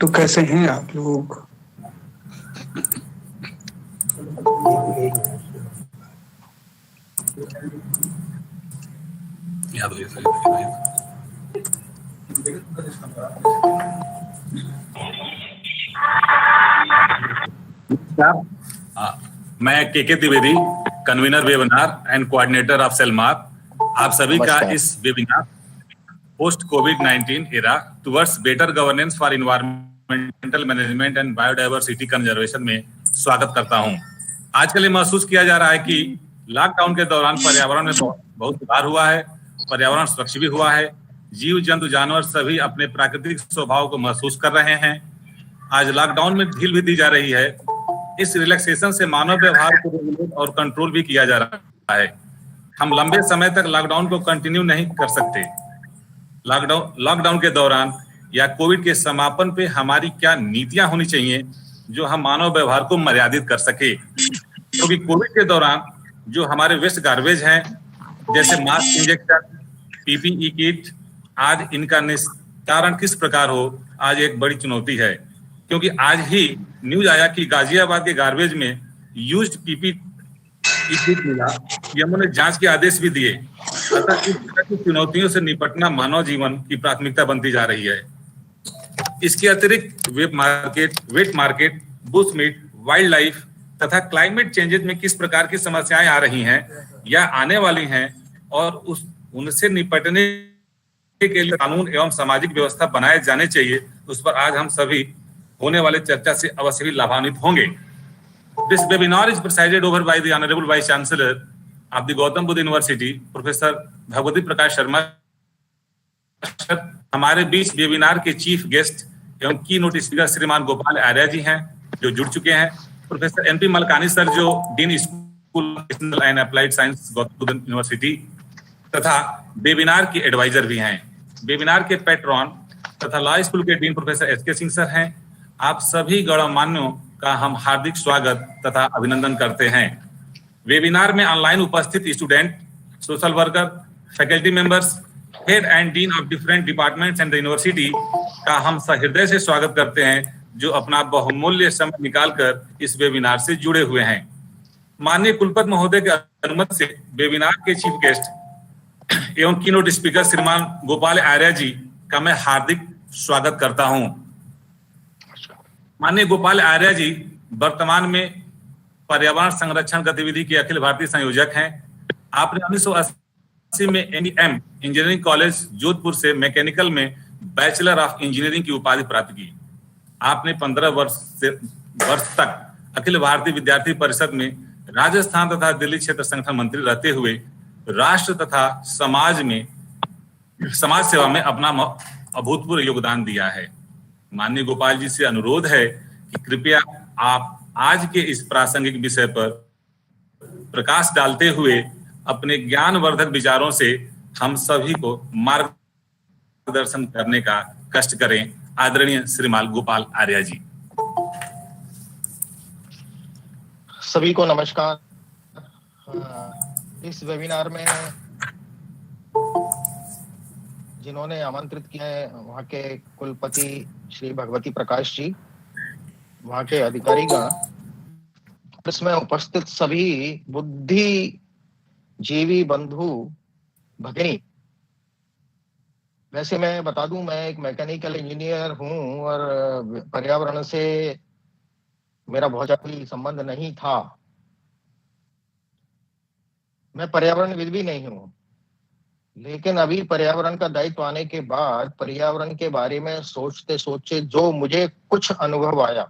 तो कैसे हैं आप लोग? मैं K Dwivedi, convener webinar and coordinator of सेलमार्क। आप सभी का इस वेबिनार पोस्ट कोविड-19 era towards better governance for environmental management and biodiversity conservation में स्वागत करता हूं। आजकल ये महसूस किया जा रहा है कि लॉकडाउन के दौरान पर्यावरण में बहुत सुधार हुआ है, पर्यावरण स्वच्छ भी हुआ है, जीव जंतु जानवर सभी अपने प्राकृतिक स्वभाव को महसूस कर रहे हैं। आज लॉकडाउन में ढील भी दी जा रही है। इस रिलैक्सेशन से मानव व्यवहार को रेगुलेट और कंट्रोल भी किया जा रहा है। हम लंबे समय तक लॉकडाउन को कंटिन्यू नहीं कर सकते। लॉकडाउन के दौरान या कोविड के समापन पे हमारी क्या नीतियां होनी चाहिए जो हम मानव व्यवहार को मर्यादित कर सके, क्योंकि कोविड के दौरान जो हमारे वेस्ट गार्बेज हैं, जैसे मास्क, इंजेक्शन, पीपीई किट, आज इनका निस्तारण किस प्रकार हो, आज एक बड़ी चुनौती है। क्योंकि आज ही न्यूज आया कि गाजियाबाद के गार्बेज में यूज्ड पीपीई किट मिला, यमों ने जांच के आदेश भी दिए। अतः इस तरह की चुनौतियों से निपटना मानव जीवन की प्राथमिकता बनती जा रही है। इसके अतिरिक्त wet market, bush meat, wildlife तथा क्लाइमेट चेंजेस में किस प्रकार की समस्याएं आ रही हैं या आने वाली हैं और उनसे निपटने के लिए कानून एवं सामाजिक व्यवस्था बनाए जाने चाहिए, उस पर आज हम सभी होने वाले चर्चा से अवश्य ही लाभान्वित होंगे। This webinar is presided over by the Honorable Vice Chancellor of the Gautam Buddha University, Professor Bhagwati Prakash Sharma. हमारे बीच वेबिनार के चीफ गेस्ट एवं की नोट स्पीकर श्रीमान गोपाल आर्या जी हैं, जो जुड़ चुके हैं। प्रोफेसर एनपी मलकानी सर, जो dean school and applied science Gautam Buddha university तथा वेबिनार के एडवाइजर भी हैं। वेबिनार के पैट्रॉन तथा लॉ स्कूल के डीन प्रोफेसर एस के सिंह सर हैं। आप सभी गणमान्यों का हम हार्दिक स्वागत तथा अभिनंदन करते हैं। वेबिनार में ऑनलाइन उपस्थित student, social worker, faculty members, head and dean of different departments and the university का हम सहृदय से स्वागत करते हैं, जो अपना बहुमूल्य समय निकालकर इस वेबिनार से जुड़े हुए हैं। माननीय कुलपति महोदय के अनुमति से वेबिनार के चीफ गेस्ट एवं कीनोट स्पीकर श्रीमान गोपाल आर्या जी का मैं हार्दिक स्वागत करता हूं। माननीय गोपाल आर्या जी वर्तमान में पर्यावरण संरक्षण गतिविधि के अखिल भारतीय संयोजक हैं। आपने 1980 में एमईएम इंजीनियरिंग कॉलेज जोधपुर से मैकेनिकल में बैचलर ऑफ इंजीनियरिंग की उपाधि प्राप्त की। आपने 15 वर्ष तक अखिल भारतीय विद्यार्थी परिषद में राजस्थान तथा दिल्ली क्षेत्र संगठन मंत्री रहते हुए राष्ट्र तथा समाज सेवा में अपना अभूतपूर्व योगदान दिया है। माननीय गोपाल जी से अनुरोध है कि कृपया आप आज के इस प्रासंगिक विषय पर प्रकाश डालते हुए अपने ज्ञानवर्धक विचारों से हम सभी को मार्गदर्शन करने का कष्ट करें। आदरणीय श्रीमान गोपाल आर्या जी। सभी को नमस्कार। इस वेबिनार में जिन्होंने आमंत्रित किया है, वहाँ के कुलपति श्री भगवती प्रकाश जी, वहाँ के अधिकारीगण, इसमें उपस्थित सभी बुद्धिजीवी बंधु भगिनी। वैसे मैं बता दूं, मैं एक मैकेनिकल इंजीनियर हूं और पर्यावरण से मेरा बहुत ज्यादा संबंध नहीं था। मैं पर्यावरणविद भी नहीं हूं, लेकिन अभी पर्यावरण का दायित्व आने के बाद पर्यावरण के बारे में सोचते जो मुझे कुछ अनुभव आया,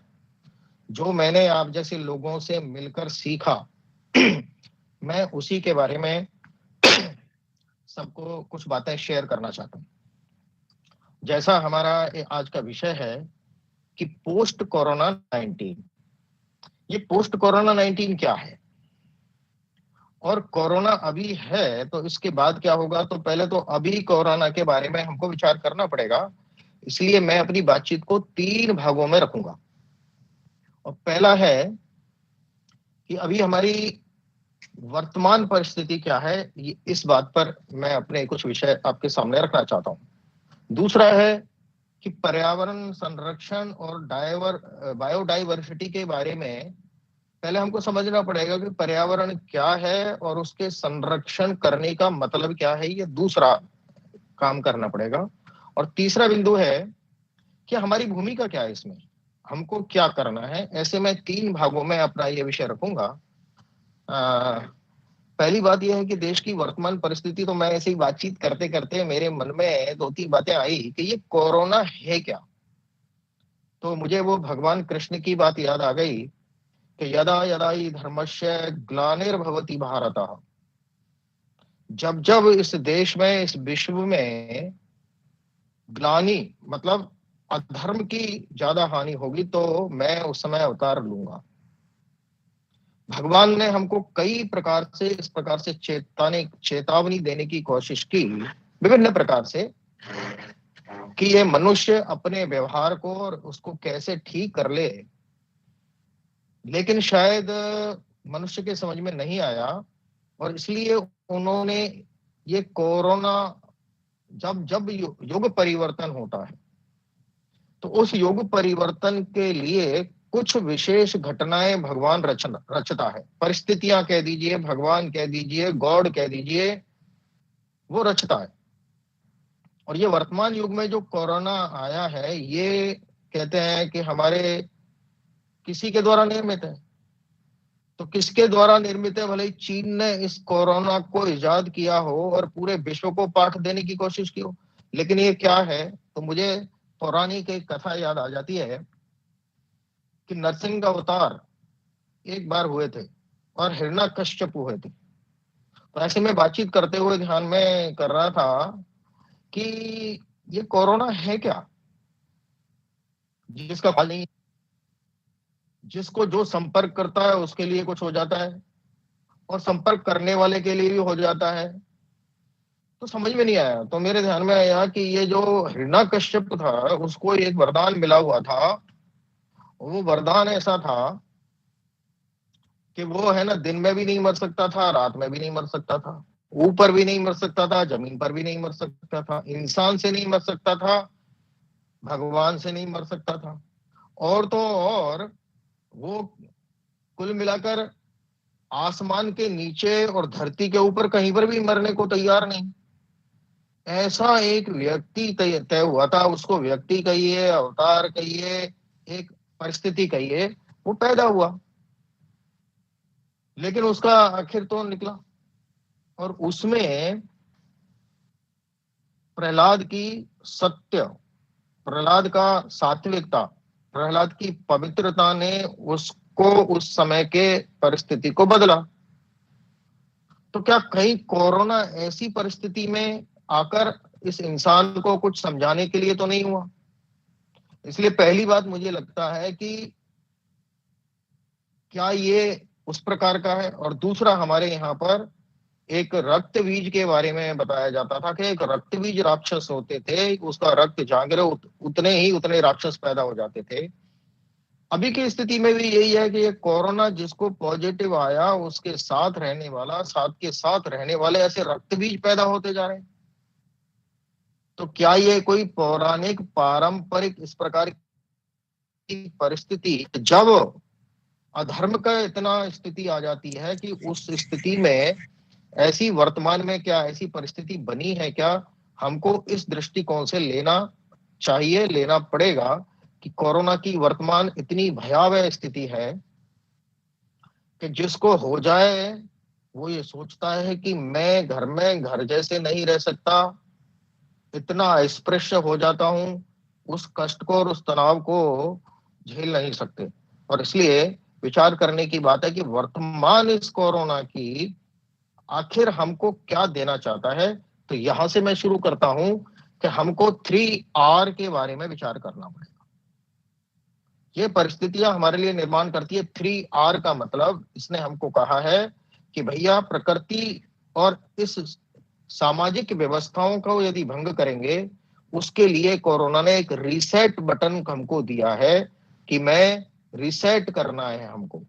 जो मैंने आप जैसे लोगों से मिलकर सीखा, मैं उसी के बारे में सबको कुछ बातें शेयर करना चाहता हूं। जैसा हमारा आज का विषय है कि पोस्ट कोरोना 19, ये पोस्ट कोरोना 19 क्या है और कोरोना अभी है तो इसके बाद क्या होगा। तो पहले तो अभी कोरोना के बारे में हमको विचार करना पड़ेगा, इसलिए मैं अपनी बातचीत को 3 भागों में रखूंगा। और पहला है कि अभी हमारी वर्तमान परिस्थिति क्या है, इस बात पर मैं अपने कुछ विषय आपके सामने रखना चाहता हूं। दूसरा है कि पर्यावरण संरक्षण और बायोडाइवर्सिटी के बारे में पहले हमको समझना पड़ेगा कि पर्यावरण क्या है और उसके संरक्षण करने का मतलब क्या है, ये दूसरा काम करना पड़ेगा। और तीसरा बिंदु है कि हमारी भूमिका क्या है, इसमें हमको क्या करना है। ऐसे मैं 3 भागों में अपना ये विषय रखूंगा। पहली बात यह है कि देश की वर्तमान परिस्थिति, तो मैं ऐसे ही बातचीत करते करते मेरे मन में 2-3 बातें आई कि ये कोरोना है क्या। तो मुझे वो भगवान कृष्ण की बात याद आ गई कि यदा यदा हि धर्मस्य ग्लानिर्भवति भारतः, जब जब इस देश में, इस विश्व में ग्लानि मतलब अधर्म की ज्यादा हानि होगी तो मैं उस समय अवतार लूंगा। भगवान ने हमको कई प्रकार से इस प्रकार से चेतावनी देने की कोशिश की, विभिन्न प्रकार से, कि ये मनुष्य अपने व्यवहार को और उसको कैसे ठीक कर ले। लेकिन शायद मनुष्य के समझ में नहीं आया और इसलिए उन्होंने ये कोरोना, जब जब युग परिवर्तन होता है तो उस युग परिवर्तन के लिए कुछ विशेष घटनाएं भगवान रचता है, परिस्थितियां कह दीजिए, भगवान कह दीजिए, गॉड कह दीजिए, वो रचता है। और ये वर्तमान युग में जो कोरोना आया है, ये कहते हैं कि हमारे किसी के द्वारा निर्मित है। तो किसके द्वारा निर्मित है? भले ही चीन ने इस कोरोना को इजाद किया हो और पूरे विश्व को पाठ देने की कोशिश की हो, लेकिन ये क्या है, तो मुझे पौराणिक एक कथा याद आ जाती है कि नरसिंह अवतार एक बार हुए थे और हिरण्यकश्यप हुए थे। तो ऐसे में बातचीत करते हुए ध्यान में कर रहा था कि ये कोरोना है क्या, जिसका फल नहीं, जिसको जो संपर्क करता है उसके लिए कुछ हो जाता है और संपर्क करने वाले के लिए भी हो जाता है। तो समझ में नहीं आया। तो मेरे ध्यान में आया कि ये जो हिरण्यकश्यप था, उसको एक वरदान मिला हुआ था। वो वरदान ऐसा था कि वो है ना, दिन में भी नहीं मर सकता था, रात में भी नहीं मर सकता था, ऊपर भी नहीं मर सकता था, जमीन पर भी नहीं मर सकता था, इंसान से नहीं मर सकता था, भगवान से नहीं मर सकता था, और तो और वो कुल मिलाकर आसमान के नीचे और धरती के ऊपर कहीं पर भी मरने को तैयार नहीं। ऐसा एक व्यक्ति तय हुआ था, उसको व्यक्ति कहिए, अवतार कहिए, एक परिस्थिति कहिए, वो पैदा हुआ, लेकिन उसका आखिर तो निकला। और उसमें प्रहलाद की सत्य, प्रहलाद का सात्विकता, प्रहलाद की पवित्रता ने उसको उस समय के परिस्थिति को बदला। तो क्या कहीं कोरोना ऐसी परिस्थिति में आकर इस इंसान को कुछ समझाने के लिए तो नहीं हुआ? इसलिए पहली बात मुझे लगता है कि क्या ये उस प्रकार का है। और दूसरा, हमारे यहाँ पर एक रक्त बीज के बारे में बताया जाता था कि एक रक्त बीज राक्षस होते थे, उसका रक्त जागरे उतने ही उतने राक्षस पैदा हो जाते थे। अभी की स्थिति में भी यही है कि ये कोरोना जिसको पॉजिटिव आया, उसके साथ रहने वाला, साथ के साथ रहने वाले ऐसे रक्त बीज पैदा होते जा रहे हैं। तो क्या ये कोई पौराणिक पारंपरिक इस प्रकार की परिस्थिति, जब अधर्म का इतना स्थिति आ जाती है कि उस स्थिति में ऐसी वर्तमान में क्या ऐसी परिस्थिति बनी है क्या, हमको इस दृष्टिकोण से लेना चाहिए, लेना पड़ेगा कि कोरोना की वर्तमान इतनी भयावह स्थिति है कि जिसको हो जाए वो ये सोचता है कि मैं घर में घर जैसे नहीं रह सकता, इतना अस्पृश्य हो जाता हूं, उस कष्ट को और उस तनाव को झेल नहीं सकते। और इसलिए विचार करने की बात है कि वर्तमान इस कोरोना की आखिर हमको क्या देना चाहता है। तो यहां से मैं शुरू करता हूं कि हमको 3R के बारे में विचार करना पड़ेगा। ये परिस्थितियां हमारे लिए निर्माण करती है। 3R का मतलब, इसने हमको कहा है कि भैया प्रकृति और इस सामाजिक व्यवस्थाओं को यदि भंग करेंगे, उसके लिए कोरोना ने एक रीसेट बटन हमको दिया है कि मैं रीसेट करना है हमको,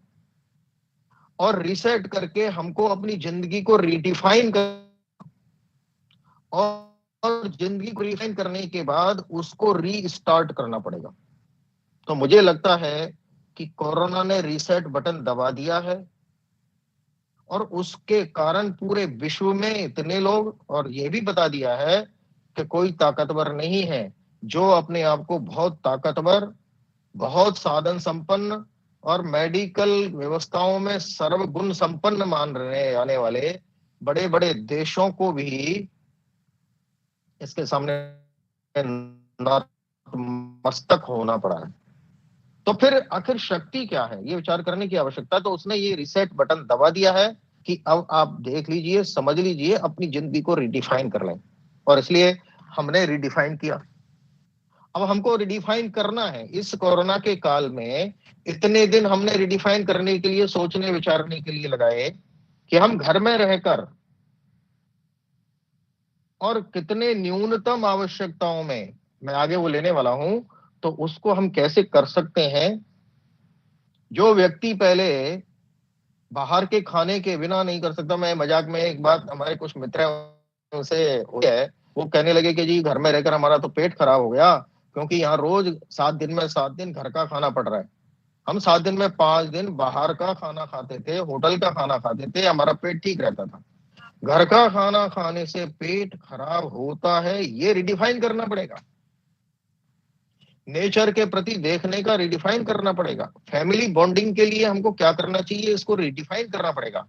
और रीसेट करके हमको अपनी जिंदगी को रिडिफाइन कर, और और जिंदगी को रिफाइन करने के बाद उसको रीस्टार्ट करना पड़ेगा। तो मुझे लगता है कि कोरोना ने रीसेट बटन दबा दिया है और उसके कारण पूरे विश्व में इतने लोग, और ये भी बता दिया है कि कोई ताकतवर नहीं है जो अपने आप को बहुत ताकतवर, बहुत साधन संपन्न और मेडिकल व्यवस्थाओं में सर्वगुण संपन्न मान रहे आने वाले बड़े बड़े देशों को भी इसके सामने नतमस्तक होना पड़ा है। तो फिर आखिर शक्ति क्या है, ये विचार करने की आवश्यकता। तो उसने ये रिसेट बटन दबा दिया है कि अब आप देख लीजिए, समझ लीजिए, अपनी जिंदगी को रिडिफाइन कर लें। और इसलिए हमने रिडिफाइन किया। अब हमको रिडिफाइन करना है। इस कोरोना के काल में इतने दिन हमने रिडिफाइन करने के लिए, सोचने विचारने के लिए लगाए कि हम घर में रहकर और कितने न्यूनतम आवश्यकताओं में, मैं आगे वो लेने वाला हूं, तो उसको हम कैसे कर सकते हैं। जो व्यक्ति पहले बाहर के खाने के बिना नहीं कर सकता, मैं मजाक में एक बात, हमारे कुछ मित्र से हो गया है, वो कहने लगे कि जी घर में रहकर हमारा तो पेट खराब हो गया, क्योंकि यहाँ रोज 7 दिन में 7 दिन घर का खाना पड़ रहा है। हम 7 दिन में 5 दिन बाहर का खाना खाते थे, होटल का खाना खाते थे, हमारा पेट ठीक रहता था। घर का खाना खाने से पेट खराब होता है, ये रिडिफाइन करना पड़ेगा। नेचर के प्रति देखने का रिडिफाइन करना पड़ेगा। फैमिली बॉन्डिंग के लिए हमको क्या करना चाहिए, इसको रिडिफाइन करना पड़ेगा।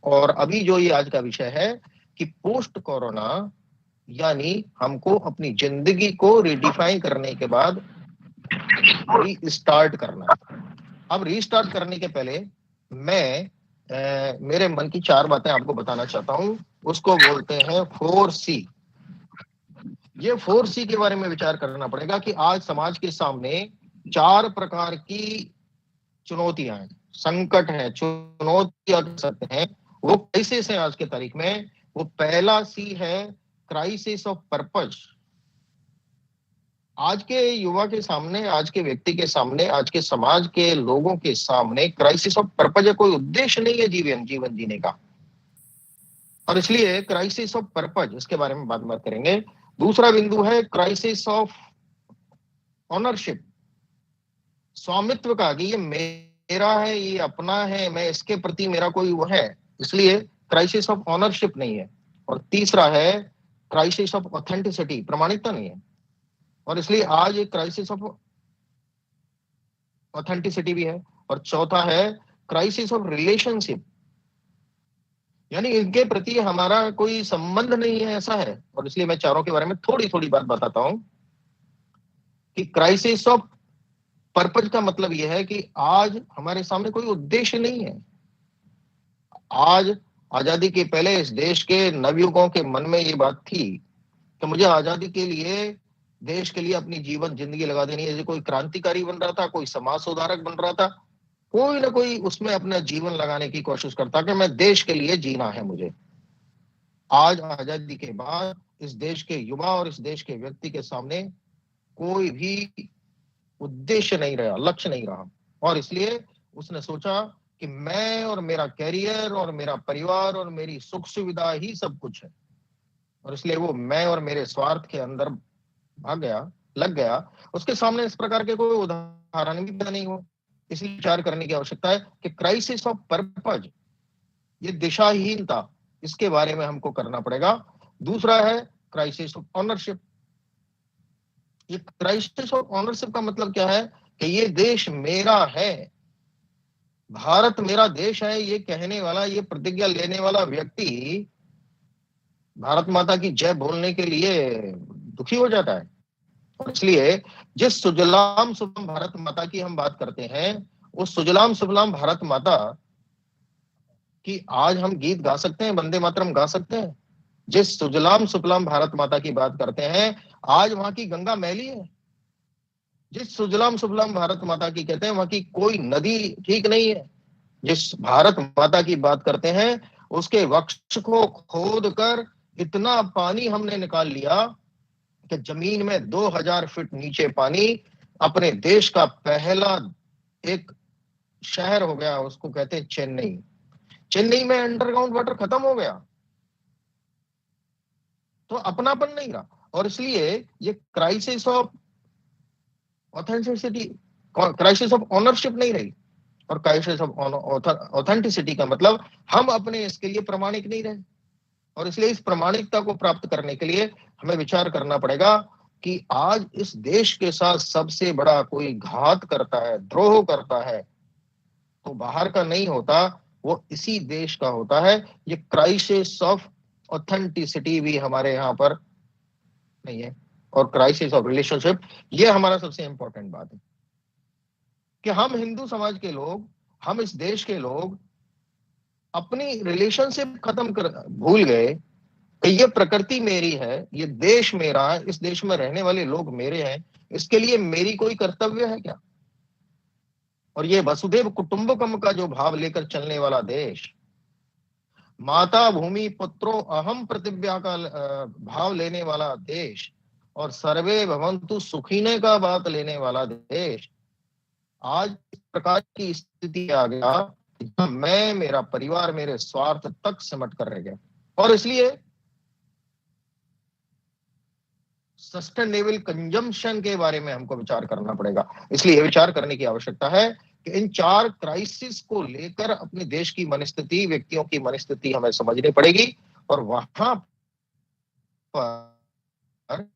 और अभी जो ये आज का विषय है कि पोस्ट कोरोना, यानी हमको अपनी जिंदगी को रिडिफाइन करने के बाद रीस्टार्ट करना। अब रीस्टार्ट करने के पहले मैं मेरे मन की 4 बातें आपको बताना चाहता हूं। उसको बोलते हैं 4C। ये 4C के बारे में विचार करना पड़ेगा कि आज समाज के सामने 4 प्रकार की चुनौतियां हैं, संकट है, चुनौतियां कह सकते हैं। वो कैसे से आज के तारीख में, वो पहला C है क्राइसिस ऑफ पर्पज। आज के युवा के सामने, आज के व्यक्ति के सामने, आज के समाज के लोगों के सामने क्राइसिस ऑफ पर्पज है, कोई उद्देश्य नहीं है जीवन जीने का। और इसलिए क्राइसिस ऑफ पर्पज, इसके बारे में बात करेंगे। दूसरा बिंदु है क्राइसिस ऑफ ऑनरशिप, स्वामित्व का, कि ये मेरा है, ये अपना है, मैं इसके प्रति मेरा कोई वो है, इसलिए क्राइसिस ऑफ ऑनरशिप नहीं है। और तीसरा है क्राइसिस ऑफ ऑथेंटिसिटी, प्रमाणिकता नहीं है। और इसलिए आज एक क्राइसिस ऑफ ऑथेंटिसिटी भी है। और चौथा है क्राइसिस ऑफ रिलेशनशिप, यानी इनके प्रति हमारा कोई संबंध नहीं है, ऐसा है। और इसलिए मैं चारों के बारे में थोड़ी थोड़ी बात बताता हूं कि क्राइसिस ऑफ पर्पज का मतलब यह है कि आज हमारे सामने कोई उद्देश्य नहीं है। आज आजादी के पहले इस देश के नवयुवकों के मन में ये बात थी कि मुझे आजादी के लिए, देश के लिए अपनी जीवन जिंदगी लगा देनी है। जैसे कोई क्रांतिकारी बन रहा था, कोई समाज सुधारक बन रहा था, कोई ना कोई उसमें अपना जीवन लगाने की कोशिश करता कि मैं देश के लिए जीना है मुझे। आज आजादी के बाद इस देश के युवा और इस देश के व्यक्ति के सामने कोई भी उद्देश्य नहीं रहा, लक्ष्य नहीं रहा। और इसलिए उसने सोचा कि मैं और मेरा कैरियर और मेरा परिवार और मेरी सुख सुविधा ही सब कुछ है। और इसलिए वो मैं और मेरे स्वार्थ के अंदर भाग गया, लग गया। उसके सामने इस प्रकार के कोई उदाहरण भी पैदा नहीं हुआ। इसलिए विचार करने की आवश्यकता है कि क्राइसिस ऑफ पर्पज, ये दिशाहीनता, इसके बारे में हमको करना पड़ेगा। दूसरा है क्राइसिस ऑफ ऑनरशिप। ये क्राइसिस ऑफ ऑनरशिप का मतलब क्या है कि ये देश मेरा है, भारत मेरा देश है, ये कहने वाला, ये प्रतिज्ञा लेने वाला व्यक्ति भारत माता की जय बोलने के लिए दुखी हो जाता है। और इसलिए जिस सुजलाम सुफलाम भारत माता की हम बात करते हैं, उस सुजलाम सुफलाम भारत माता की आज हम गीत गा सकते हैं, वंदे मातरम गा सकते हैं। जिस सुजलाम सुफलाम भारत माता की बात करते हैं, आज वहां की गंगा मैली है। जिस सुजलाम सुफलाम भारत माता की कहते हैं, वहां की कोई नदी ठीक नहीं है। जिस भारत माता की बात करते हैं, उसके वक्ष को खोद कर इतना पानी हमने निकाल लिया कि जमीन में 2000 फीट नीचे पानी, अपने देश का पहला एक शहर हो गया, उसको कहते हैं चेन्नई। चेन्नई में अंडरग्राउंड वाटर खत्म हो गया, तो अपनापन नहीं रहा। और इसलिए ये crisis of authenticity, crisis of ownership नहीं रही, और क्राइसिस ऑफ ऑथेंटिसिटी का मतलब हम अपने इसके लिए प्रमाणिक नहीं रहे। और इसलिए इस प्रमाणिकता को प्राप्त करने के लिए हमें विचार करना पड़ेगा कि आज इस देश के साथ सबसे बड़ा कोई घात करता है, द्रोह करता है, तो बाहर का नहीं होता, वो इसी देश का होता है। ये क्राइसिस ऑफ ऑथेंटिसिटी भी हमारे यहाँ पर नहीं है, और क्राइसिस ऑफ रिलेशनशिप, ये हमारा सबसे इंपॉर्टेंट बात है कि हम हिंदू समाज के लोग, हम इस देश के लोग अपनी रिलेशनशिप खत्म कर भूल गए कि ये प्रकृति मेरी है, ये देश मेरा है, इस देश में रहने वाले लोग मेरे हैं, इसके लिए मेरी कोई कर्तव्य है क्या? और ये वसुधैव कुटुंबकम का जो भाव लेकर चलने वाला देश, माता भूमि पुत्रो अहम प्रतिज्ञा का भाव लेने वाला देश, और सर्वे भवन्तु सुखिने का बात लेने वाला देश, आज इस प्रकार की स्थिति आ गया, मैं, मेरा परिवार, मेरे स्वार्थ तक सिमट कर रह गया। और इसलिए सस्टेनेबल कंजम्पशन के बारे में हमको विचार करना पड़ेगा। इसलिए यह विचार करने की आवश्यकता है कि इन 4 क्राइसिस को लेकर अपने देश की मनस्थिति, व्यक्तियों की मनस्थिति हमें समझनी पड़ेगी, और वहां पर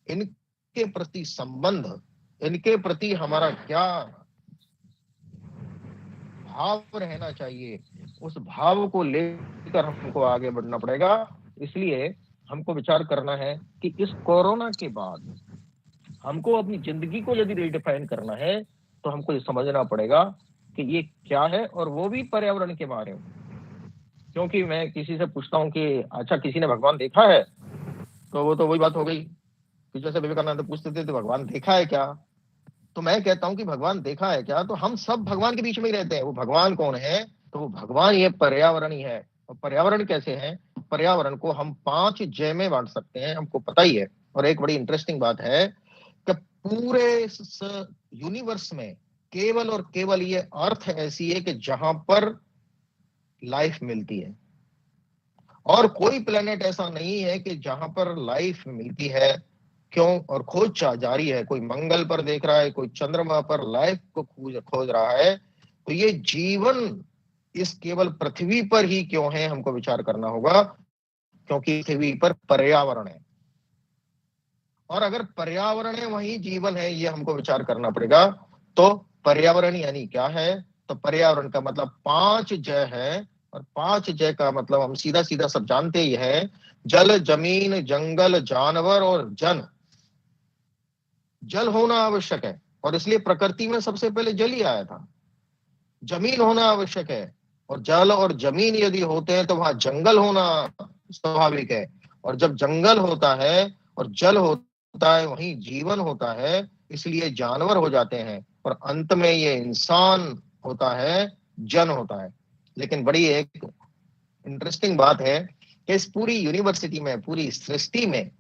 इनके प्रति संबंध, इनके प्रति हमारा क्या भाव रहना चाहिए, उस भाव को लेकर हमको आगे बढ़ना पड़ेगा। इसलिए हमको विचार करना है कि इस कोरोना के बाद हमको अपनी जिंदगी को यदि रिडिफाइन करना है, तो हमको ये समझना पड़ेगा कि ये क्या है, और वो भी पर्यावरण के बारे में। क्योंकि मैं किसी से पूछता हूँ कि अच्छा किसी ने भगवान देखा है, तो वो तो वही बात हो गई कि जैसे विवेकानंद पूछते थे तो भगवान देखा है क्या, तो मैं कहता हूं कि भगवान देखा है क्या, तो हम सब भगवान के बीच में ही रहते हैं। वो भगवान कौन है? तो वो भगवान ये पर्यावरण ही है। और पर्यावरण कैसे है? पर्यावरण को हम 5 जय में बांट सकते हैं, हमको पता ही है। और एक बड़ी इंटरेस्टिंग बात है कि पूरे यूनिवर्स में केवल और केवल ये अर्थ ऐसी है कि जहां पर लाइफ मिलती है, और कोई प्लेनेट ऐसा नहीं है कि जहां पर लाइफ मिलती है। क्यों? और खोज जारी है, कोई मंगल पर देख रहा है, कोई चंद्रमा पर लाइफ को खोज रहा है। तो ये जीवन इस केवल पृथ्वी पर ही क्यों है, हमको विचार करना होगा, क्योंकि पृथ्वी पर पर्यावरण है। और अगर पर्यावरण है वही जीवन है, ये हमको विचार करना पड़ेगा। तो पर्यावरण यानी क्या है? तो पर्यावरण का मतलब 5 जय है, और 5 जय का मतलब हम सीधा सीधा सब जानते ही है, जल, जमीन, जंगल, जानवर और जन। जल होना आवश्यक है, और इसलिए प्रकृति में सबसे पहले जल ही आया था। जमीन होना आवश्यक है, और जल और जमीन यदि होते हैं तो वहां जंगल होना स्वाभाविक है, और जब जंगल होता है और जल होता है वहीं जीवन होता है, इसलिए जानवर हो जाते हैं, और अंत में ये इंसान होता है, जन होता है। लेकिन बड़ी एक इंटरेस्टिंग बात है कि इस पूरी यूनिवर्सिटी में, पूरी सृष्टि में,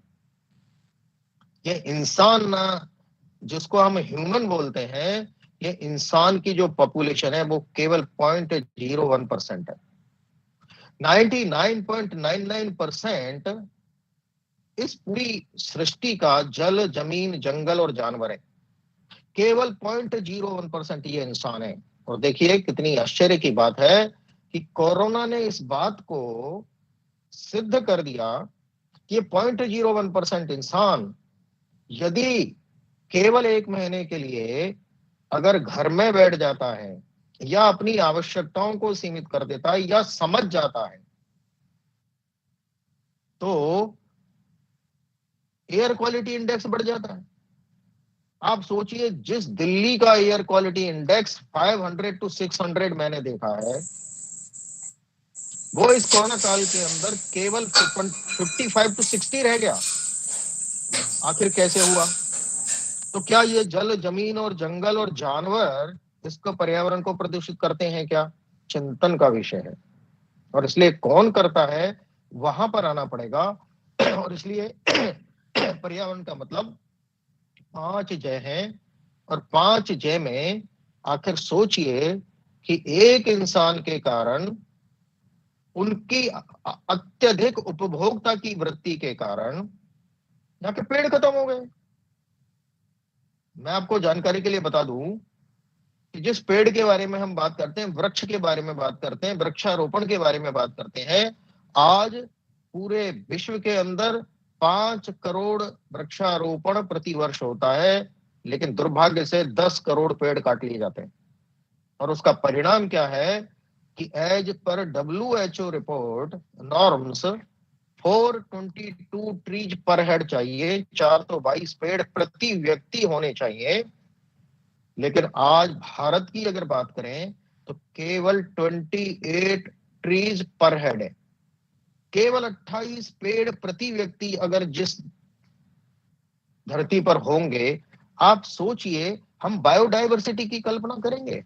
ये इंसान ना, जिसको हम ह्यूमन बोलते हैं, ये इंसान की जो पॉपुलेशन है वो केवल 0.01% है। 99.99% इस पूरी सृष्टि का जल, जमीन, जंगल और जानवर है। केवल 0.01% ये इंसान है। और देखिए कितनी आश्चर्य की बात है कि कोरोना ने इस बात को सिद्ध कर दिया कि 0.01% इंसान यदि केवल 1 महीने के लिए अगर घर में बैठ जाता है, या अपनी आवश्यकताओं को सीमित कर देता है, या समझ जाता है, तो एयर क्वालिटी इंडेक्स बढ़ जाता है। आप सोचिए, जिस दिल्ली का एयर क्वालिटी इंडेक्स 500 to 600 मैंने देखा है, वो इस कोरोना काल के अंदर केवल 55 to 60 रह गया। आखिर कैसे हुआ? तो क्या ये जल, जमीन और जंगल और जानवर इसको, पर्यावरण को प्रदूषित करते हैं क्या? चिंतन का विषय है। और इसलिए कौन करता है, वहां पर आना पड़ेगा। और इसलिए पर्यावरण का मतलब 5 जय हैं, और 5 जय में आखिर सोचिए कि एक इंसान के कारण उनकी अत्यधिक उपभोक्ता की वृत्ति के कारण यहाँ के पेड़ खत्म हो गए। मैं आपको जानकारी के लिए बता दूं कि जिस पेड़ के बारे में हम बात करते हैं, वृक्ष के बारे में बात करते हैं, वृक्षारोपण के बारे में बात करते हैं, आज पूरे विश्व के अंदर 5 करोड़ वृक्षारोपण प्रति वर्ष होता है, लेकिन दुर्भाग्य से 10 करोड़ पेड़ काट लिए जाते हैं। और उसका परिणाम क्या है कि as per WHO report norms 422 trees per head चाहिए, 422 पेड़ प्रति व्यक्ति होने चाहिए, लेकिन आज भारत की अगर बात करें तो केवल 28 ट्रीज पर हेड है। केवल 28 पेड़ प्रति व्यक्ति अगर जिस धरती पर होंगे, आप सोचिए हम बायोडायवर्सिटी की कल्पना करेंगे।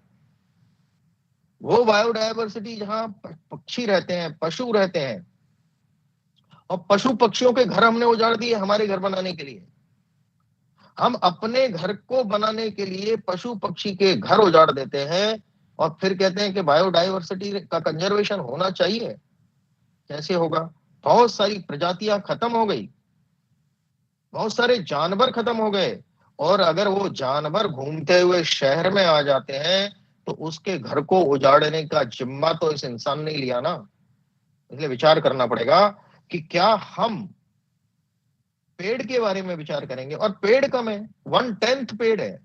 वो बायोडायवर्सिटी जहां पक्षी रहते हैं, पशु रहते हैं, और पशु पक्षियों के घर हमने उजाड़ दिए हमारे घर बनाने के लिए। हम अपने घर को बनाने के लिए पशु पक्षी के घर उजाड़ देते हैं और फिर कहते हैं कि बायोडायवर्सिटी का कंजर्वेशन होना चाहिए। कैसे होगा? बहुत सारी प्रजातियां खत्म हो गई, बहुत सारे जानवर खत्म हो गए, और अगर वो जानवर घूमते हुए शहर में आ जाते हैं तो उसके घर को उजाड़ने का जिम्मा तो इस इंसान ने लिया ना। इसलिए विचार करना पड़ेगा कि क्या हम पेड़ के बारे में विचार करेंगे। और पेड़ कम है, 1/10 पेड़ है,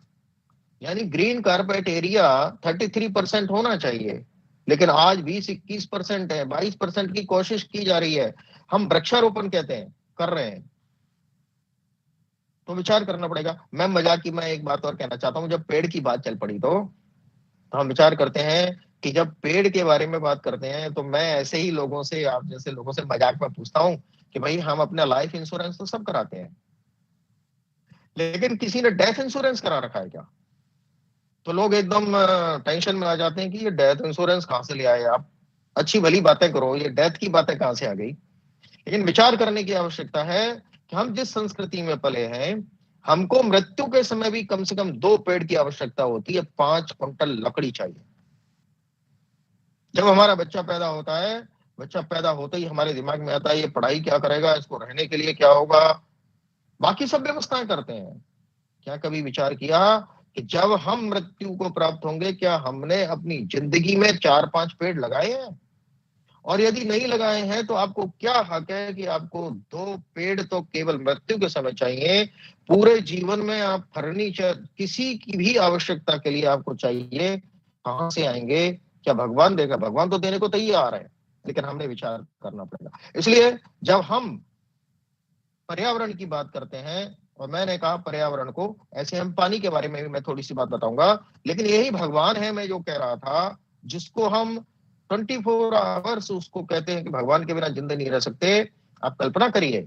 यानी ग्रीन कारपेट एरिया 33% होना चाहिए, लेकिन आज 20-21% है, 22% की कोशिश की जा रही है। हम वृक्षारोपण कहते हैं, कर रहे हैं, तो विचार करना पड़ेगा। मैं मजाक की मैं एक बात और कहना चाहता हूं, जब पेड़ की बात चल पड़ी तो हम विचार करते हैं कि जब पेड़ के बारे में बात करते हैं तो मैं ऐसे ही लोगों से, आप जैसे लोगों से मजाक में पूछता हूं कि भाई हम अपना लाइफ इंश्योरेंस तो सब कराते हैं, लेकिन किसी ने डेथ इंश्योरेंस करा रखा है क्या? तो लोग एकदम टेंशन में आ जाते हैं कि ये डेथ इंश्योरेंस कहां से ले आए आप, अच्छी भली बातें करो, ये डेथ की बातें कहां से आ गई। लेकिन विचार करने की आवश्यकता है कि हम जिस संस्कृति में पले हैं, हमको मृत्यु के समय भी कम से कम 2 पेड़ की आवश्यकता होती है, 5 क्विंटल लकड़ी चाहिए। जब हमारा बच्चा पैदा होता है, बच्चा पैदा होते ही हमारे दिमाग में आता है ये पढ़ाई क्या करेगा, इसको रहने के लिए क्या होगा, बाकी सब व्यवस्थाएं करते हैं। क्या कभी विचार किया कि जब हम मृत्यु को प्राप्त होंगे, क्या हमने अपनी जिंदगी में 4-5 पेड़ लगाए हैं? और यदि नहीं लगाए हैं तो आपको क्या हक है कि आपको 2 पेड़ तो केवल मृत्यु के समय चाहिए, पूरे जीवन में आप फर्नीचर किसी की भी आवश्यकता के लिए आपको चाहिए, कहां से आएंगे? क्या भगवान देगा? भगवान तो देने को तैयार है, लेकिन हमने विचार करना पड़ेगा। इसलिए जब हम पर्यावरण की बात करते हैं, और मैंने कहा पर्यावरण को, ऐसे हम पानी के बारे में भी मैं थोड़ी सी बात बताऊंगा, लेकिन यही भगवान है, मैं जो कह रहा था, जिसको हम 24 आवर्स उसको कहते हैं कि भगवान के बिना जिंदा नहीं रह सकते। आप कल्पना करिए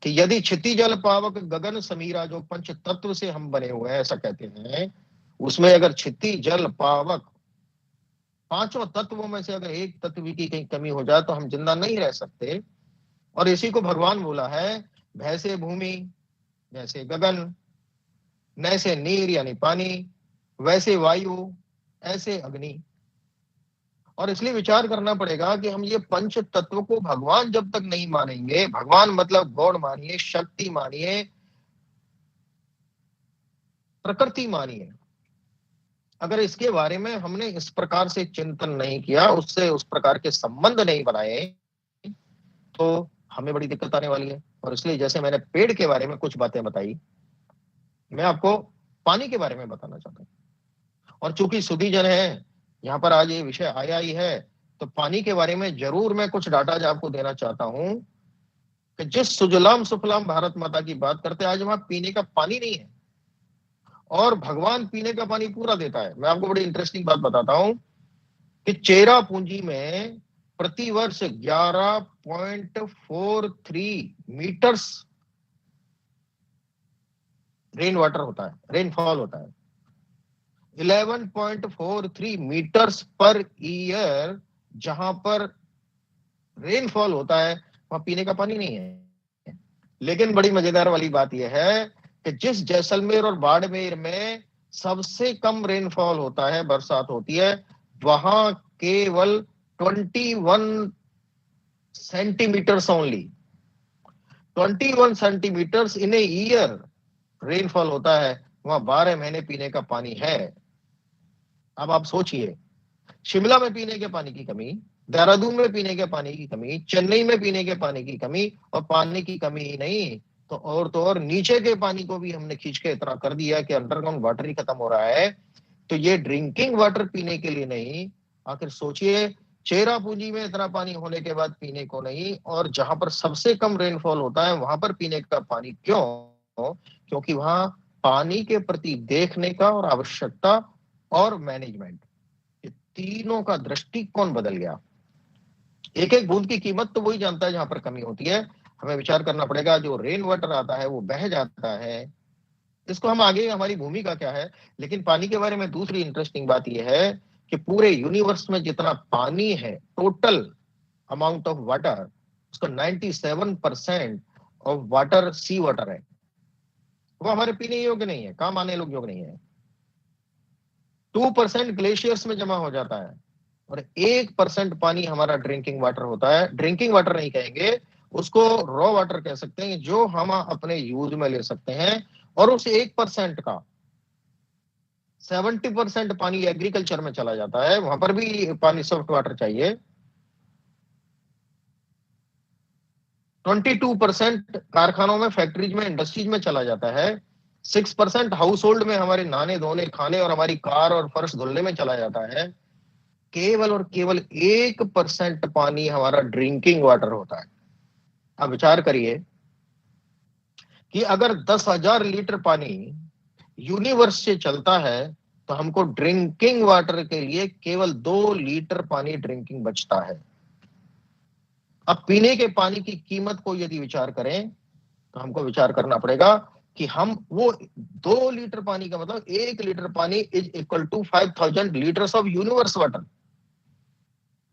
कि यदि क्षिति जल पावक गगन समीरा, जो पंच तत्व से हम बने हुए हैं ऐसा कहते हैं, उसमें अगर क्षिति जल पावक 5 तत्वों में से अगर एक तत्व की कहीं कमी हो जाए तो हम जिंदा नहीं रह सकते। और इसी को भगवान बोला है, भैसे भूमि जैसे गगन, नैसे नीर यानी पानी, वैसे वायु, ऐसे अग्नि। और इसलिए विचार करना पड़ेगा कि हम ये पंच तत्व को भगवान जब तक नहीं मानेंगे, भगवान मतलब गॉड मानिए, शक्ति मानिए, प्रकृति मानिए, अगर इसके बारे में हमने इस प्रकार से चिंतन नहीं किया, उससे उस प्रकार के संबंध नहीं बनाए, तो हमें बड़ी दिक्कत आने वाली है। और इसलिए जैसे मैंने पेड़ के बारे में कुछ बातें बताई, मैं आपको पानी के बारे में बताना चाहता हूं। और चूंकि सुधी जन है, यहाँ पर आज ये विषय आया ही है, तो पानी के बारे में जरूर मैं कुछ डाटा आपको देना चाहता हूं कि जिस सुजलाम सुफलाम भारत माता की बात करते हैं, आज वहां पीने का पानी नहीं है, और भगवान पीने का पानी पूरा देता है। मैं आपको बड़ी इंटरेस्टिंग बात बताता हूं कि चेरा पूंजी में प्रतिवर्ष 11.43 मीटर्स रेन वाटर होता है, रेनफॉल होता है। 11.43 मीटर्स पर ईयर जहां पर रेनफॉल होता है, वहां पीने का पानी नहीं है। लेकिन बड़ी मजेदार वाली बात यह है कि जिस जैसलमेर और बाड़मेर में सबसे कम रेनफॉल होता है, बरसात होती है, वहां केवल 21 centimetres only, 21 centimetres in a year rainfall होता है, वहां 12 महीने पीने का पानी है। अब आप सोचिए, शिमला में पीने के पानी की कमी, देहरादून में पीने के पानी की कमी, चेन्नई में पीने के पानी की कमी, और पानी की कमी ही नहीं तो और नीचे के पानी को भी हमने खींच के इतना कर दिया कि अंडरग्राउंड वाटर ही खत्म हो रहा है। तो ये ड्रिंकिंग वाटर पीने के लिए नहीं, आखिर सोचिए, चेरापूंजी में इतना पानी होने के बाद पीने को नहीं, और जहां पर सबसे कम रेनफॉल होता है वहां पर पीने का पानी क्यों? क्योंकि वहां पानी के प्रति देखने का और आवश्यकता और मैनेजमेंट, तीनों का दृष्टिकोण बदल गया। एक एक बूंद की कीमत तो वही जानता है जहां पर कमी होती है। हमें विचार करना पड़ेगा, जो रेन वाटर आता है वो बह जाता है, इसको हम आगे, हमारी भूमिका क्या है। लेकिन पानी के बारे में दूसरी इंटरेस्टिंग बात यह है कि पूरे यूनिवर्स में जितना पानी है, टोटल अमाउंट ऑफ वाटर, उसका 97% ऑफ वाटर सी वाटर है। वो हमारे पीने योग्य नहीं है, काम आने योग्य नहीं है। 2% ग्लेशियर्स में जमा हो जाता है, और 1% पानी हमारा ड्रिंकिंग वाटर होता है। ड्रिंकिंग वाटर नहीं कहेंगे उसको, रॉ वाटर कह सकते हैं, जो हम अपने यूज में ले सकते हैं। और उस 1% का 70% पानी एग्रीकल्चर में चला जाता है, वहां पर भी पानी सॉफ्ट वाटर चाहिए। 22% कारखानों में, फैक्ट्रीज में, इंडस्ट्रीज में चला जाता है। 6% हाउस होल्ड में, हमारे नहाने धोने, खाने और हमारी कार और फर्श धुलने में चला जाता है। केवल और केवल 1% पानी हमारा ड्रिंकिंग वाटर होता है। अब विचार करिए कि अगर 10,000 लीटर पानी यूनिवर्स से चलता है, तो हमको ड्रिंकिंग वाटर के लिए केवल 2 लीटर पानी ड्रिंकिंग बचता है। अब पीने के पानी की कीमत को यदि विचार करें, तो हमको विचार करना पड़ेगा कि हम वो 2 लीटर पानी का मतलब 1 लीटर पानी is equal to 5,000 litres of universe water.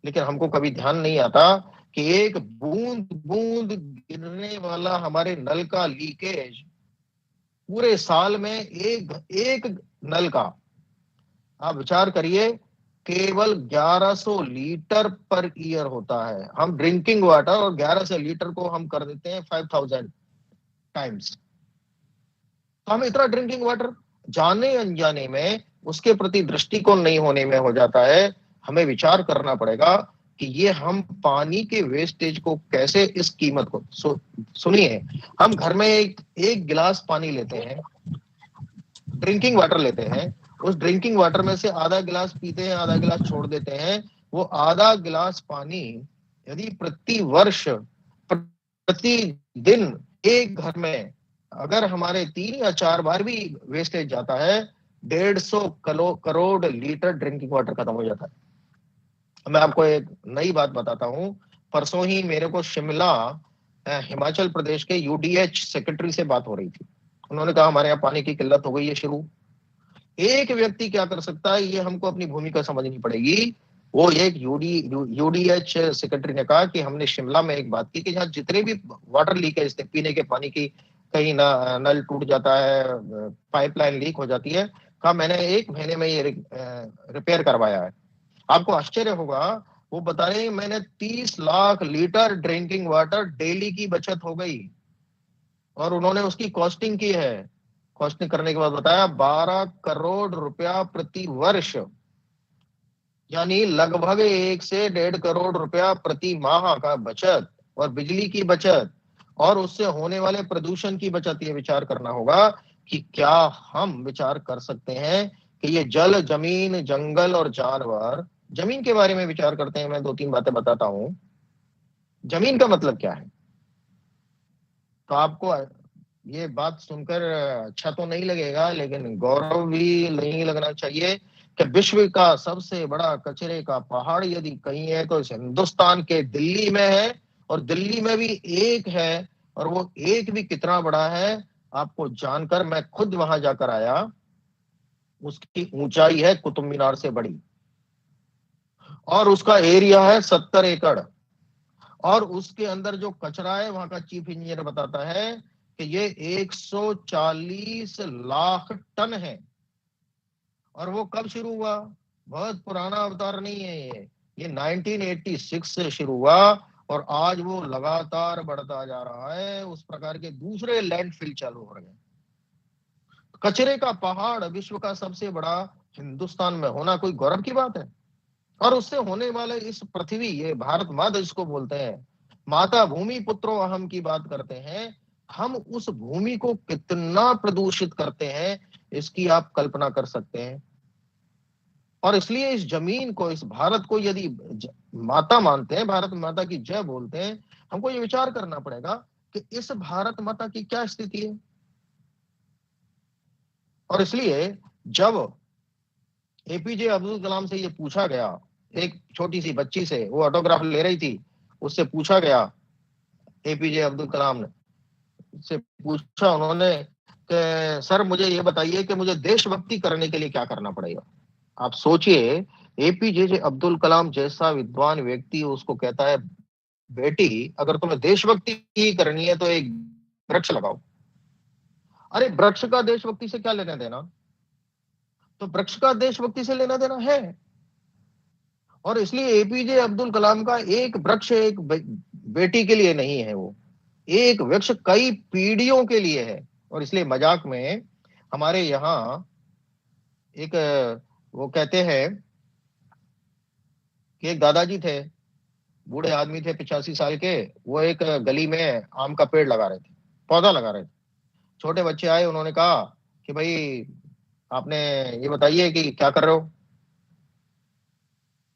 लेकिन हमको कभी ध्यान नहीं आता कि एक बूंद बूंद गिरने वाला हमारे नल का लीकेज, पूरे साल में एक नल का, आप विचार करिए, केवल 1100 लीटर पर ईयर होता है। हम ड्रिंकिंग वाटर और 1100 लीटर को हम कर देते हैं 5,000 टाइम्स। तो हम इतना ड्रिंकिंग वाटर जाने अनजाने में उसके प्रति दृष्टिकोण नहीं होने में हो जाता है। हमें विचार करना पड़ेगा कि ये हम पानी के वेस्टेज को कैसे, इस कीमत को सुनिए, हम घर में एक गिलास पानी लेते हैं, ड्रिंकिंग वाटर लेते हैं, उस ड्रिंकिंग वाटर में से आधा गिलास पीते हैं, आधा गिलास छोड़ देते हैं। वो आधा गिलास पानी यदि प्रति वर्ष, प्रति दिन एक घर में अगर हमारे 3 या 4 बार भी वेस्टेज जाता है, 150 करोड़ लीटर ड्रिंकिंग वाटर खत्म हो जाता है। मैं आपको एक नई बात बताता हूं। परसों ही मेरे को शिमला, हिमाचल प्रदेश के यूडीएच सेक्रेटरी से बात हो रही थी। उन्होंने कहा हमारे यहाँ पानी की किल्लत हो गई है शुरू। एक व्यक्ति क्या कर सकता है, ये हमको अपनी भूमिका समझनी पड़ेगी। वो एक यूडीएच सेक्रेटरी ने कहा कि हमने शिमला में एक बात की कि जहाँ जितने भी वाटर लीकेज थे, पीने के पानी की, कहीं नल टूट जाता है, पाइपलाइन लीक हो जाती है, कहा मैंने 1 महीने में ये रिपेयर करवाया है। आपको आश्चर्य होगा, वो बता रहे मैंने 30 lakh litre drinking water daily की बचत हो गई। और उन्होंने उसकी कॉस्टिंग की है। कॉस्टिंग करने के बाद बताया 12 करोड़ रुपया प्रति वर्ष, यानी लगभग 1 से 1.5 करोड़ रुपया प्रति माह का बचत, और बिजली की बचत, और उससे होने वाले प्रदूषण की बचत। ये विचार करना होगा कि क्या हम विचार कर सकते हैं कि ये जल, जमीन, जंगल और जानवर, जमीन के बारे में विचार करते हैं। मैं 2-3 बातें बताता हूं। जमीन का मतलब क्या है? तो आपको ये बात सुनकर अच्छा तो नहीं लगेगा, लेकिन गौरव भी नहीं लगना चाहिए कि विश्व का सबसे बड़ा कचरे का पहाड़ यदि कहीं है तो हिंदुस्तान के दिल्ली में है, और दिल्ली में भी एक है। और वो एक भी कितना बड़ा है आपको जानकर, मैं खुद वहां जाकर आया, उसकी ऊंचाई है कुतुब मीनार से बड़ी, और उसका एरिया है 70 एकड़। और उसके अंदर जो कचरा है, वहां का चीफ इंजीनियर बताता है कि ये 140 लाख टन है। और वो कब शुरू हुआ? बहुत पुराना अवतार नहीं है ये 1986 से शुरू हुआ, और आज वो लगातार बढ़ता जा रहा है। उस प्रकार के दूसरे लैंडफिल चालू हो रहे हैं। कचरे का पहाड़ विश्व का सबसे बड़ा हिंदुस्तान में होना कोई गौरव की बात है? और उससे होने वाले इस पृथ्वी, ये भारत माता इसको बोलते हैं, माता भूमि पुत्रो अहम की बात करते हैं, हम उस भूमि को कितना प्रदूषित करते हैं इसकी आप कल्पना कर सकते हैं। और इसलिए इस जमीन को, इस भारत को यदि माता मानते हैं, भारत माता की जय बोलते हैं, हमको ये विचार करना पड़ेगा कि इस भारत माता की क्या स्थिति है। और इसलिए जब एपीजे अब्दुल कलाम से ये पूछा गया, एक छोटी सी बच्ची से, वो ऑटोग्राफ ले रही थी, उससे पूछा गया, एपीजे अब्दुल कलाम ने से पूछा उन्होंने कि सर मुझे ये बताइए कि मुझे देशभक्ति करने के लिए क्या करना पड़ेगा। आप सोचिए, एपीजे अब्दुल कलाम जैसा विद्वान व्यक्ति उसको कहता है, बेटी अगर तुम्हें देशभक्ति ही करनी है तो एक वृक्ष लगाओ। अरे वृक्ष का देशभक्ति से क्या लेना देना? तो वृक्ष का देशभक्ति से लेना देना है। और इसलिए एपीजे अब्दुल कलाम का एक वृक्ष एक बेटी के लिए नहीं है, वो एक वृक्ष कई पीढ़ियों के लिए है। और इसलिए मजाक में हमारे यहाँ एक वो कहते हैं कि एक दादाजी थे, बूढ़े आदमी थे 85 साल के, वो एक गली में आम का पेड़ लगा रहे थे, पौधा लगा रहे थे। छोटे बच्चे आए, उन्होंने कहा कि भाई आपने ये बताइए कि क्या कर रहे हो?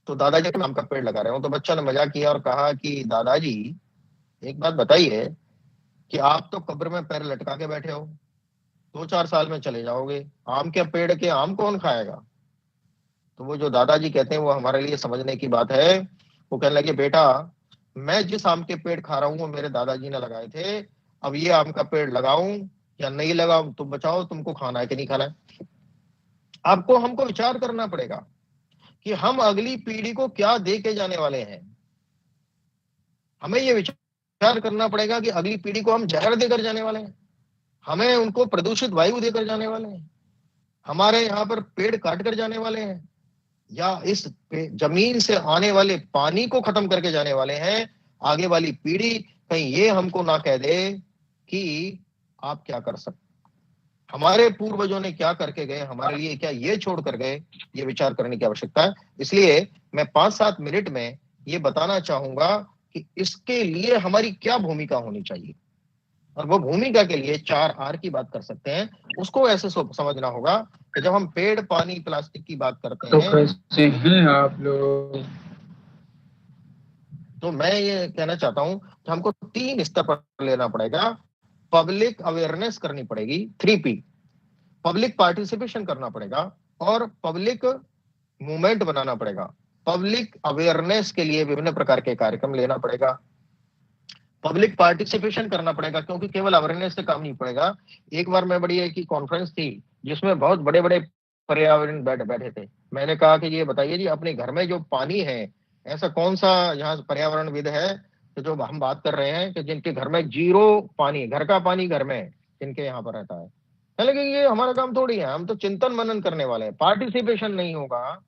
तो दादाजी आम का पेड़ लगा रहे हो। तो बच्चा ने मजाक किया और कहा कि दादाजी एक बात बताइए कि आप तो कब्र में पैर लटका के बैठे हो, 2-4 साल में चले जाओगे, आम के पेड़ के आम कौन खाएगा? तो वो जो दादाजी कहते हैं वो हमारे लिए समझने की बात है। वो कहने लगे, बेटा मैं जिस आम के पेड़ खा रहा हूं वो मेरे दादाजी ने लगाए थे, अब ये आम का पेड़ लगाऊं या नहीं लगाऊं तुम बचाओ, तुमको खाना है कि नहीं खाना है। आपको हमको विचार करना पड़ेगा कि हम अगली पीढ़ी को क्या दे के जाने वाले हैं। हमें ये विचार करना पड़ेगा कि अगली पीढ़ी को हम जहर देकर जाने वाले हैं, हमें उनको प्रदूषित वायु देकर जाने वाले हैं, हमारे यहाँ पर पेड़ काट कर जाने वाले हैं, या इस जमीन से आने वाले पानी को खत्म करके जाने वाले हैं। आगे वाली पीढ़ी कहीं ये हमको ना कह दे कि आप क्या कर सकते, हमारे पूर्वजों ने क्या करके गए, हमारे लिए क्या ये छोड़ कर गए, ये विचार करने की आवश्यकता है। इसलिए मैं 5-7 मिनट में ये बताना चाहूंगा कि इसके लिए हमारी क्या भूमिका होनी चाहिए। और वो भूमिका के लिए 4R की बात कर सकते हैं। उसको ऐसे समझना होगा कि जब हम पेड़, पानी, प्लास्टिक की बात करते तो हैं, कैसे हैं आप लोग? तो मैं ये कहना चाहता हूं कि हमको 3 स्तर पर लेना पड़ेगा। पब्लिक अवेयरनेस करनी पड़ेगी, 3P, पब्लिक पार्टिसिपेशन करना पड़ेगा और पब्लिक मूवमेंट बनाना पड़ेगा। पब्लिक अवेयरनेस के लिए विभिन्न प्रकार के कार्यक्रम लेना पड़ेगा, पब्लिक पार्टिसिपेशन करना पड़ेगा, क्योंकि केवल अवेयरनेस से काम नहीं पड़ेगा। एक बार मैं बड़ी एक कॉन्फ्रेंस थी जिसमें बहुत बड़े बड़े पर्यावरण बैठे थे। मैंने कहा कि ये बताइए जी, अपने घर में जो पानी है, ऐसा कौन सा यहाँ पर्यावरणविद है तो जो हम बात कर रहे हैं कि जिनके घर में 0 पानी, घर का पानी घर में जिनके यहाँ पर रहता है। लेकिन ये हमारा काम थोड़ी है, हम तो चिंतन मनन करने वाले हैं। पार्टिसिपेशन नहीं होगा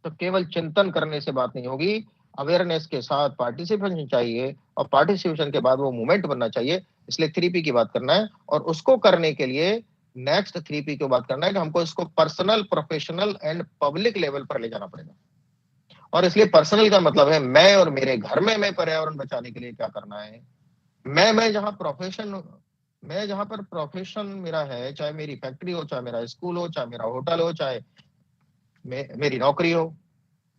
तो केवल चिंतन करने से बात नहीं होगी, अवेयरनेस के साथ पार्टिसिपेशन चाहिए और पार्टिसिपेशन के बाद वो मूवमेंट बनना चाहिए। इसलिए 3P की बात करना है और उसको करने के लिए नेक्स्ट 3P की बात करना है कि हमको इसको personal, professional and public level पर ले जाना पड़ेगा। और इसलिए पर्सनल का मतलब है मैं और मेरे घर में मैं पर्यावरण बचाने के लिए क्या करना है। मैं जहां पर प्रोफेशन मेरा है, चाहे मेरी फैक्ट्री हो, चाहे मेरा स्कूल हो, चाहे मेरा होटल हो, चाहे मेरी नौकरी हो,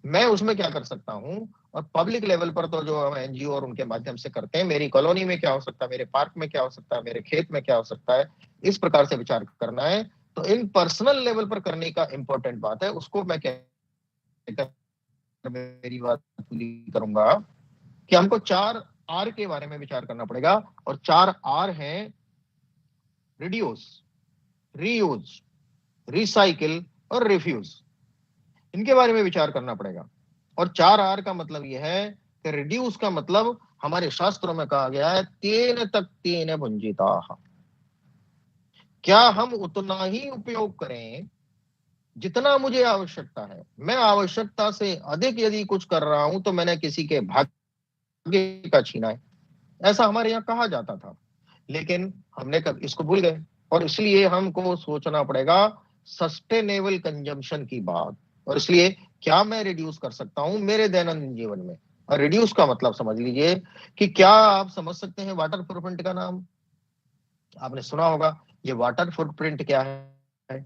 मैं उसमें क्या कर सकता हूं। और पब्लिक लेवल पर तो जो हम एनजीओ और उनके माध्यम से करते हैं, मेरी कॉलोनी में क्या हो सकता है, मेरे पार्क में क्या हो सकता है, मेरे खेत में क्या हो सकता है, इस प्रकार से विचार करना है। तो इन पर्सनल लेवल पर करने का इंपॉर्टेंट बात है, उसको मैं मेरी बात पूरी करूंगा कि हमको 4R के बारे में विचार करना पड़ेगा। और 4R हैं रिड्यूस, रीयूज, रिसाइकिल और रिफ्यूज। इनके बारे में विचार करना पड़ेगा। और 4R का मतलब यह है कि रिड्यूस का मतलब हमारे शास्त्रों में कहा गया है, तेन तक तेन भुंजिता। क्या हम उतना ही उपयोग करें जितना मुझे आवश्यकता है। मैं आवश्यकता से अधिक यदि कुछ कर रहा हूं तो मैंने किसी के भाग्य भाग्य का छीना है, ऐसा हमारे यहाँ कहा जाता था। लेकिन हमने कब इसको भूल गए, और इसलिए हमको सोचना पड़ेगा सस्टेनेबल कंजम्पशन की बात। और इसलिए क्या मैं रिड्यूस कर सकता हूं मेरे दैनंदिन जीवन में। और रिड्यूस का मतलब समझ लीजिए कि क्या आप समझ सकते हैं वाटर फुटप्रिंट का नाम आपने सुना होगा। ये वाटर फुटप्रिंट क्या है?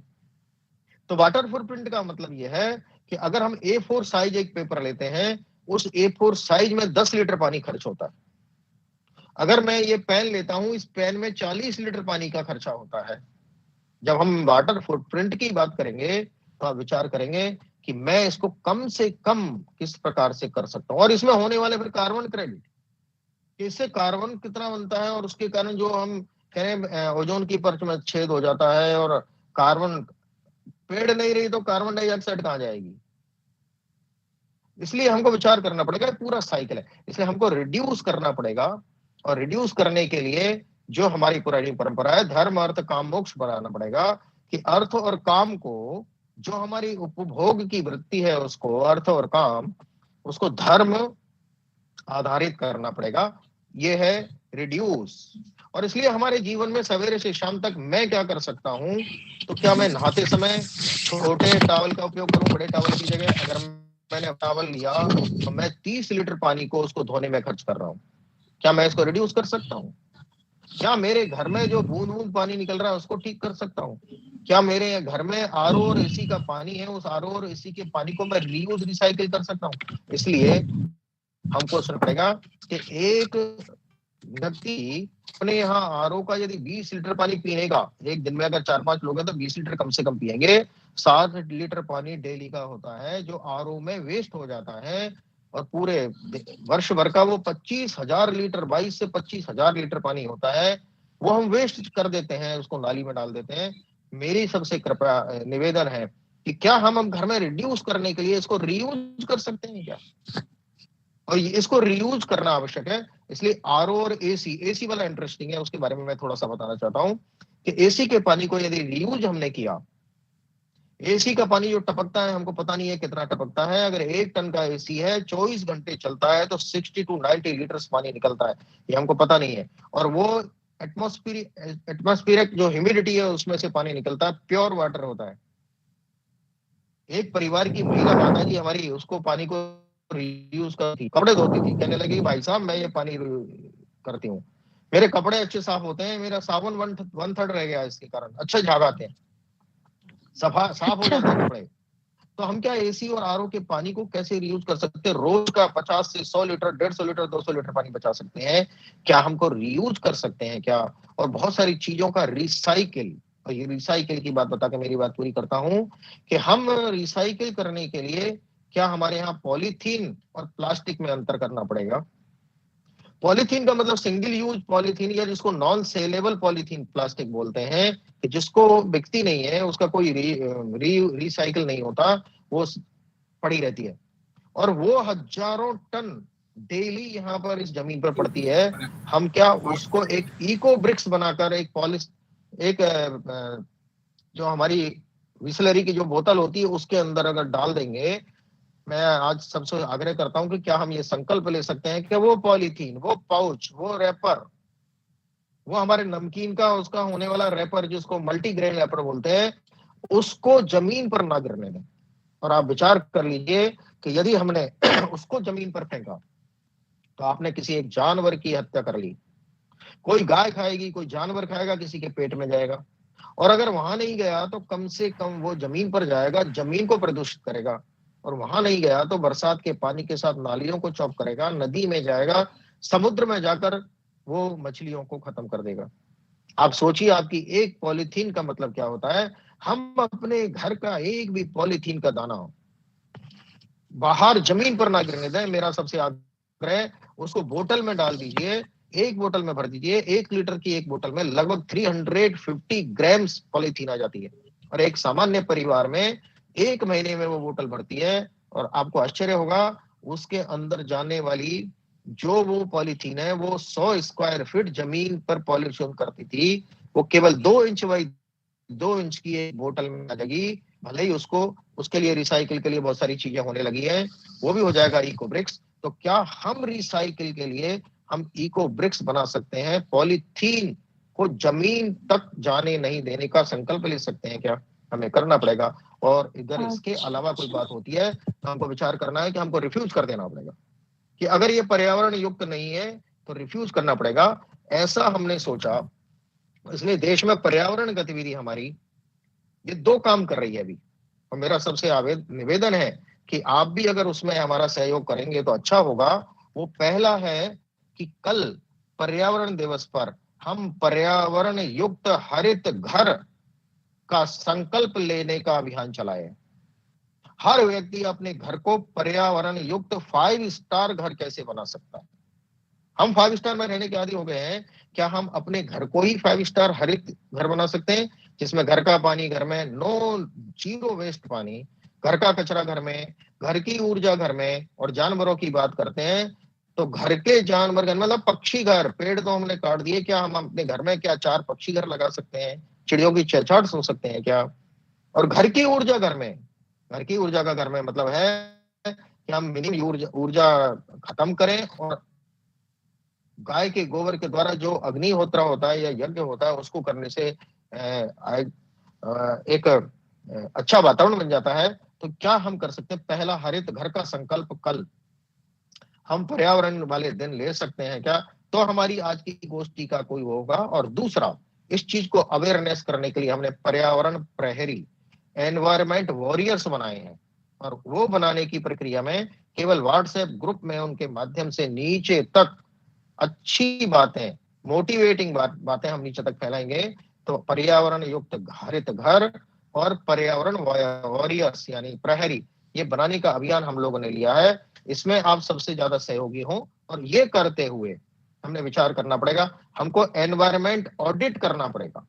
तो वाटर फुटप्रिंट का मतलब ये है कि अगर हम A4 साइज एक पेपर लेते हैं, उस A4 साइज में 10 लीटर पानी खर्च होता है। अगर मैं ये पेन लेता हूं, इस पेन में 40 लीटर पानी का खर्चा होता है। जब हम वाटर फुटप्रिंट की बात करेंगे तो आप विचार करेंगे कि मैं इसको कम से कम किस प्रकार से कर सकता हूं। और इसमें होने वाले फिर कार्बन क्रेडिट, इससे कार्बन कितना बनता है, और उसके कारण जो हम कह रहे हैं ओजोन की परत में छेद हो जाता है, और कार्बन, पेड़ नहीं रही तो कार्बन डाइऑक्साइड कहां जाएगी। इसलिए हमको विचार करना पड़ेगा, पूरा साइकिल है, इसलिए हमको रिड्यूस करना पड़ेगा। और रिड्यूस करने के लिए जो हमारी पुरानी परंपरा है, धर्म अर्थ काम मोक्ष बनाना पड़ेगा कि अर्थ और काम को, जो हमारी उपभोग की वृत्ति है उसको, अर्थ और काम, उसको धर्म आधारित करना पड़ेगा। ये है रिड्यूस। और इसलिए हमारे जीवन में सवेरे से शाम तक मैं क्या कर सकता हूं, तो क्या मैं नहाते समय छोटे टॉवल का उपयोग करूं बड़े टॉवल की जगह? अगर मैंने टॉवल लिया तो मैं 30 लीटर पानी को उसको धोने में खर्च कर रहा हूं। क्या मैं इसको रिड्यूस कर सकता हूं? क्या मेरे घर में जो बूंद बूंद पानी निकल रहा है उसको ठीक कर सकता हूं? क्या मेरे घर में आरओ और एसी का पानी है, उस आरओ और एसी के पानी को मैं रीयूज रिसाइकिल कर सकता हूं? इसलिए हमको सोचना पड़ेगा कि एक व्यक्ति अपने यहाँ आरओ का यदि 20 लीटर पानी पीने का, एक दिन में अगर 4-5 लोग हैं तो 20 लीटर कम से कम पिएंगे। 7 लीटर पानी डेली का होता है जो आरओ में वेस्ट हो जाता है, और पूरे वर्ष भर का वो 25,000 लीटर, 22 से 25,000 लीटर पानी होता है, वो हम वेस्ट कर देते हैं, उसको नाली में डाल देते हैं। मेरी सबसे कृपया निवेदन है कि क्या हम घर में रिड्यूस करने के लिए इसको रीयूज कर सकते हैं क्या? और इसको रीयूज करना आवश्यक है। इसलिए आरओ और एसी वाला इंटरेस्टिंग है, उसके बारे में मैं थोड़ा सा बताना चाहता हूं कि एसी के पानी को यदि रीयूज हमने किया, एसी का पानी जो टपकता है हमको पता नहीं है कितना टपकता है। अगर 1 टन का एसी है, 24 घंटे चलता है, तो 60 to 90 लीटर पानी निकलता है, ये हमको पता नहीं है। और वो एटमॉस्फेरिक जो ह्यूमिडिटी है उसमें से पानी निकलता है, प्योर वाटर होता है। एक परिवार की महिला माता जी हमारी उसको पानी को रीयूज करती, कपड़े धोती थी, कहने लगी भाई साहब मैं ये पानी करती हूँ, मेरे कपड़े अच्छे साफ होते हैं, मेरा साबुन 1/3 रह गया इसके कारण, अच्छे झाग आते हैं, साफ हो जाते हैं कपड़े। तो हम क्या एसी और आरओ के पानी को कैसे रीयूज कर सकते हैं? रोज का 50 से 100 लीटर, 150 लीटर, 200 लीटर पानी बचा सकते हैं। क्या हमको रीयूज कर सकते हैं क्या? और बहुत सारी चीजों का रिसाइकिल, और ये रिसाइकिल की बात बता के मेरी बात पूरी करता हूं कि हम रिसाइकिल करने के लिए क्या हमारे यहाँ पॉलीथीन और प्लास्टिक में अंतर करना पड़ेगा। पॉलीथीन का मतलब सिंगल यूज पॉलीथीन, या जिसको नॉन सेलेबल पॉलीथीन प्लास्टिक बोलते हैं, कि जिसको बिकती नहीं है, उसका कोई रिसाइकिल नहीं होता, वो पड़ी रहती है, और वो हजारों टन डेली यहाँ पर इस जमीन पर पड़ती है। हम क्या उसको एक इको ब्रिक्स बनाकर, एक जो हमारी बिसलरी की जो बोतल होती है उसके अंदर अगर डाल देंगे, मैं आज सबसे आग्रह करता हूं कि क्या हम ये संकल्प ले सकते हैं कि वो पॉलीथीन, वो पाउच, वो रैपर, वो हमारे नमकीन का उसका होने वाला रैपर जिसको मल्टीग्रेन रैपर बोलते हैं, उसको जमीन पर ना गिरने दें। और आप विचार कर लीजिए कि यदि हमने उसको जमीन पर फेंका तो आपने किसी एक जानवर की हत्या कर ली। कोई गाय खाएगी, कोई जानवर खाएगा, किसी के पेट में जाएगा, और अगर वहां नहीं गया तो कम से कम वो जमीन पर जाएगा, जमीन को प्रदूषित करेगा, और वहां नहीं गया तो बरसात के पानी के साथ नालियों को चौक करेगा, नदी में जाएगा, समुद्र में जाकर वो मछलियों को खत्म कर देगा। आप सोचिए आपकी एक पॉलीथीन का मतलब क्या होता है। हम अपने घर का एक भी पॉलीथीन का दाना बाहर जमीन पर ना गिरने दें। मेरा सबसे आग्रह है, उसको बोतल में डाल दीजिए, एक बोतल में भर दीजिए। 1 लीटर की एक बोतल में लगभग 350 ग्राम्स पॉलीथीन आ जाती है, और एक सामान्य परिवार में 1 महीने में वो बोतल भरती है। और आपको आश्चर्य होगा, उसके अंदर जाने वाली जो वो पॉलीथीन है वो 100 स्क्वायर फीट जमीन पर पॉल्यूशन करती थी, वो केवल 2 इंच बाई 2 इंच की एक बोतल में आ जाएगी। भले ही उसको, उसके लिए रिसाइकिल के लिए बहुत सारी चीजें होने लगी है, वो भी हो जाएगा इको ब्रिक्स। तो क्या हम रिसाइकिल के लिए हम इको ब्रिक्स बना सकते हैं? पॉलीथीन को जमीन तक जाने नहीं देने का संकल्प ले सकते हैं क्या? हमें करना पड़ेगा। और अगर इसके अलावा कोई बात होती है तो हमको विचार करना है कि हमको रिफ्यूज कर देना पड़ेगा, कि अगर ये पर्यावरण युक्त नहीं है तो रिफ्यूज करना पड़ेगा, ऐसा हमने सोचा। इसलिए देश में पर्यावरण गतिविधि हमारी ये दो काम कर रही है अभी, और मेरा सबसे निवेदन है कि आप भी अगर उसमें हमारा सहयोग करेंगे तो अच्छा होगा। वो पहला है कि कल पर्यावरण दिवस पर हम पर्यावरण युक्त हरित घर का संकल्प लेने का अभियान चलाए। हर व्यक्ति अपने घर को पर्यावरण युक्त 5 स्टार घर कैसे बना सकता है? हम 5 स्टार में रहने के आदी हो गए हैं, क्या हम अपने घर को ही 5 स्टार हरित घर बना सकते हैं, जिसमें घर का पानी घर में, जीरो वेस्ट पानी, घर का कचरा घर में, घर की ऊर्जा घर में। और जानवरों की बात करते हैं तो घर के जानवर घर, मतलब पक्षी घर, पेड़ तो हमने काट दिए, क्या हम अपने घर में क्या 4 पक्षी घर लगा सकते हैं? चिड़ियों की चहचहाट सुन सकते हैं क्या? और घर की ऊर्जा घर में, घर की ऊर्जा का घर में मतलब है कि हम मिनिमम ऊर्जा खत्म करें, और गाय के गोबर के द्वारा जो अग्निहोत्र होता है या यज्ञ होता है उसको करने से एक अच्छा वातावरण बन जाता है। तो क्या हम कर सकते हैं? पहला, हरित घर का संकल्प कल हम पर्यावरण वाले दिन ले सकते हैं क्या? तो हमारी आज की गोष्ठी का कोई होगा। और दूसरा, इस चीज को अवेयरनेस करने के लिए हमने पर्यावरण प्रहरी, एनवायरमेंट वॉरियर्स बनाए हैं। और वो बनाने की प्रक्रिया में केवल व्हाट्सएप ग्रुप में उनके माध्यम से नीचे तक अच्छी बातें, मोटिवेटिंग बातें हम नीचे तक फैलाएंगे। तो पर्यावरण युक्त हरित घर और पर्यावरण वॉरियर्स यानी प्रहरी, ये बनाने का अभियान हम लोगों ने लिया है। इसमें आप सबसे ज्यादा सहयोगी हो, और ये करते हुए हमने विचार करना पड़ेगा, हमको एनवायरमेंट ऑडिट करना पड़ेगा,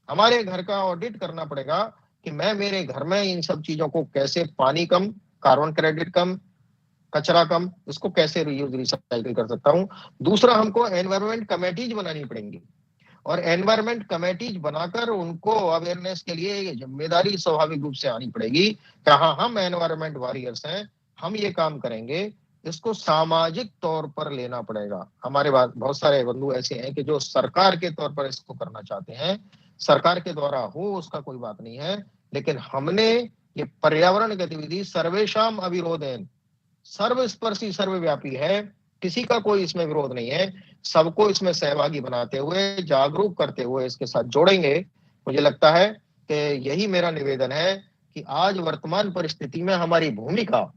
हमारे घर का ऑडिट करना पड़ेगा कि मैं मेरे घर में इन सब चीजों को कैसे, पानी कम, कार्बन क्रेडिट कम, कचरा कम, इसको कैसे रीयूज रिसाइकिल कर सकता हूँ। दूसरा, हमको एनवायरमेंट कमेटीज बनानी पड़ेंगी, और एनवायरमेंट कमेटीज बनाकर उनको अवेयरनेस के लिए जिम्मेदारी स्वाभाविक रूप से आनी पड़ेगी कि हाँ, हम एनवायरमेंट वॉरियर्स हैं, हम ये काम करेंगे। इसको सामाजिक तौर पर लेना पड़ेगा। हमारे पास बहुत सारे बंधु ऐसे हैं कि जो सरकार के तौर पर इसको करना चाहते हैं, सरकार के द्वारा हो उसका कोई बात नहीं है, लेकिन हमने ये पर्यावरण गतिविधि सर्वेशाम अविरोधेन, सर्वस्पर्शी सर्वव्यापी है, किसी का कोई इसमें विरोध नहीं है। सबको इसमें सहभागी बनाते हुए, जागरूक करते हुए इसके साथ जोड़ेंगे। मुझे लगता है कि यही मेरा निवेदन है कि आज वर्तमान परिस्थिति में हमारी भूमिका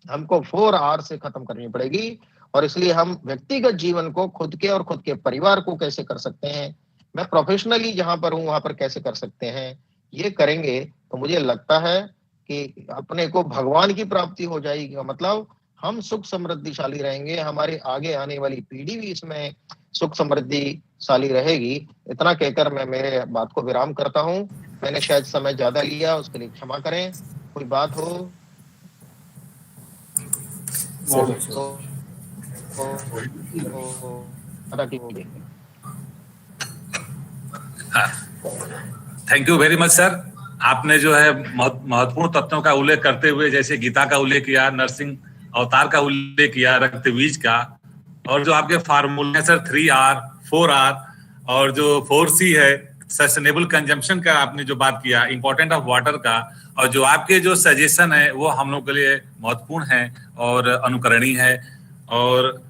हमको 4R से खत्म करनी पड़ेगी। और इसलिए हम व्यक्तिगत जीवन को, खुद के और खुद के परिवार को कैसे कर सकते हैं, मैं प्रोफेशनली जहां पर हूं वहां पर कैसे कर सकते हैं, ये करेंगे तो मुझे लगता है कि अपने को भगवान की प्राप्ति हो जाएगी। मतलब हम सुख समृद्धिशाली रहेंगे, हमारे आगे आने वाली पीढ़ी भी इसमें सुख समृद्धिशाली रहेगी। इतना कहकर मैं मेरे बात को विराम करता हूं। मैंने शायद समय ज्यादा लिया, उसके लिए क्षमा करें। कोई बात हो तो thank you very much sir. आपने जो है महत्वपूर्ण तत्वों का उल्लेख करते हुए, जैसे गीता का उल्लेख किया, नरसिंह अवतार का उल्लेख किया, रक्त बीज का, और जो आपके फार्मूले सर 3R 4R और जो 4C है सस्टेनेबल कंजम्पशन का आपने जो बात किया, इंपॉर्टेंट ऑफ वाटर का, और जो आपके जो सजेशन है वो हम लोग के लिए महत्वपूर्ण है और अनुकरणीय है, और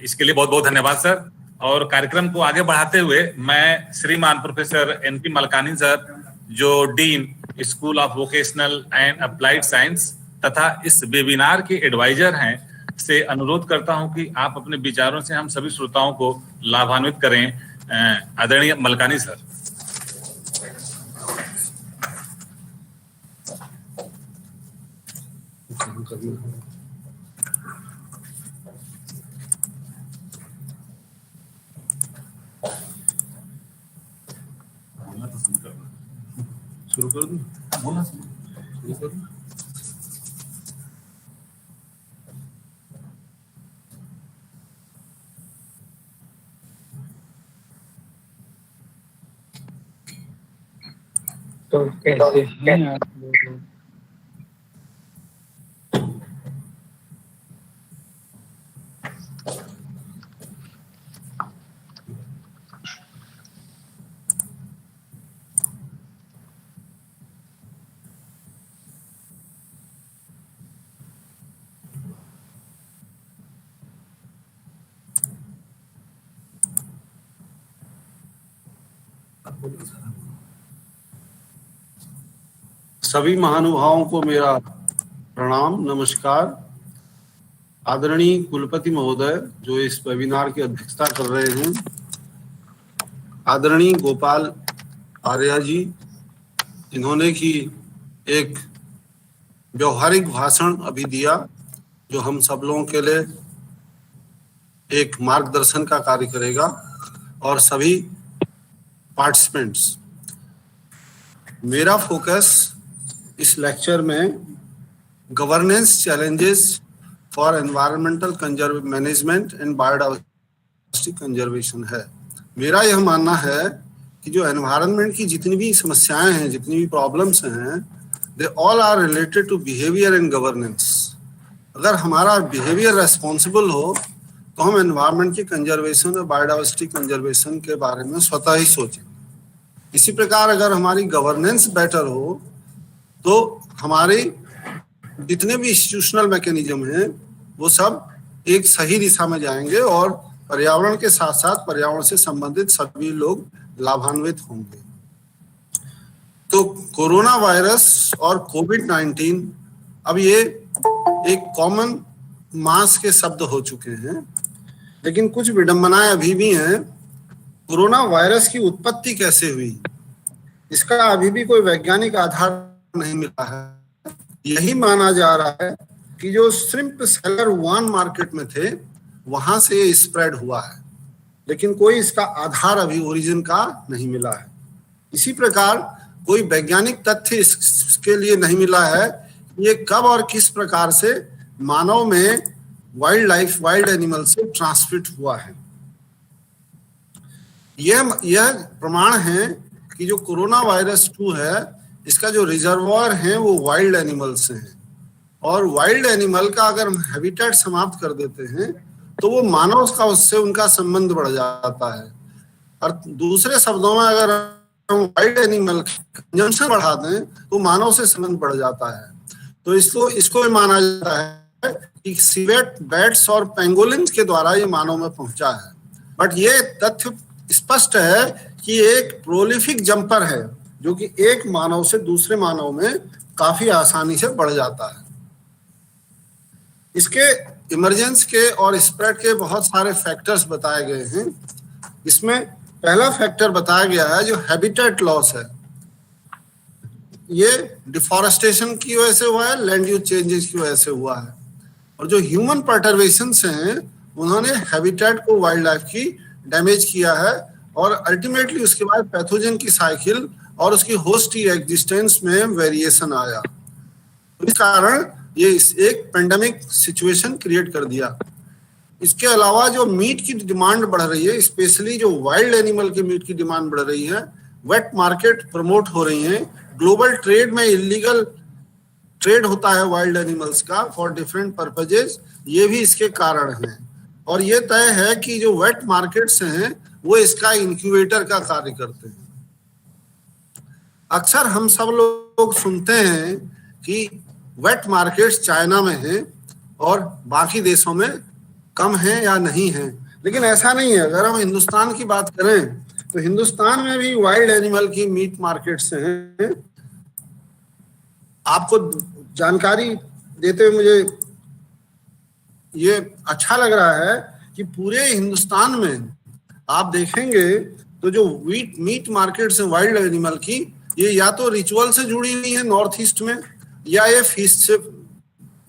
इसके लिए बहुत बहुत धन्यवाद सर। और कार्यक्रम को आगे बढ़ाते हुए मैं श्रीमान प्रोफेसर एनपी मलकानी सर, जो dean school of vocational and applied science तथा इस वेबिनार के एडवाइजर हैं, से अनुरोध करता हूं कि आप अपने विचारों से हम सभी श्रोताओं को लाभान्वित करें। आदरणीय मलकानी सर। शुरू कर दूं? बोलना शुरू कर दूं? तो कैसे हैं आप लोग? सभी महानुभावों को मेरा प्रणाम, नमस्कार। आदरणीय कुलपति महोदय जो इस वेबिनार की अध्यक्षता कर रहे हैं, आदरणीय गोपाल आर्या जी इन्होंने की एक व्यवहारिक भाषण अभी दिया जो हम सब लोगों के लिए एक मार्गदर्शन का कार्य करेगा, और सभी पार्टिसिपेंट्स। मेरा फोकस इस लेक्चर में governance challenges for environmental management and biodiversity conservation है। मेरा यह मानना है कि जो एनवायरनमेंट की जितनी भी समस्याएं हैं, जितनी भी प्रॉब्लम्स हैं, they all are related to behaviour and governance. अगर हमारा बिहेवियर रेस्पॉन्सिबल हो तो हम एनवायरनमेंट की कंजर्वेशन और बायोडाइवर्सिटी कंजर्वेशन के बारे में स्वतः ही सोचें। इसी प्रकार अगर हमारी गवर्नेंस बेटर हो तो हमारे जितने भी इंस्टीट्यूशनल मैकेनिज्म हैं वो सब एक सही दिशा में जाएंगे और पर्यावरण के साथ साथ पर्यावरण से संबंधित सभी लोग लाभान्वित होंगे। तो कोरोना वायरस और कोविड-19 अब ये एक कॉमन मास के शब्द हो चुके हैं, लेकिन कुछ विडंबनाएं अभी भी हैं। कोरोना वायरस की उत्पत्ति कैसे हुई, इसका अभी भी कोई वैज्ञानिक आधार नहीं मिला है। यही माना जा रहा है कि जो श्रिम्प सेलर वुहान मार्केट में थे वहां से ये स्प्रेड हुआ है, लेकिन कोई इसका आधार अभी ओरिजिन का नहीं मिला है। इसी प्रकार कोई वैज्ञानिक तथ्य इसके लिए नहीं मिला है ये कब और किस प्रकार से मानव में वाइल्ड एनिमल से ट्रांसमिट हुआ है। यह प्रमाण है कि जो कोरोना वायरस 2 है इसका जो रिजर्वॉयर है वो वाइल्ड एनिमल से है, और वाइल्ड एनिमल का अगर हम हैबिटेट समाप्त कर देते हैं तो वो मानव का उससे उनका संबंध बढ़ जाता है। और दूसरे शब्दों में अगर हम वाइल्ड एनिमल कंजम्पशन बढ़ा दें तो मानव से संबंध बढ़ जाता है। तो इसको माना जाता है कि सिवेट, बैट्स और पेंगोलिन के द्वारा ये मानव में पहुंचा है। बट ये तथ्य स्पष्ट है कि एक प्रोलिफिक जंपर है जो कि एक मानव से दूसरे मानव में काफी आसानी से बढ़ जाता है। इसके इमरजेंस के और स्प्रेड के बहुत सारे फैक्टर्स बताए गए हैं। इसमें पहला फैक्टर बताया गया है जो हैबिटेट लॉस है। ये डिफॉरेस्टेशन की वजह से हुआ है, लैंड यूज चेंजेस की वजह से हुआ है, और जो ह्यूमन परटर्वेशंस हैं उन्होंने हैबिटेट को, वाइल्ड लाइफ की डैमेज किया है, और अल्टीमेटली उसके बाद पैथोजन की साइकिल और उसकी होस्ट की एग्जिस्टेंस में वेरिएशन आया। इस कारण ये एक पेंडेमिक सिचुएशन क्रिएट कर दिया। इसके अलावा जो मीट की डिमांड बढ़ रही है, स्पेशली जो वाइल्ड एनिमल के मीट की डिमांड बढ़ रही है, वेट मार्केट प्रमोट हो रही है, ग्लोबल ट्रेड में इलीगल ट्रेड होता है वाइल्ड एनिमल्स का फॉर डिफरेंट पर्पजेज, ये भी इसके कारण हैं। और ये तय है कि जो वेट मार्केट्स हैं वो इसका इंक्यूबेटर का कार्य करते हैं। अक्सर हम सब लोग सुनते हैं कि वेट मार्केट्स चाइना में हैं और बाकी देशों में कम हैं या नहीं हैं, लेकिन ऐसा नहीं है। अगर हम हिंदुस्तान की बात करें तो हिंदुस्तान में भी वाइल्ड एनिमल की मीट मार्केट्स हैं। आपको जानकारी देते हुए मुझे ये अच्छा लग रहा है कि पूरे हिंदुस्तान में आप देखेंगे तो जो मीट मार्केट्स हैं वाइल्ड एनिमल की, ये या तो रिचुअल से जुड़ी हुई है नॉर्थ ईस्ट में, या ये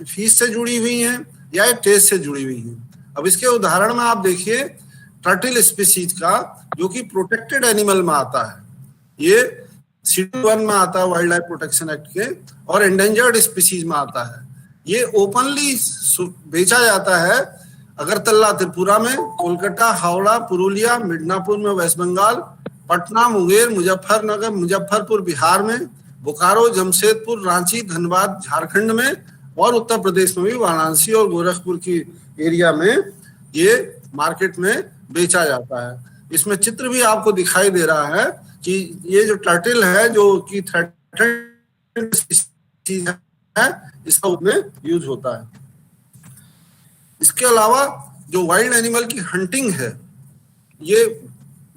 फीस से जुड़ी हुई हैं, या ये टेस्ट से जुड़ी हुई हैं। अब इसके उदाहरण में आप देखिए टर्टल स्पीसीज का, जो कि प्रोटेक्टेड एनिमल में आता है, ये शेड्यूल 1 में आता है वाइल्ड लाइफ प्रोटेक्शन एक्ट के, और एंडेंजर्ड स्पीसीज में आता है। ये ओपनली बेचा जाता है अगरतला त्रिपुरा में, कोलकाता, हावड़ा, पुरुलिया, मिदनापुर में वेस्ट बंगाल, पटना, मुंगेर, मुजफ्फरनगर, मुजफ्फरपुर बिहार में, बोकारो, जमशेदपुर, रांची, धनबाद झारखंड में, और उत्तर प्रदेश में भी वाराणसी और गोरखपुर की एरिया में ये मार्केट में बेचा जाता है। इसमें चित्र भी आपको दिखाई दे रहा है कि ये जो टर्टल है जो कि थ्रेटेंड स्पीशीज है, इसका उसमें यूज होता है। इसके अलावा जो वाइल्ड एनिमल की हंटिंग है, ये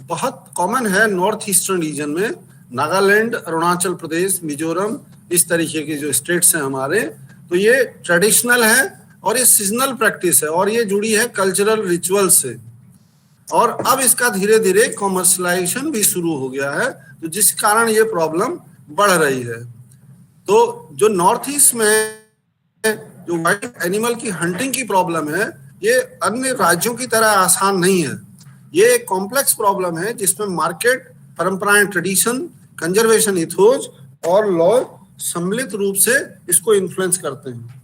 बहुत कॉमन है नॉर्थ ईस्टर्न रीजन में, नागालैंड, अरुणाचल प्रदेश, मिजोरम, इस तरीके के जो स्टेट्स हैं हमारे, तो ये ट्रेडिशनल है और ये सीजनल प्रैक्टिस है और ये जुड़ी है कल्चरल रिचुअल से। और अब इसका धीरे धीरे कॉमर्शलाइजेशन भी शुरू हो गया है, तो जिस कारण ये प्रॉब्लम बढ़ रही है। तो जो नॉर्थ ईस्ट में जो वाइल्ड एनिमल की हंटिंग की प्रॉब्लम है, ये अन्य राज्यों की तरह आसान नहीं है। ये एक कॉम्प्लेक्स प्रॉब्लम है जिसमें मार्केट, परंपराएं, ट्रेडिशन, कंजर्वेशन इथोज और लॉ सम्मिलित रूप से इसको इन्फ्लुएंस करते हैं।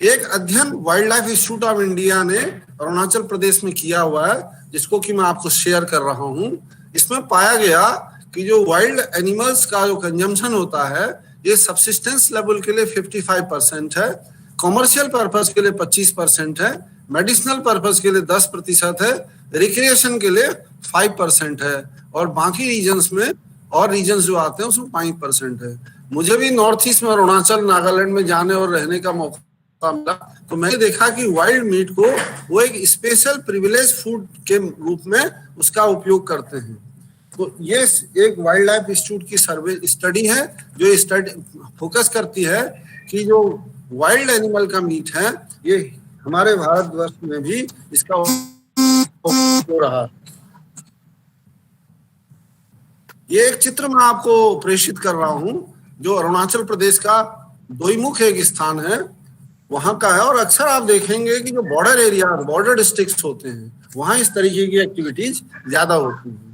एक अध्ययन wild life institute of India ने अरुणाचल प्रदेश में किया हुआ है, जिसको कि मैं आपको शेयर कर रहा हूं। इसमें पाया गया कि जो वाइल्ड एनिमल्स का जो कंजम्पशन होता है, ये सबसिस्टेंस लेवल के लिए 55% है, कॉमर्शियल पर्पस के लिए 25% है, मेडिसिनल पर्पस के लिए 10% है, रिक्रिएशन के लिए 5% है और बाकी रीजन्स में और रीजन्स जो आते हैं उसमें 5% है। मुझे भी नॉर्थ ईस्ट में अरुणाचल, नागालैंड में जाने और रहने का मौका मिला, तो मैंने देखा कि वाइल्ड मीट को वो एक स्पेशल प्रिविलेज फूड के रूप में उसका उपयोग करते हैं। तो ये एक वाइल्ड लाइफ इंस्टीट्यूट की सर्वे स्टडी है जो स्टडी फोकस करती है कि जो वाइल्ड एनिमल का मीट है, ये हमारे भारतवर्ष में भी इसका हो रहा है। ये एक चित्र मैं आपको प्रेषित कर रहा हूं जो अरुणाचल प्रदेश का दोईमुख एक स्थान है वहां का है, और अक्सर आप देखेंगे कि जो बॉर्डर एरिया, बॉर्डर डिस्ट्रिक्ट्स होते हैं, वहां इस तरीके की एक्टिविटीज ज्यादा होती हैं।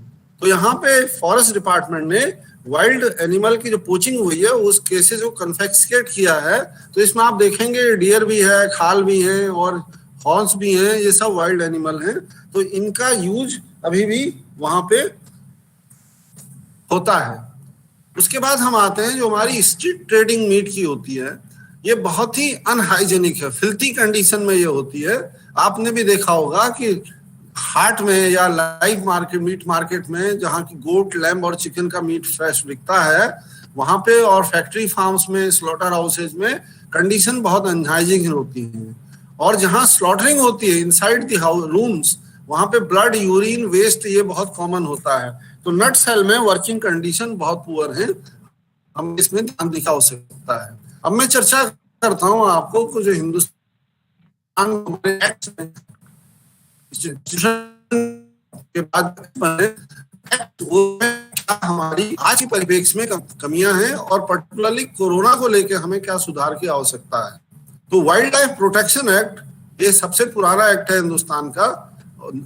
तो यहाँ पे फॉरेस्ट डिपार्टमेंट ने वाइल्ड एनिमल की जो पोचिंग हुई है उस केसेस को कन्फेस्केट किया है। तो इसमें आप देखेंगे डियर भी है, खाल भी है और हॉर्स भी हैं, ये सब वाइल्ड एनिमल हैं। तो इनका यूज अभी भी वहां पे होता है। उसके बाद हम आते हैं जो हमारी स्ट्रीट ट्रेडिंग मीट की होती है, ये बहुत ही अनहाइजेनिक है, फिल्थी कंडीशन में ये होती है। आपने भी देखा होगा कि हाट में या लाइव मार्केट, मीट मार्केट में, जहाँ की गोट, लैम्ब और चिकन का मीट फ्रेश बिकता है, वहां पे और फैक्ट्री फार्म्स में, स्लॉटर हाउसेज में कंडीशन बहुत अनहाइजीनिक होती है। और जहाँ स्लॉटरिंग होती है इनसाइड द रूम्स, वहां पे ब्लड, यूरिन, वेस्ट ये बहुत कॉमन होता है। तो नट सेल में वर्किंग कंडीशन बहुत पुअर है, हम इसमें ध्यान दिखा हो सकता है। अब मैं चर्चा करता हूं आपको कुछ हिंदुस्तान के बाद हमारी आज की परिप्रेक्ष्य में कमियां हैं और पर्टिकुलरली कोरोना को लेकर हमें क्या सुधार की आवश्यकता है। तो वाइल्ड लाइफ प्रोटेक्शन एक्ट ये सबसे पुराना एक्ट है हिंदुस्तान का,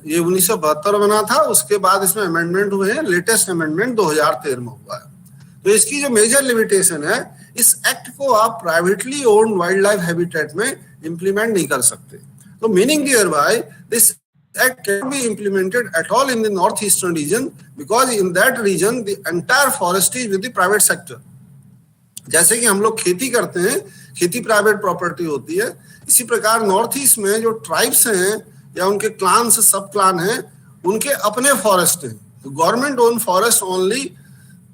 ये 1972 बना था। उसके बाद इसमें अमेंडमेंट हुए हैं, लेटेस्ट अमेंडमेंट 2013 में हुआ है। तो इसकी जो मेजर लिमिटेशन है, इस एक्ट को आप privately owned wild life habitat में इंप्लीमेंट नहीं कर सकते। तो meaning here by this act can be implemented at all in the northeastern region because in that region the entire forest is with the private sector। जैसे कि हम लोग खेती करते हैं, खेती प्राइवेट प्रॉपर्टी होती है, इसी प्रकार नॉर्थ ईस्ट में जो ट्राइब्स हैं या उनके क्लान्स, सब क्लान हैं, उनके अपने फॉरेस्ट हैं। तो गवर्नमेंट ओन फॉरेस्ट ओनली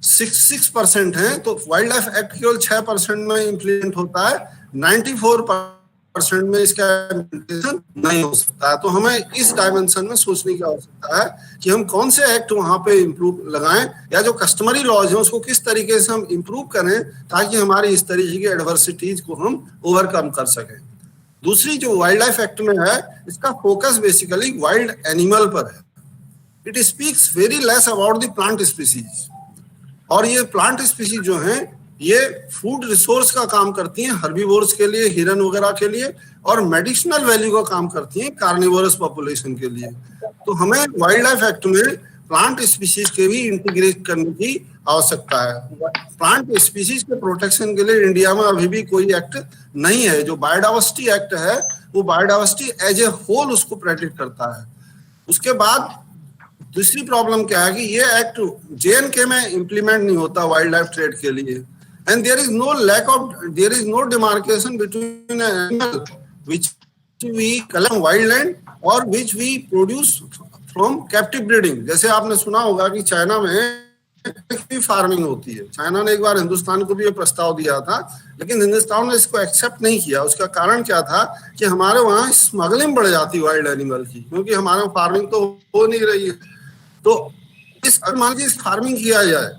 6% है, तो वाइल्ड लाइफ एक्ट केवल 6% में इंप्लीमेंट होता है, 94% में इसका इम्प्लीमेंटेशन नहीं हो सकता है। तो हमें इस डायमेंशन में सोचने की आवश्यकता है कि हम कौन से एक्ट वहां पे इम्प्रूव लगाएं, या जो कस्टमरी लॉज है उसको किस तरीके से हम इम्प्रूव करें ताकि हमारी इस तरीके की एडवर्सिटीज को हम ओवरकम कर सकें। दूसरी जो वाइल्ड लाइफ एक्ट में है, इसका फोकस बेसिकली वाइल्ड एनिमल पर है। It speaks very less about the plant species, और ये प्लांट स्पीसीज जो हैं ये फूड रिसोर्स का काम करती हैं हर्बीवोर्स के लिए, हिरन वगैरह के लिए, और मेडिसिनल वैल्यू का काम करती हैं कार्निवोरस पॉपुलेशन के लिए। तो हमें वाइल्ड लाइफ एक्ट में प्लांट स्पीसीज के भी इंटीग्रेट करने की आवश्यकता है। प्लांट स्पीसीज के प्रोटेक्शन के लिए इंडिया में अभी भी कोई एक्ट नहीं है। जो बायोडाइवर्सिटी एक्ट है वो बायोडाइवर्सिटी एज ए होल उसको प्रोटेक्ट करता है। उसके बाद दूसरी प्रॉब्लम क्या है कि ये एक्ट JNK में इंप्लीमेंट नहीं होता वाइल्ड लाइफ ट्रेड के लिए, and there is no demarcation between an animal which we collect wildland or which we produce from captive breeding। जैसे आपने सुना होगा कि चाइना में की फार्मिंग होती है। चाइना ने एक बार हिंदुस्तान को भी ये प्रस्ताव दिया था, लेकिन हिंदुस्तान ने इसको एक्सेप्ट नहीं किया। उसका कारण क्या था कि हमारे वहाँ स्मगलिंग बढ़ जाती वाइल्ड एनिमल की, क्योंकि हमारे फार्मिंग तो हो नहीं रही है। तो इस मान लीजिए फार्मिंग किया जाए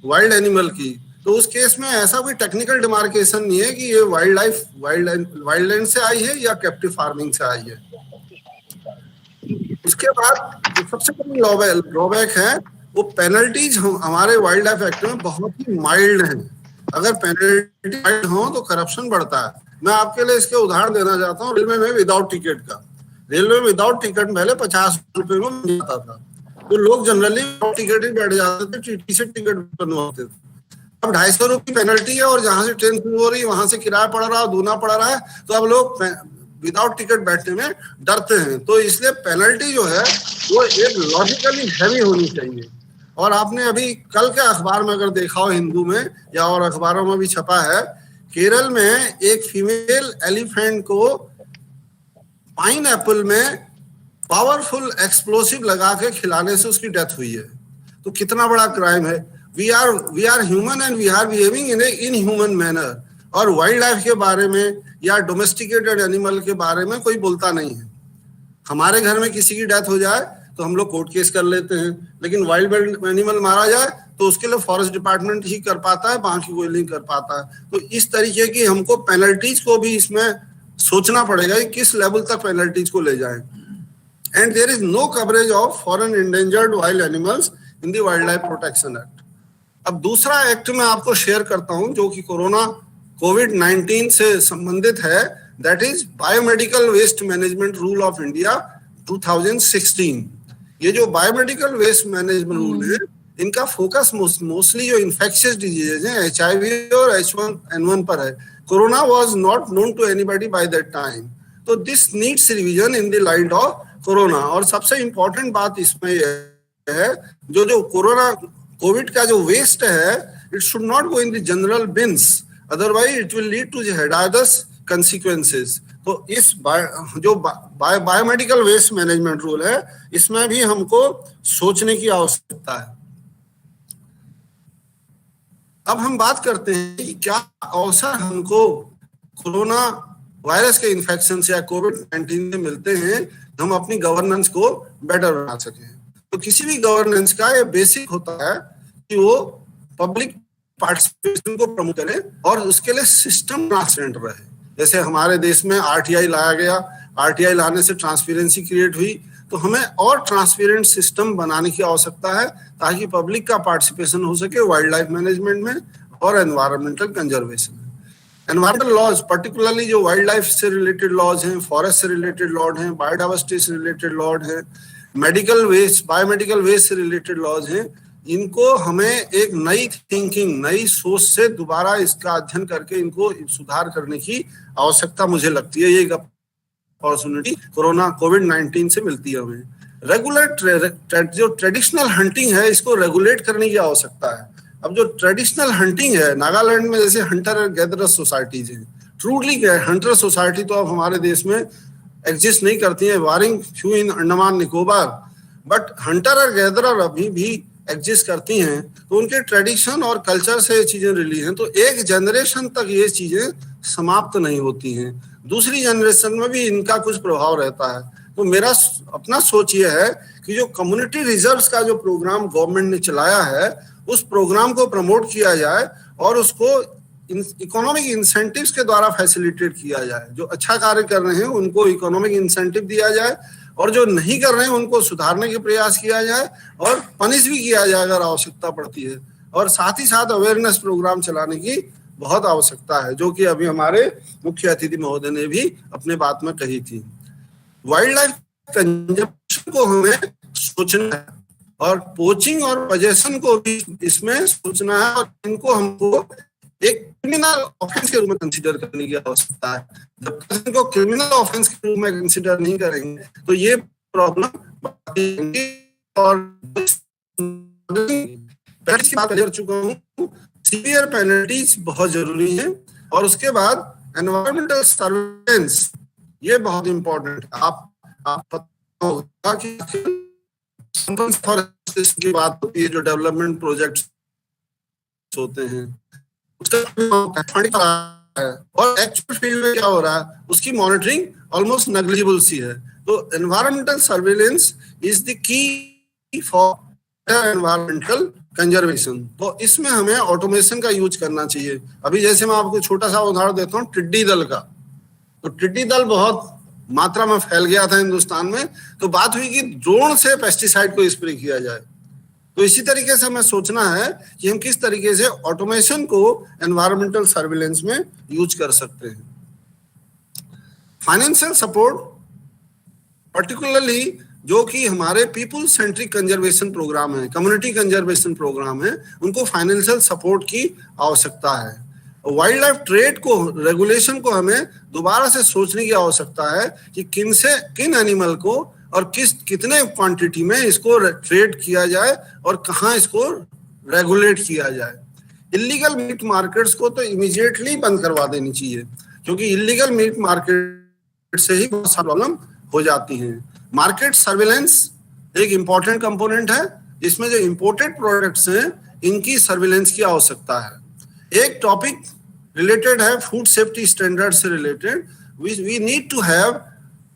वाइल्ड एनिमल की, तो उस केस में ऐसा कोई टेक्निकल डिमार्केशन नहीं है कि ये वाइल्ड लैंड से आई है या कैप्टिव फार्मिंग से आई है। उसके बाद जो सबसे बड़ी ड्रॉबैक है वो पेनल्टीज हमारे वाइल्ड लाइफ एक्ट में बहुत ही माइल्ड हैं। अगर पेनल्टी माइल्ड हो तो करप्शन बढ़ता है। मैं आपके लिए इसके उदाहरण देना चाहता हूँ। रेलवे में विदाउट टिकट का, रेलवे में विदाउट टिकट पहले 50 रुपए में मिल जाता था, तो लोग जनरली विदाउट टिकट ही बैठ जाते थे, टीटी से टिकट बनवाते थे। अब 250 रुपये पेनल्टी है और जहां से ट्रेन शुरू हो रही है वहां से किराया पड़ रहा है, दूना पड़ रहा है, तो अब लोग विदाउट टिकट बैठने में डरते हैं। तो इसलिए पेनल्टी जो है वो एक लॉजिकली हैवी होनी चाहिए। और आपने अभी कल के अखबार में अगर देखा हो, हिंदू में या और अखबारों में भी छपा है, केरल में एक फीमेल एलिफेंट को पाइनएप्पल में पावरफुल एक्सप्लोसिव लगा के खिलाने से उसकी डेथ हुई है। तो कितना बड़ा क्राइम है। We are human and we are behaving in a inhuman manner. और वाइल्ड लाइफ के बारे में या डोमेस्टिकेटेड एनिमल के बारे में कोई बोलता नहीं है। हमारे घर में किसी की डेथ हो जाए तो हम लोग कोर्ट केस कर लेते हैं, लेकिन वाइल्ड एनिमल मारा जाए तो उसके लिए फॉरेस्ट डिपार्टमेंट ही कर पाता है, बाकी कोई नहीं कर पाता है। तो इस तरीके की हमको पेनल्टीज को भी इसमें सोचना पड़ेगा कि किस लेवल तक पेनल्टीज को ले जाएं। And there is no coverage of foreign endangered wild animals in the wildlife protection act. अब दूसरा एक्ट मैं आपको शेयर करता हूं जो कि कोविड-19 से संबंधित है, that is biomedical waste management rule of India 2016। ये जो बायोमेडिकल वेस्ट मैनेजमेंट रूल है, इनका फोकस मोस्टली जो इन्फेक्शियस डिजीजेज हैं, HIV और H1N1 पर है। Corona was not known to anybody by that time, तो this needs revision in the light of corona. और सबसे इंपॉर्टेंट बात इसमें है, जो कोविड का जो वेस्ट है, it should not go in the general bins, otherwise it will lead to hazardous consequences. तो इस जो बायोमेडिकल वेस्ट मैनेजमेंट रूल है, इसमें भी हमको सोचने की आवश्यकता है। अब हम बात करते हैं कि क्या अवसर हमको कोरोना वायरस के इन्फेक्शन से या कोविड-19 से मिलते हैं, हम अपनी गवर्नेंस को बेटर बना सकें। तो किसी भी गवर्नेंस का ये बेसिक होता है कि वो पब्लिक पार्टिसिपेशन को प्रमोट करे और उसके लिए सिस्टम ट्रांसपेरेंट रहे। जैसे हमारे देश में RTI लाया गया, RTI लाने से ट्रांसपेरेंसी क्रिएट हुई, तो हमें और ट्रांसपेरेंट सिस्टम बनाने की आवश्यकता है ताकि पब्लिक का पार्टिसिपेशन हो सके वाइल्ड लाइफ मैनेजमेंट में और एनवायरमेंटल कंजर्वेशन में। एनवायरमेंटल लॉज, पर्टिकुलरली जो वाइल्ड लाइफ से रिलेटेड लॉज हैं, फॉरेस्ट से रिलेटेड लॉज हैं, बायोडाइवर्सिटी से रिलेटेड लॉज हैं, मेडिकल वेस्ट, बायोमेडिकल वेस्ट से रिलेटेड लॉज हैं, इनको हमें एक नई थिंकिंग, नई सोच से दोबारा इसका अध्ययन करके इनको सुधार करने की आवश्यकता मुझे लगती है। ये एक अपॉर्चुनिटी कोविड-19 से मिलती है हमें। रेगुलर जो ट्रेडिशनल हंटिंग है, इसको रेगुलेट करने की आवश्यकता है। अब जो ट्रेडिशनल हंटिंग है, नागालैंड में जैसे हंटर और गैदरर सोसाइटीज हैं, ट्रूली हंटर सोसाइटी तो अब हमारे देश में एग्जिस्ट नहीं करती है, barring few in Andaman Nicobar, but hunter और गैदरर अभी भी एग्जिस्ट करती हैं। तो उनके ट्रेडिशन और कल्चर से ये चीजें रिली हैं, तो एक जनरेशन तक ये चीजें समाप्त नहीं होती हैं, दूसरी जनरेशन में भी इनका कुछ प्रभाव रहता है। तो मेरा अपना सोच ये है कि जो कम्युनिटी रिजर्व्स का जो प्रोग्राम गवर्नमेंट ने चलाया है, उस प्रोग्राम को प्रमोट किया जाए और उसको इकोनॉमिक इंसेंटिव्स के द्वारा फैसिलिटेट किया जाए। जो अच्छा कार्य कर रहे हैं उनको इकोनॉमिक इंसेंटिव दिया जाए और जो नहीं कर रहे हैं उनको सुधारने के प्रयास किया जाए और पनिश भी किया जाए अगर आवश्यकता पड़ती है। और साथ ही साथ अवेयरनेस प्रोग्राम चलाने की बहुत आवश्यकता है, जो कि अभी हमारे मुख्य अतिथि महोदय ने भी अपने बात में कही थी। वाइल्ड लाइफ कंजर्वेशन को हमें सोचना है और पोचिंग और पजेशन को भी इसमें सोचना है और इनको हमको एक क्रिमिनल ऑफेंस के रूप में कंसीडर करने की आवश्यकता है। जब तक इनको क्रिमिनल ऑफेंस के रूप में कंसीडर नहीं करेंगे तो ये प्रॉब्लम बढ़ेगी। और पहले की बात कर चुका हूँ, सीवियर पेनल्टीज बहुत जरूरी है और उसके बाद एनवायरमेंटल सर्वेलेंस, ये बहुत इंपॉर्टेंट है। आप पता होगा कि की बात होती है, जो डेवलपमेंट प्रोजेक्ट्स होते हैं उसका फंडिंग है, और एक्चुअल फील्ड में क्या हो रहा है उसकी मॉनिटरिंग ऑलमोस्ट नेग्लिजिबल सी है। तो environmental surveillance is the key for environmental conservation. तो इसमें हमें ऑटोमेशन का यूज करना चाहिए। अभी जैसे मैं आपको छोटा सा उदाहरण देता हूँ टिड्डी दल का। तो टिड्डी दल बहुत मात्रा में फैल गया था हिंदुस्तान में, तो बात हुई कि ड्रोन से पेस्टिसाइड को स्प्रे किया जाए। तो इसी तरीके से हमें सोचना है कि हम किस तरीके से ऑटोमेशन को एनवायरमेंटल सर्विलेंस में यूज कर सकते हैं। फाइनेंशियल सपोर्ट पर्टिकुलरली जो कि हमारे पीपल सेंट्रिक कंजर्वेशन प्रोग्राम है, कम्युनिटी कंजर्वेशन प्रोग्राम है, उनको फाइनेंशियल सपोर्ट की आवश्यकता है। वाइल्ड लाइफ ट्रेड को, रेगुलेशन को हमें दोबारा से सोचने की आवश्यकता है कि किन एनिमल को और कितने क्वांटिटी में इसको ट्रेड किया जाए और कहाँ इसको रेगुलेट किया जाए। इलीगल मीट मार्केट्स को तो इमीडिएटली बंद करवा देनी चाहिए, क्योंकि इलीगल मीट मार्केट से ही बहुत सारी प्रॉब्लम हो जाती हैं। मार्केट सर्विलेंस एक इंपॉर्टेंट कंपोनेंट है। इसमें जो इंपोर्टेड प्रोडक्ट्स हैं इनकी सर्विलेंस की आवश्यकता है। एक टॉपिक रिलेटेड है फूड सेफ्टी स्टैंडर्ड से related. We need to have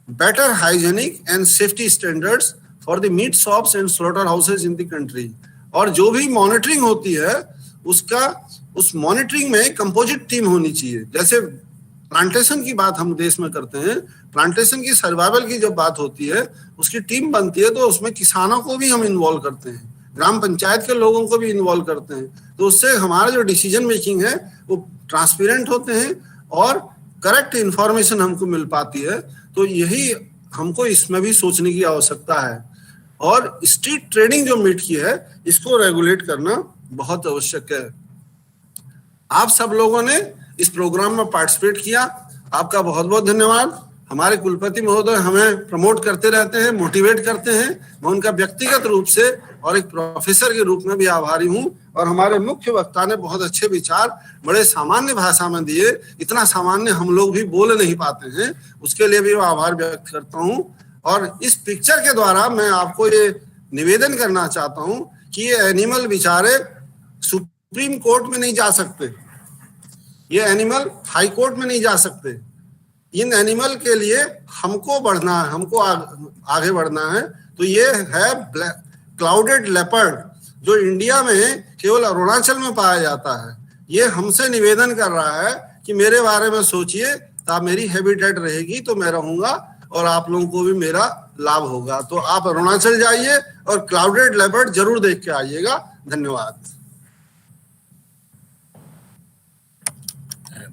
better hygienic and safety standards for the meat shops and slaughterhouses in the country। और जो भी मॉनिटरिंग होती है उस मॉनिटरिंग में कंपोजिट टीम होनी चाहिए। जैसे प्लांटेशन की बात हम देश में करते हैं, प्लांटेशन की सर्वाइवल की जब बात होती है उसकी टीम बनती है, तो उसमें किसानों को भी हम इन्वॉल्व करते हैं, ग्राम पंचायत के लोगों को भी इन्वॉल्व करते हैं। तो उससे हमारा जो डिसीजन मेकिंग है वो ट्रांसपेरेंट होते हैं और करेक्ट इंफॉर्मेशन हमको मिल पाती है। तो यही हमको इसमें भी सोचने की आवश्यकता है। और स्ट्रीट ट्रेडिंग जो मीट की है इसको रेगुलेट करना बहुत आवश्यक है। आप सब लोगों ने इस प्रोग्राम में पार्टिसिपेट किया, आपका बहुत बहुत धन्यवाद। हमारे कुलपति महोदय हमें प्रमोट करते रहते हैं, मोटिवेट करते हैं। मैं उनका व्यक्तिगत रूप से और एक प्रोफेसर के रूप में भी आभारी हूं। और हमारे मुख्य वक्ता ने बहुत अच्छे विचार बड़े सामान्य भाषा में दिए, इतना सामान्य हम लोग भी बोल नहीं पाते हैं, उसके लिए भी मैं आभार व्यक्त करता हूं। और इस पिक्चर के द्वारा मैं आपको ये निवेदन करना चाहता हूं कि ये एनिमल बेचारे सुप्रीम कोर्ट में नहीं जा सकते, ये एनिमल हाई कोर्ट में नहीं जा सकते। इन एनिमल के लिए हमको बढ़ना है, हमको आगे बढ़ना है। तो ये है क्लाउडेड लेपर्ड, जो इंडिया में केवल अरुणाचल में पाया जाता है। ये हमसे निवेदन कर रहा है कि मेरे बारे में सोचिए, तो मेरी हैबिटेट रहेगी तो मैं रहूंगा और आप लोगों को भी मेरा लाभ होगा। तो आप अरुणाचल जाइए और क्लाउडेड लेपर्ड जरूर देख के आइएगा। धन्यवाद।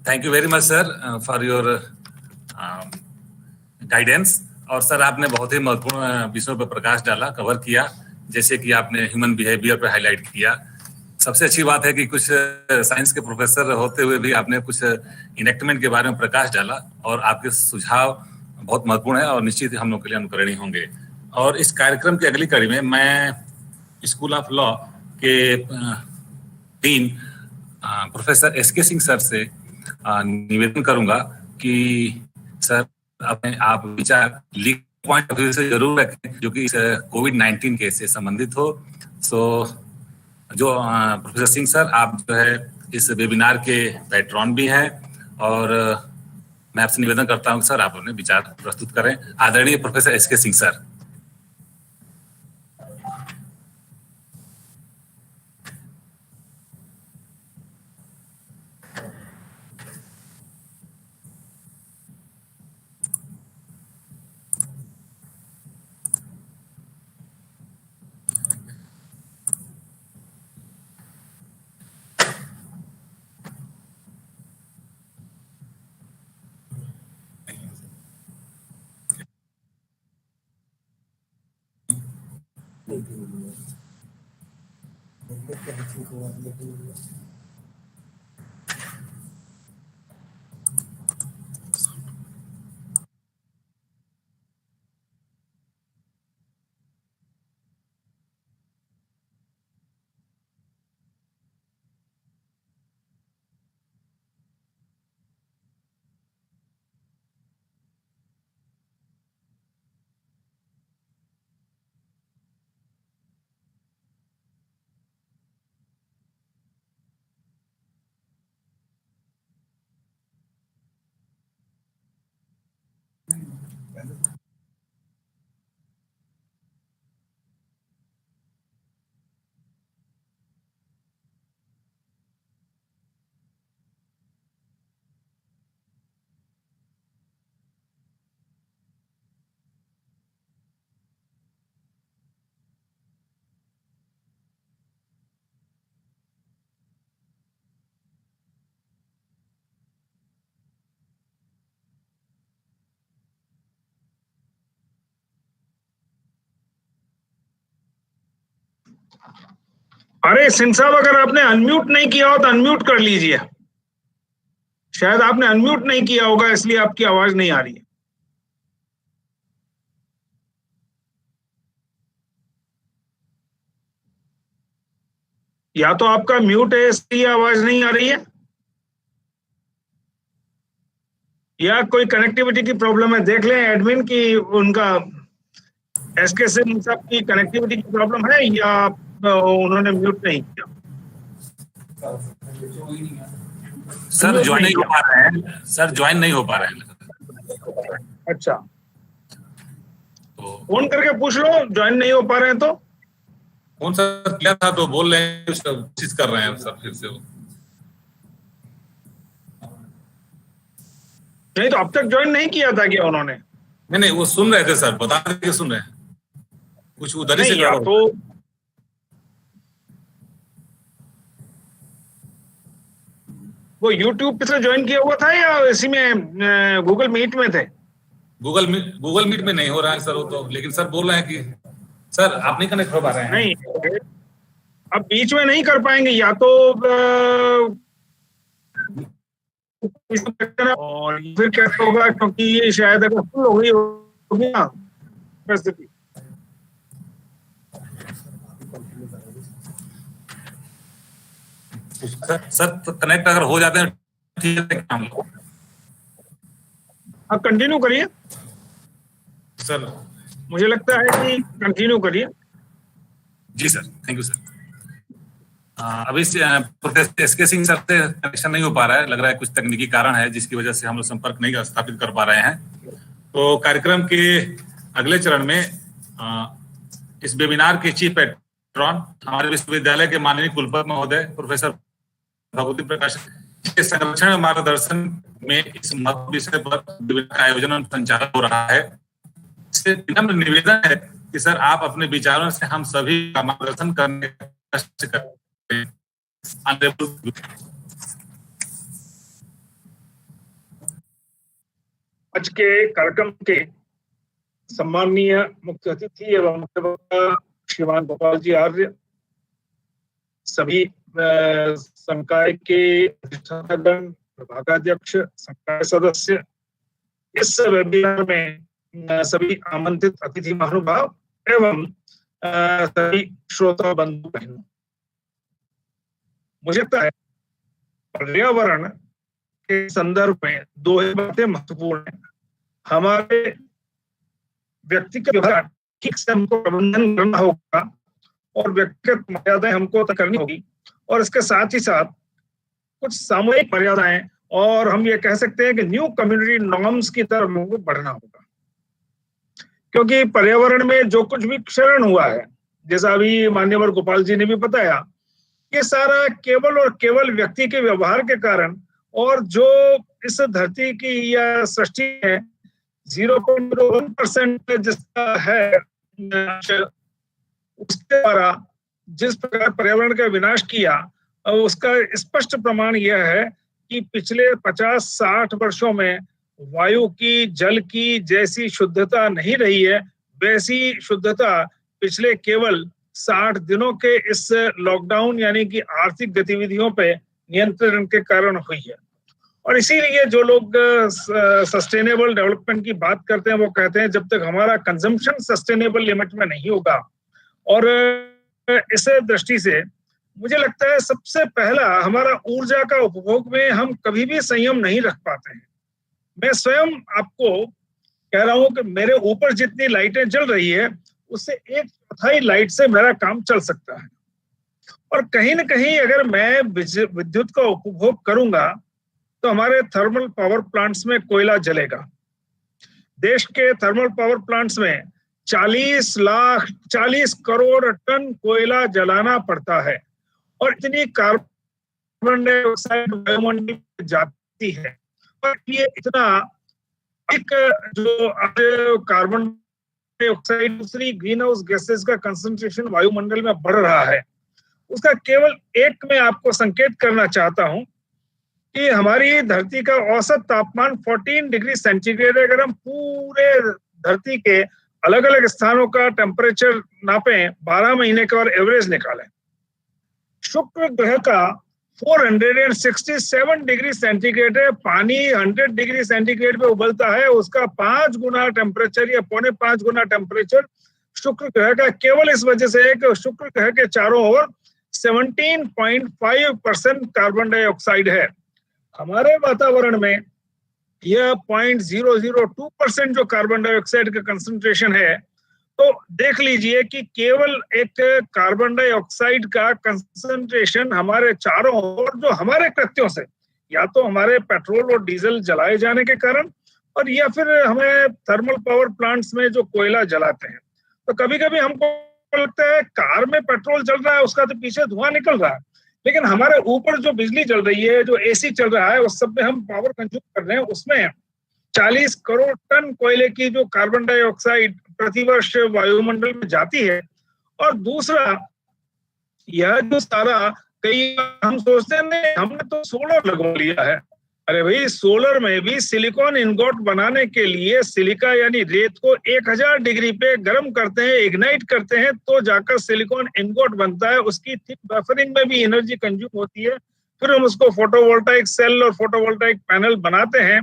Thank you very much sir for your guidance. और सर आपने बहुत ही महत्वपूर्ण विषयों पर प्रकाश डाला, कवर किया, जैसे कि आपने ह्यूमन बिहेवियर पर हाईलाइट किया। सबसे अच्छी बात है कि कुछ साइंस के प्रोफेसर होते हुए भी आपने कुछ इनेक्टमेंट के बारे में प्रकाश डाला, और आपके सुझाव बहुत महत्वपूर्ण है और निश्चित ही हम लोग के लिए अनुकरणीय होंगे। और इस कार्यक्रम की अगली कड़ी में मैं स्कूल ऑफ लॉ के dean professor SK Singh sir से निवेदन करूंगा कि सर अपने आप विचार लीग पॉइंट ऑफ व्यू से जरूर रखें, जो कि कोविड-19 केस से संबंधित हो। सो जो प्रोफेसर सिंह सर, आप जो है इस वेबिनार के पैट्रॉन भी हैं, और मैं आपसे निवेदन करता हूं सर आप अपने विचार प्रस्तुत करें। आदरणीय प्रोफेसर एसके सिंह सर। अरे सिंह साहब, अगर आपने अनम्यूट नहीं किया हो तो अनम्यूट कर लीजिए। शायद आपने अनम्यूट नहीं किया होगा, इसलिए आपकी आवाज नहीं आ रही है। या तो आपका म्यूट है इसलिए आवाज नहीं आ रही है, या कोई कनेक्टिविटी की प्रॉब्लम है। देख लें एडमिन की उनका एसके सिंह साहब की कनेक्टिविटी की प्रॉब्लम है या उन्होंने म्यूट नहीं किया। सर ज्वाइन नहीं हो पा रहे हैं, सर ज्वाइन नहीं हो पा रहे हैं। अच्छा, फोन करके पूछ लो ज्वाइन नहीं हो पा रहे हैं तो। फोन सर किया था तो बोल रहे हैं कोशिश कर रहे हैं सर फिर से। नहीं तो अब तक ज्वाइन नहीं किया था क्या उन्होंने? नहीं, वो सुन रहे थे सर, बता के सुन रहे हैं, कुछ उधर ही से या तो वो यूट्यूब पे से ज्वाइन किया हुआ था या इसी में गूगल मीट में थे? गूगल मीट में नहीं हो रहा है सर वो तो, लेकिन सर बोल रहे हैं कि सर आप नहीं कनेक्ट हो पा रहे हैं। नहीं, अब बीच में नहीं कर पाएंगे, या तो और फिर कैसे होगा, क्योंकि ये शायद अगर फुल हो गई होगी ना परिस्थिति। सर कनेक्ट अगर हो जाते हैं ठीक है, काम आप कंटिन्यू करिए सर। मुझे लगता है कि कंटिन्यू करिए। जी सर, थैंक यू सर। अभी एसके सिंह सर से कनेक्शन नहीं हो पा रहा है, लग रहा है कुछ तकनीकी कारण है जिसकी वजह से हम लोग संपर्क नहीं स्थापित कर पा रहे हैं। तो कार्यक्रम के अगले चरण में इस वेबिनार के चीफ पैट्रॉन हमारे विश्वविद्यालय के माननीय कुलपति महोदय प्रोफेसर भगवती प्रकाश के संरक्षण और मार्गदर्शन में इस महत्वपूर्ण विषय पर वेबिनार का आयोजन और संचालन हो रहा है। इससे विनम्र निवेदन है कि सर आप अपने विचारों से हम सभी का मार्गदर्शन करने का कष्ट करें। आज के कार्यक्रम के सम्माननीय मुख्य अतिथि एवं मुख्य वक्ता श्रीमान गोपाल जी आर्य, सभी संकाय के अधिष्ठातागण, विभागाध्यक्ष, संकाय सदस्य, इस वेबिनार में सभी आमंत्रित अतिथि महानुभाव एवं सभी श्रोता बंधु बहनों, मुझे लगता है पर्यावरण के संदर्भ में दो ही बातें महत्वपूर्ण हैं। हमारे व्यक्तिगत व्यवहार ठीक से हमको प्रबंधन करना होगा और व्यक्तिगत मर्यादाएं हमको तय करनी होगी, और इसके साथ ही साथ कुछ सामूहिक मर्यादाएं, और हम ये कह सकते हैं कि न्यू कम्युनिटी नॉर्म्स की तरफ हमको बढ़ना होगा। क्योंकि पर्यावरण में जो कुछ भी क्षरण हुआ है, जैसा अभी मान्यवर गोपाल जी ने भी बताया, ये सारा केवल और केवल व्यक्ति के व्यवहार के कारण, और जो इस धरती की या सृष्टि है 0.01% जिसका है, उसके द्वारा जिस प्रकार पर्यावरण का विनाश किया, उसका स्पष्ट प्रमाण यह है कि पिछले 50-60 वर्षों में वायु की, जल की जैसी शुद्धता नहीं रही है, वैसी शुद्धता पिछले केवल 60 दिनों के इस लॉकडाउन यानी कि आर्थिक गतिविधियों पे नियंत्रण के कारण हुई है। और इसीलिए जो लोग सस्टेनेबल डेवलपमेंट की बात करते हैं, वो कहते हैं जब तक हमारा कंजम्पशन सस्टेनेबल लिमिट में नहीं होगा। और इस दृष्टि से मुझे लगता है सबसे पहला हमारा ऊर्जा का उपभोग में हम कभी भी संयम नहीं रख पाते हैं। मैं स्वयं आपको कह रहा हूं कि मेरे ऊपर जितनी लाइटें जल रही है, उससे 1/4 लाइट से मेरा काम चल सकता है। और कहीं न कहीं अगर मैं विद्युत का उपभोग करूंगा तो हमारे थर्मल पावर प्लांट्स में कोयला जलेगा। देश के थर्मल पावर प्लांट्स में 40 करोड़ टन कोयला जलाना पड़ता है और इतनी कार्बन डाइऑक्साइड वायुमंडल में जाती है। और ये इतना एक जो कार्बन डाइऑक्साइड दूसरी ग्रीन हाउस गैसेस का कंसंट्रेशन वायुमंडल में बढ़ रहा है, उसका केवल एक मैं आपको संकेत करना चाहता हूं कि हमारी धरती का औसत तापमान 14 डिग्री सेंटीग्रेड है। अगर हम पूरे धरती के अलग अलग स्थानों का टेम्परेचर नापें, 12 महीने का और एवरेज निकालें, शुक्र ग्रह का 467 डिग्री सेंटीग्रेड है। पानी 100 डिग्री सेंटीग्रेड पे उबलता है, उसका 5 गुना टेम्परेचर या 4.5 गुना टेम्परेचर शुक्र ग्रह का केवल इस वजह से है कि शुक्र ग्रह के चारों ओर 17.5% कार्बन डाइऑक्साइड है। हमारे वातावरण में यह 0.002% जो कार्बन डाइऑक्साइड का कंसंट्रेशन है। तो देख लीजिए कि केवल एक कार्बन डाइऑक्साइड का कंसंट्रेशन हमारे चारों ओर जो हमारे कृत्यों से, या तो हमारे पेट्रोल और डीजल जलाए जाने के कारण और या फिर हमें थर्मल पावर प्लांट्स में जो कोयला जलाते हैं। तो कभी कभी हमको लगता है कार में पेट्रोल चल रहा है, उसका तो पीछे धुआं निकल रहा है, लेकिन हमारे ऊपर जो बिजली चल रही है, जो एसी चल रहा है, उस सब में हम पावर कंज्यूम कर रहे हैं, उसमें 40 करोड़ टन कोयले की जो कार्बन डाइऑक्साइड प्रतिवर्ष वायुमंडल में जाती है। और दूसरा, यह जो सारा कई हम सोचते हैं हमने तो सोलर लगवा लिया है। अरे भाई, सोलर में भी सिलिकॉन इनगोट बनाने के लिए सिलिका यानी रेत को 1000 डिग्री पे गर्म करते हैं, इग्नाइट करते हैं, तो जाकर सिलिकॉन इनगोट बनता है। उसकी थिक बफरिंग में भी एनर्जी कंज्यूम होती है, फिर हम उसको फोटोवोल्टाइक सेल और फोटोवोल्टाइक पैनल बनाते हैं।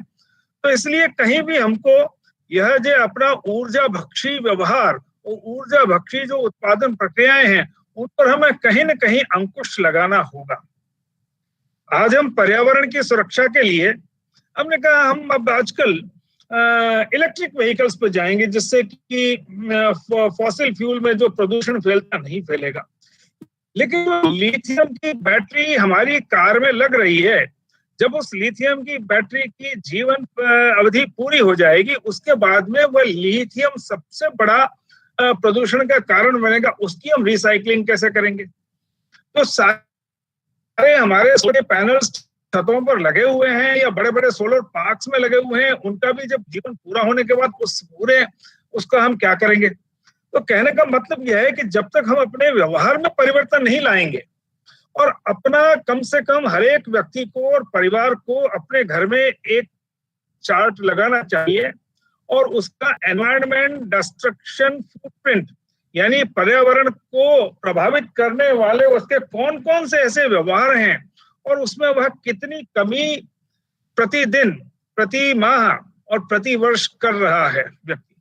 तो इसलिए कहीं भी हमको यह जो अपना ऊर्जा भक्षी व्यवहार और ऊर्जा भक्षी जो उत्पादन प्रक्रियाएं हैं, उन पर हमें कहीं न कहीं अंकुश लगाना होगा। आज हम पर्यावरण की सुरक्षा के लिए हमने कहा हम अब आजकल इलेक्ट्रिक व्हीकल्स पे जाएंगे, जिससे कि फॉसिल फ्यूल में जो प्रदूषण फैलता नहीं फैलेगा। लेकिन लिथियम की बैटरी हमारी कार में लग रही है, जब उस लिथियम की बैटरी की जीवन अवधि पूरी हो जाएगी, उसके बाद में वह लिथियम सबसे बड़ा प्रदूषण का कारण बनेगा। उसकी हम रिसाइकलिंग कैसे करेंगे? तो सारे हमारे सोलर पैनल्स छतों पर लगे हुए हैं या बड़े बड़े सोलर पार्क्स में लगे हुए हैं, उनका भी जब जीवन पूरा होने के बाद उसका हम क्या करेंगे? तो कहने का मतलब यह है कि जब तक हम अपने व्यवहार में परिवर्तन नहीं लाएंगे और अपना कम से कम हर एक व्यक्ति को और परिवार को अपने घर में एक चार्ट लगाना चाहिए और उसका एनवायरनमेंट डिस्ट्रक्शन फुटप्रिंट यानी पर्यावरण को प्रभावित करने वाले उसके कौन कौन से ऐसे व्यवहार हैं और उसमें वह कितनी कमी प्रतिदिन, प्रति माह और प्रति वर्ष कर रहा है व्यक्ति।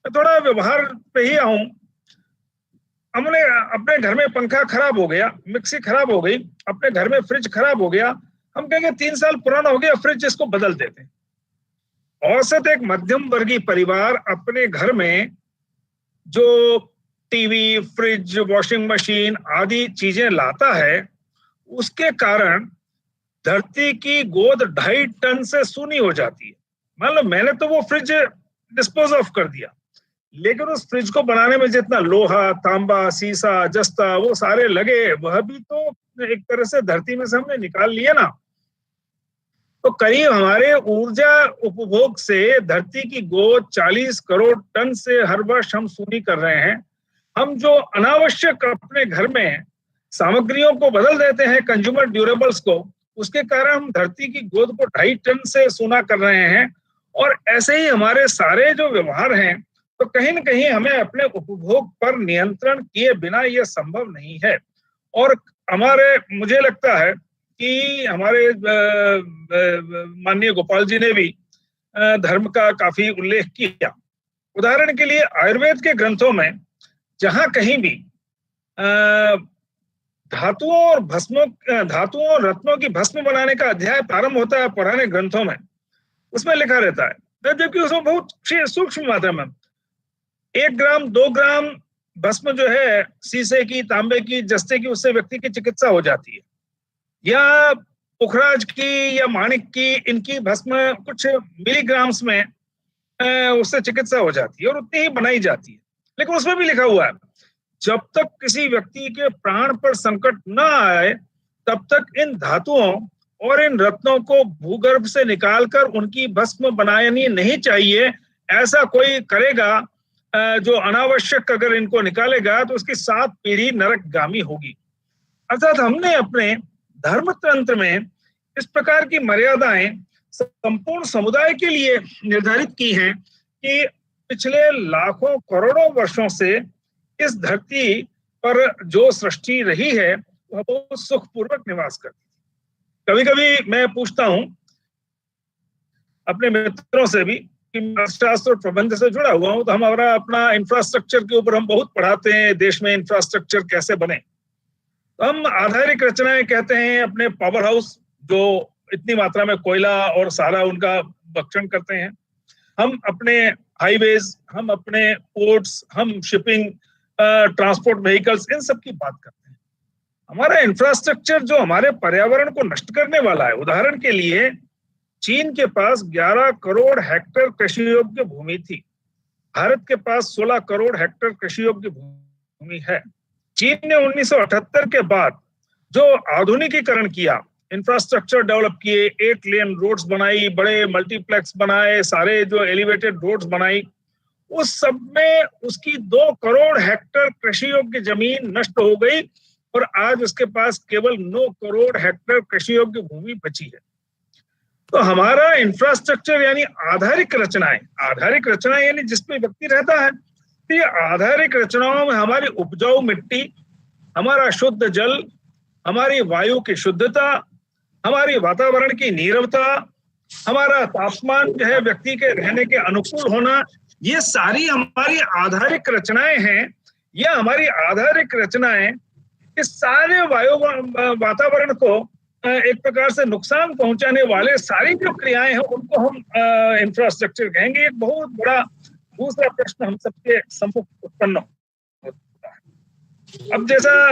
मैं थोड़ा व्यवहार पे ही आऊं। हमने अपने घर में पंखा खराब हो गया, मिक्सी खराब हो गई, अपने घर में फ्रिज खराब हो गया, हम कहेंगे 3 साल पुराना हो गया फ्रिज, इसको बदल देते हैं। औसत एक मध्यम वर्गीय परिवार अपने घर में जो टीवी, फ्रिज, वॉशिंग मशीन आदि चीजें लाता है, उसके कारण धरती की गोद 2.5 टन से सूनी हो जाती है। मान लो मैंने तो वो फ्रिज डिस्पोज ऑफ कर दिया, लेकिन उस फ्रिज को बनाने में जितना लोहा, तांबा, सीसा, जस्ता वो सारे लगे, वह भी तो एक तरह से धरती में से हमने निकाल लिया ना। तो करीब हमारे ऊर्जा उपभोग से धरती की गोद 40 करोड़ टन से हर वर्ष हम सूनी कर रहे हैं। हम जो अनावश्यक अपने घर में सामग्रियों को बदल देते हैं, कंज्यूमर ड्यूरेबल्स को, उसके कारण हम धरती की गोद को 2.5 टन से सूना कर रहे हैं। और ऐसे ही हमारे सारे जो व्यवहार हैं, तो कहीं न कहीं हमें अपने उपभोग पर नियंत्रण किए बिना यह संभव नहीं है। और मुझे लगता है कि हमारे माननीय गोपाल जी ने भी धर्म का काफी उल्लेख किया। उदाहरण के लिए आयुर्वेद के ग्रंथों में जहां कहीं भी धातुओं और रत्नों की भस्म बनाने का अध्याय प्रारंभ होता है पुराने ग्रंथों में, उसमें लिखा रहता है, जबकि उसमें बहुत सूक्ष्म मात्रा में 1 ग्राम 2 ग्राम भस्म जो है शीशे की, तांबे की, जस्ते की, उससे व्यक्ति की चिकित्सा हो जाती है। या पुखराज की या माणिक की, इनकी भस्म कुछ मिलीग्राम्स में उससे चिकित्सा हो जाती है और उतनी ही बनाई जाती है। लेकिन उसमें भी लिखा हुआ है जब तक किसी व्यक्ति के प्राण पर संकट न आए तब तक इन धातुओं और इन रत्नों को भूगर्भ से निकालकर उनकी भस्म बनानी नहीं चाहिए। ऐसा कोई करेगा जो अनावश्यक अगर इनको निकालेगा तो उसकी 7 पीढ़ी नरकगामी होगी। अर्थात हमने अपने धर्म तंत्र में इस प्रकार की मर्यादाएं संपूर्ण समुदाय के लिए निर्धारित की हैं कि पिछले लाखों करोड़ों वर्षों से इस धरती पर जो सृष्टि रही है वह बहुत सुखपूर्वक निवास करती है। कभी कभी मैं पूछता हूं अपने मित्रों से भी कि अर्थशास्त्र और प्रबंध से जुड़ा हुआ हूं, तो हमारा अपना इंफ्रास्ट्रक्चर के ऊपर हम बहुत पढ़ाते हैं, देश में इंफ्रास्ट्रक्चर कैसे बने। तो हम आधारिक रचनाएं कहते हैं अपने पावर हाउस जो इतनी मात्रा में कोयला और सारा उनका भक्षण करते हैं, हम अपने हाईवेज, हम अपने पोर्ट्स, हम शिपिंग, ट्रांसपोर्ट व्हीकल्स, इन सब की बात करते हैं। हमारा इंफ्रास्ट्रक्चर जो हमारे पर्यावरण को नष्ट करने वाला है, उदाहरण के लिए चीन के पास 11 करोड़ हेक्टेयर कृषि योग्य भूमि थी, भारत के पास 16 करोड़ हेक्टेयर कृषि योग्य भूमि है। चीन ने 1978 के बाद जो आधुनिकीकरण किया, इंफ्रास्ट्रक्चर डेवलप किए, 8 लेन रोड्स बनाई, बड़े मल्टीप्लेक्स बनाए, सारे जो एलिवेटेड रोड्स बनाई, उस सब में उसकी 2 करोड़ हेक्टेयर कृषि योग्य जमीन नष्ट हो गई और आज उसके पास केवल 9 करोड़ हेक्टेयर कृषि योग्य भूमि बची है। तो हमारा इंफ्रास्ट्रक्चर यानी आधारिक रचनाएं यानी जिसमें व्यक्ति रहता है, तो ये आधारिक रचनाओं में हमारी उपजाऊ मिट्टी, हमारा शुद्ध जल, हमारी वायु की शुद्धता, हमारी वातावरण की नीरवता, हमारा तापमान जो है व्यक्ति के रहने के अनुकूल होना, ये सारी हमारी आधारिक रचनाएं हैं। ये हमारी आधारिक रचनाएं इस सारे वातावरण को एक प्रकार से नुकसान पहुंचाने वाले सारी जो क्रियाएं हैं उनको हम इंफ्रास्ट्रक्चर कहेंगे। एक बहुत बड़ा दूसरा प्रश्न हम सबके सम्मुख उत्पन्न होता है। अब जैसा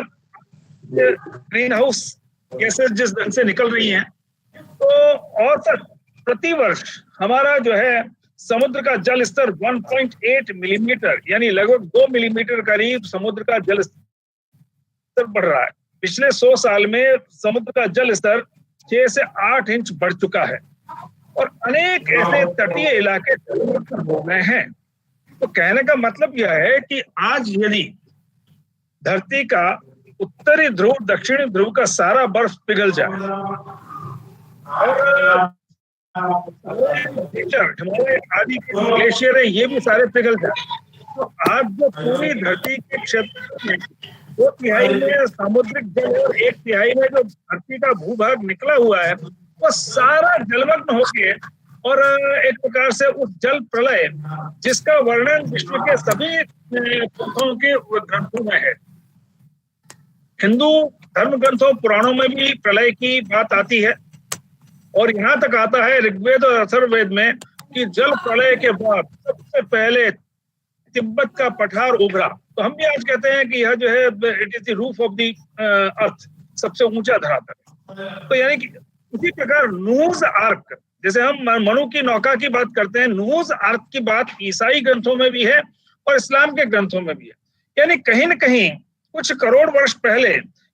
ग्रीन हाउस गैसेस जिस ढंग से निकल रही हैं, तो औसत प्रतिवर्ष हमारा जो है समुद्र का जल स्तर 1.8 मिलीमीटर यानी लगभग 2 मिलीमीटर करीब समुद्र का जल स्तर बढ़ रहा है। पिछले 100 साल में समुद्र का जल स्तर 6 से 8 इंच बढ़ चुका है और अनेक ऐसे तटीय इलाके हो गए हैं। तो कहने का मतलब यह है कि आज यदि धरती का उत्तरी ध्रुव, दक्षिणी ध्रुव का सारा बर्फ पिघल जाए और हिमालय आदि के ग्लेशियर है ये भी सारे पिघल जाए, तो आज जो पूरी धरती के क्षेत्र में 2/3 में सामुद्रिक जल और 1/3 में जो धरती का भूभाग निकला हुआ है वो सारा जलमग्न होके और एक प्रकार से उस जल प्रलय जिसका वर्णन विश्व के सभी ग्रंथों के ग्रंथों में है, हिंदू धर्म ग्रंथों पुराणों में भी प्रलय की बात आती है और यहाँ तक आता है ऋग्वेद और अथर्ववेद में कि जल प्रलय के बाद सबसे पहले तिब्बत का पठार उभरा। तो हम भी आज कहते हैं कि यह जो है it is the roof of the earth, सबसे ऊंचा धरातल। तो यानी कि उसी प्रकार नूह's आर्क, जैसे हम मनु की नौका की बात करते हैं, नूह's आर्क की बात ईसाई ग्रंथों में भी है और इस्लाम के ग्रंथों में भी है। यानी कहीं न कहीं कुछ करोड़ वर्ष पहले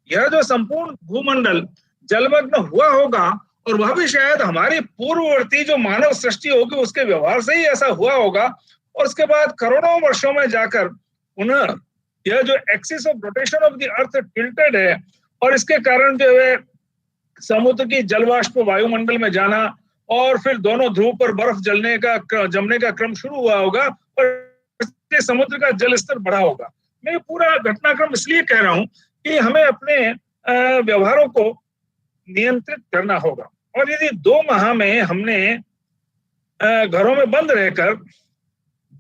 यह जो संपूर्ण भूमंडल जलमग्न हुआ होगा और वह भी शायद हमारी पूर्ववर्ती जो मानव सृष्टि होगी उसके व्यवहार से ही ऐसा हुआ होगा और उसके बाद करोड़ों वर्षों में जाकर पुनः यह जो axis of rotation of the earth tilted है और इसके कारण जो है समुद्र की जलवाष्प वायुमंडल में जाना और फिर दोनों ध्रुव पर बर्फ जमने का क्रम शुरू हुआ होगा और समुद्र का जल स्तर बढ़ा होगा। मैं पूरा घटनाक्रम इसलिए कह रहा हूं कि हमें अपने व्यवहारों को नियंत्रित करना होगा और यदि 2 माह में हमने घरों में बंद रहकर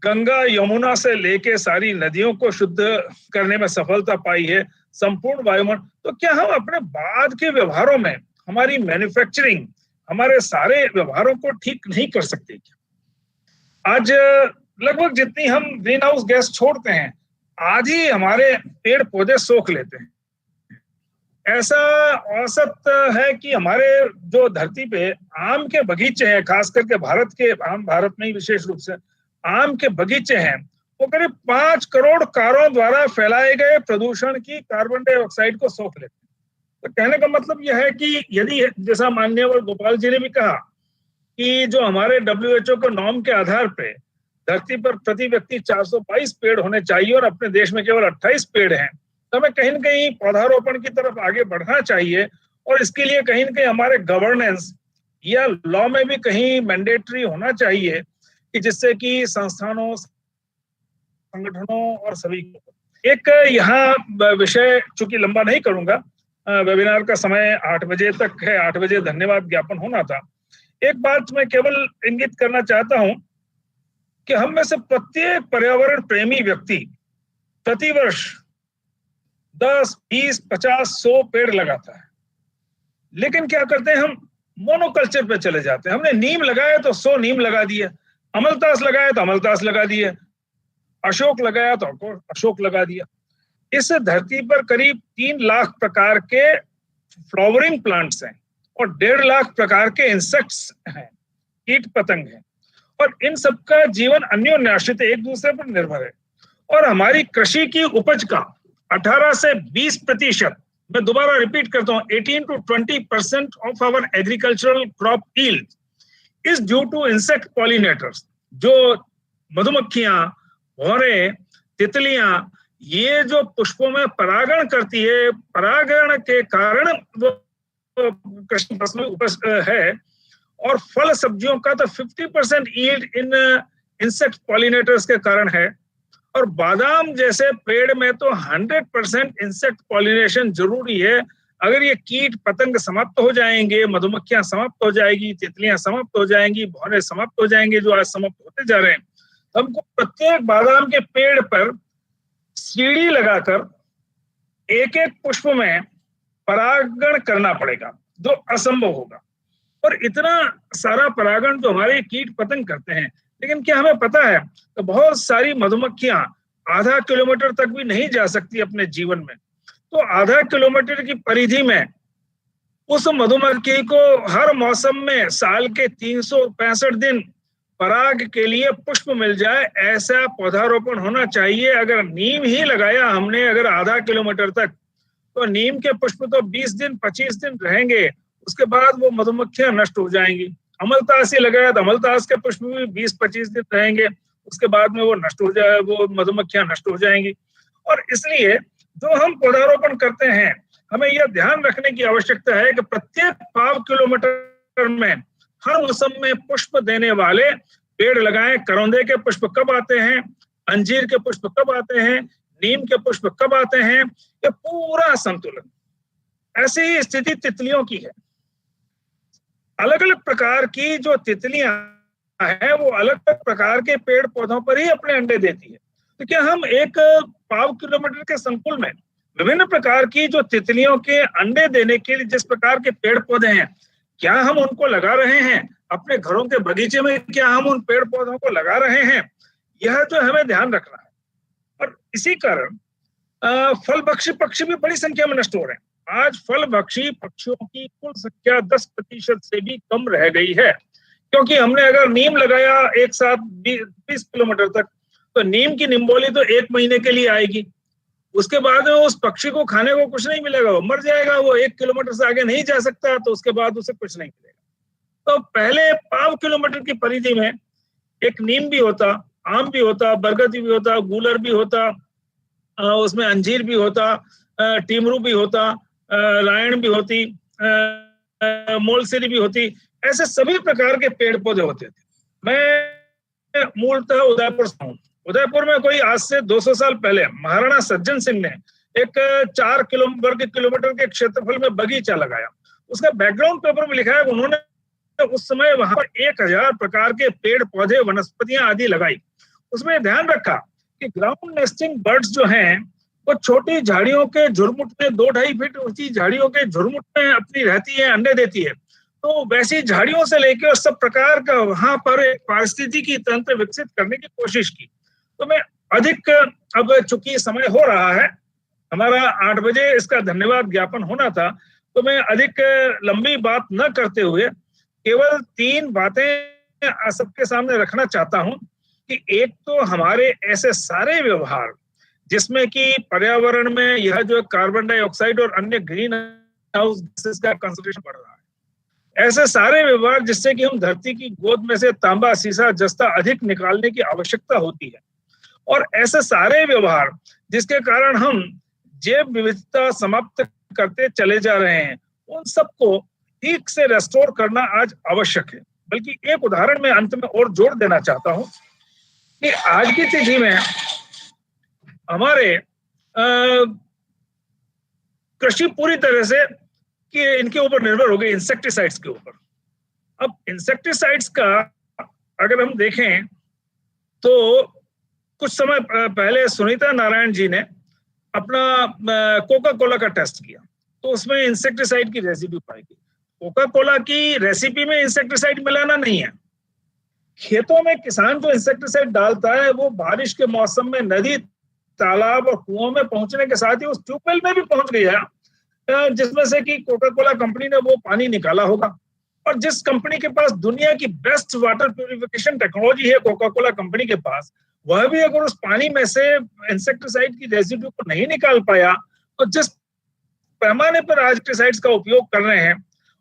गंगा यमुना से लेके सारी नदियों को शुद्ध करने में सफलता पाई है, संपूर्ण वायुमंडल, तो क्या हम अपने बाद के व्यवहारों में हमारी मैन्युफैक्चरिंग, हमारे सारे व्यवहारों को ठीक नहीं कर सकते क्या? आज लगभग जितनी हम ग्रीन हाउस गैस छोड़ते हैं आज ही हमारे पेड़ पौधे सोख लेते हैं। ऐसा औसत है कि हमारे जो धरती पे आम के बगीचे हैं, खास करके भारत में ही विशेष रूप से आम के बगीचे हैं, वो करीब 5 करोड़ कारों द्वारा फैलाए गए प्रदूषण की कार्बन डाइऑक्साइड को सोख लेते हैं। तो कहने का मतलब यह है कि यदि, जैसा माननीय गोपाल जी ने भी कहा कि जो हमारे WHO के नॉर्म के आधार पे धरती पर प्रति व्यक्ति 422 पेड़ होने चाहिए और अपने देश में केवल 28 पेड़ हैं, तो हमें कहीं न कहीं पौधारोपण की तरफ आगे बढ़ना चाहिए। और इसके लिए कहीं न कहीं हमारे गवर्नेंस या लॉ में भी कहीं मैंडेटरी होना चाहिए कि जिससे कि संस्थानों, संगठनों और सभी को एक, यहाँ विषय चूंकि लंबा नहीं करूंगा, वेबिनार का समय 8 बजे तक है, 8 बजे धन्यवाद ज्ञापन होना था। एक बात मैं केवल इंगित करना चाहता हूं कि हम में से प्रत्येक पर्यावरण प्रेमी व्यक्ति प्रतिवर्ष 10, 20, 50, 100 पेड़ लगाता है, लेकिन क्या करते हैं, हम मोनोकल्चर पे चले जाते हैं। हमने नीम लगाया तो 100 नीम लगा दिए, अमलतास लगाया तो अमलतास लगा दिए, अशोक लगाया तो अशोक लगा दिया। इस धरती पर करीब 3 लाख प्रकार के फ्लावरिंग प्लांट्स हैं और 1.5 लाख प्रकार के इंसेक्ट्स हैं, कीट पतंग हैं, और इन सबका जीवन अन्योन्याश्रित एक दूसरे पर निर्भर है। और हमारी कृषि की उपज का 18 से 20%, मैं दोबारा रिपीट करता हूं, 18 to 20% of our agricultural crop yield is due to insect pollinators. जो मधुमक्खियां, भौरे, तितलियां, ये जो पुष्पों में परागण करती है, परागण के कारण वो कृषि फसलों में उपज है। और फल सब्जियों का तो 50% यील्ड इन इंसेक्ट पॉलिनेटर्स के कारण है। और बादाम जैसे पेड़ में तो 100% इंसेक्ट पॉलिनेशन जरूरी है। अगर ये कीट पतंग समाप्त हो जाएंगे, मधुमक्खियां समाप्त हो जाएगी, तितलियां समाप्त हो जाएंगी, भौरे समाप्त हो जाएंगे, जो आज समाप्त होते जा रहे हैं, तो हमको प्रत्येक बादाम के पेड़ पर सीढ़ी लगाकर एक एक पुष्प में परागण करना पड़ेगा, जो असंभव होगा। और इतना सारा परागण जो हमारे कीट पतंग करते हैं, लेकिन क्या हमें पता है कि बहुत सारी मधुमक्खियां आधा किलोमीटर तक भी नहीं जा सकती अपने जीवन में। तो आधा किलोमीटर की परिधि में उस मधुमक्खी को हर मौसम में साल के 365 दिन पराग के लिए पुष्प मिल जाए, ऐसा पौधारोपण होना चाहिए। अगर नीम ही लगाया हमने अगर आधा किलोमीटर तक, तो नीम के पुष्प तो 20 दिन 25 दिन रहेंगे, उसके बाद वो मधुमक्खियां नष्ट हो जाएंगी। अमलतास ही लगाया तो अमलतास के पुष्प भी 20-25 दिन रहेंगे, उसके बाद में वो नष्ट हो जाए, वो मधुमक्खियां नष्ट हो जाएंगी। और इसलिए जो हम पौधारोपण करते हैं, हमें यह ध्यान रखने की आवश्यकता है कि प्रत्येक 5 किलोमीटर में हर मौसम में पुष्प देने वाले पेड़ लगाएं। करौंदे के पुष्प कब आते हैं, अंजीर के पुष्प कब आते हैं, नीम के पुष्प कब आते हैं, ये पूरा संतुलन। ऐसी ही स्थिति तितलियों की है। अलग अलग प्रकार की जो तितलियां हैं, वो अलग अलग प्रकार के पेड़ पौधों पर ही अपने अंडे देती है। तो क्या हम एक 5 किलोमीटर के संकुल में विभिन्न प्रकार की जो तितलियों के अंडे देने के लिए जिस प्रकार के पेड़ पौधे हैं, क्या हम उनको लगा रहे हैं अपने घरों के बगीचे में? क्या हम उन पेड़ पौधों को लगा रहे हैं? यह जो हमें ध्यान रखना है। और इसी कारण फल भक्षी पक्षी भी बड़ी संख्या में नष्ट हो रहे हैं। आज फल भक्षी पक्षियों की कुल संख्या 10% से भी कम रह गई है, क्योंकि हमने अगर नीम लगाया एक साथ 20 किलोमीटर तक, तो नीम की निम्बोली तो 1 महीने के लिए आएगी, उसके बाद में उस पक्षी को खाने को कुछ नहीं मिलेगा, वो मर जाएगा। वो 1 किलोमीटर से आगे नहीं जा सकता, तो उसके बाद उसे कुछ नहीं मिलेगा। तो पहले 5 किलोमीटर की परिधि में एक नीम भी होता, आम भी होता, बरगद भी होता, गूलर भी होता, उसमें अंजीर भी होता, टीमरू भी होता, रायण भी होती, मोलसेरी भी होती, ऐसे सभी प्रकार के पेड़ पौधे होते थे। मैं मूलतः उदयपुर से हूँ। उदयपुर में कोई आज से 200 साल पहले महाराणा सज्जन सिंह ने एक 4 वर्ग किलोमीटर के क्षेत्रफल में बगीचा लगाया। उसका बैकग्राउंड पेपर में लिखा है उन्होंने उस समय वहां पर 1000 प्रकार के पेड़ पौधे वनस्पतियां आदि लगाई। उसमें ध्यान रखा कि ग्राउंड नेस्टिंग बर्ड्स जो हैं, वो छोटी झाड़ियों के झुरमुट में 2-2.5 फीट ऊंची झाड़ियों के झुरमुट में अपनी रहती है, अंडे देती है। तो वैसी झाड़ियों से लेकर सब प्रकार का वहां पर एक पारिस्थितिकी तंत्र विकसित करने की कोशिश की। तो मैं अधिक, अब चूंकि समय हो रहा है, हमारा 8 बजे इसका धन्यवाद ज्ञापन होना था, तो मैं अधिक लंबी बात न करते हुए केवल 3 बातें सबके सामने रखना चाहता हूं। कि एक तो हमारे ऐसे सारे व्यवहार जिसमें कि पर्यावरण में यह जो कार्बन डाइऑक्साइड और अन्य ग्रीन हाउस गैसेस का कंसंट्रेशन बढ़ रहा है, ऐसे सारे व्यवहार जिससे कि हम धरती की गोद में से तांबा, सीसा, जस्ता अधिक निकालने की आवश्यकता होती है, और ऐसे सारे व्यवहार जिसके कारण हम जैव विविधता समाप्त करते चले जा रहे हैं, उन सबको ठीक से रेस्टोर करना आज आवश्यक है। बल्कि एक उदाहरण मैं अंत में और जोड़ देना चाहता हूं कि आज की तिथि में हमारे कृषि पूरी तरह से कि इनके ऊपर निर्भर हो गई, इंसेक्टिसाइड्स के ऊपर। अब इंसेक्टिसाइड्स का अगर हम देखें तो कुछ समय पहले सुनीता नारायण जी ने अपना कोका कोला का टेस्ट किया, तो उसमें इंसेक्टिसाइड की रेसिपी पाई गई। कोका कोला की रेसिपी में इंसेक्टिसाइड मिलाना नहीं है। खेतों में किसान जो इंसेक्टिसाइड डालता है वो बारिश के मौसम में नदी, तालाब और कुओं में पहुंचने के साथ ही उस ट्यूबवेल में भी पहुंच गया, जिसमें से कि कोका कोला कंपनी ने वो पानी निकाला होगा। और जिस कंपनी के पास दुनिया की बेस्ट वाटर प्यूरिफिकेशन टेक्नोलॉजी है, कोका कोला कंपनी के पास, वह भी अगर उस पानी में से इंसेक्टिसाइड की रेसिड्यू को नहीं निकाल पाया, तो जिस पैमाने पर आज इंसेक्टिसाइड्स का उपयोग कर रहे हैं,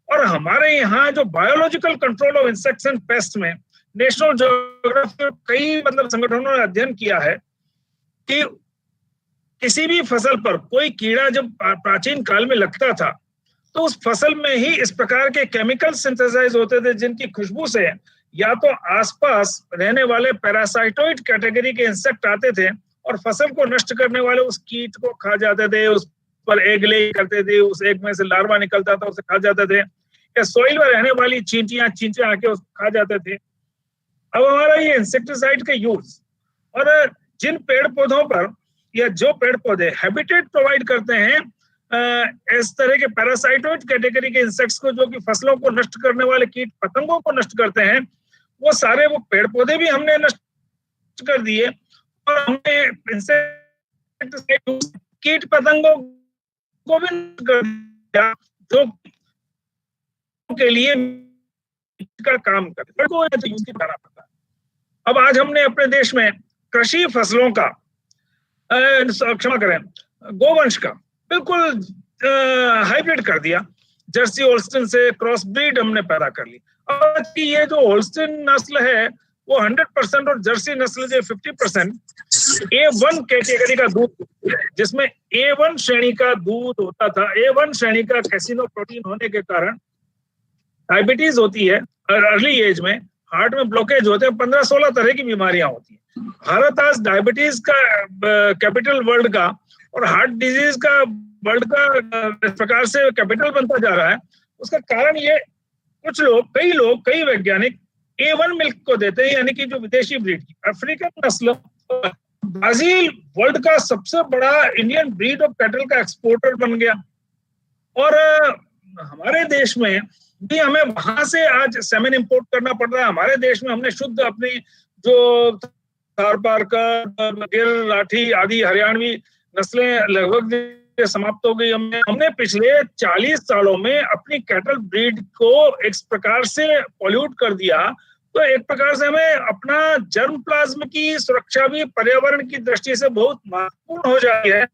और हमारे यहाँ जो biological control of insects and paste में नेशनल ज्योग्राफी कई संगठनों ने अध्ययन किया है कि किसी भी फसल पर कोई कीड़ा जब प्राचीन काल में लगता था, तो उस फसल में ही इस प्रकार के केमिकल सिंथेसाइज होते थे जिनकी खुशबू से या तो आसपास रहने वाले पैरासाइटोइड कैटेगरी के इंसेक्ट आते थे और फसल को नष्ट करने वाले उस कीट को खा जाते थे, उस पर एग ले करते थे, उस एग में से लार्वा निकलता था, उसे खा जाते थे, या सॉइल में रहने वाली चींटियां आके उसको खा जाते थे। अब हमारा ये इंसेक्टिसाइड का यूज, और जिन पेड़ पौधों पर या जो पेड़ पौधे हैबिटेट प्रोवाइड करते हैं इस तरह के पैरासाइटोइड कैटेगरी के इंसेक्ट्स को, जो कि फसलों को नष्ट करने वाले कीट पतंगों को नष्ट करते हैं, वो सारे वो पेड़ पौधे भी हमने नष्ट कर दिए, और हमने इंसेक्टिसाइड कीट पतंगों को भी नष्ट कर दिया जो के लिए का काम करते हैं, यूज करना पड़ता है। अब आज हमने अपने देश में कृषि फसलों का क्षमा करें गोवंश का बिल्कुल हाइब्रिड कर दिया, जर्सी होल्स्टीन से क्रॉस ब्रीड हमने पैदा कर ली। और ये जो होल्स्टीन नस्ल है वो 100% और जर्सी नस्ल जो 50% A1 कैटेगरी का दूध, जिसमें A1 श्रेणी का दूध होता था। A1 श्रेणी का कैसिनो प्रोटीन होने के कारण डायबिटीज होती है, और अर्ली एज में हार्ट में ब्लॉकेज होते हैं, 15-16 तरह की बीमारियां होती हैं। भारत आज डायबिटीज का कैपिटल वर्ल्ड का और हार्ट डिजीज का वर्ल्ड का इस प्रकार से कैपिटल बनता जा रहा है। उसका कारण ये कई वैज्ञानिक A1 मिल्क को देते हैं, यानी कि जो विदेशी ब्रीड की अफ्रीकन नस्ल। ब्राजील वर्ल्ड का सबसे बड़ा इंडियन ब्रीड ऑफ कैटल का एक्सपोर्टर बन गया, और हमारे देश में भी हमें वहां से आज सेमेन इंपोर्ट करना पड़ रहा है। हमारे देश में हमने शुद्ध अपनी जो थारपारकर, गिर, लाठी आदि हरियाणवी नस्लें लगभग समाप्त हो गई। हमने पिछले 40 सालों में अपनी कैटल ब्रीड को एक प्रकार से पॉल्यूट कर दिया, तो एक प्रकार से हमें अपना जर्म प्लाज्म की सुरक्षा भी पर्यावरण की दृष्टि से बहुत महत्वपूर्ण हो जाती है।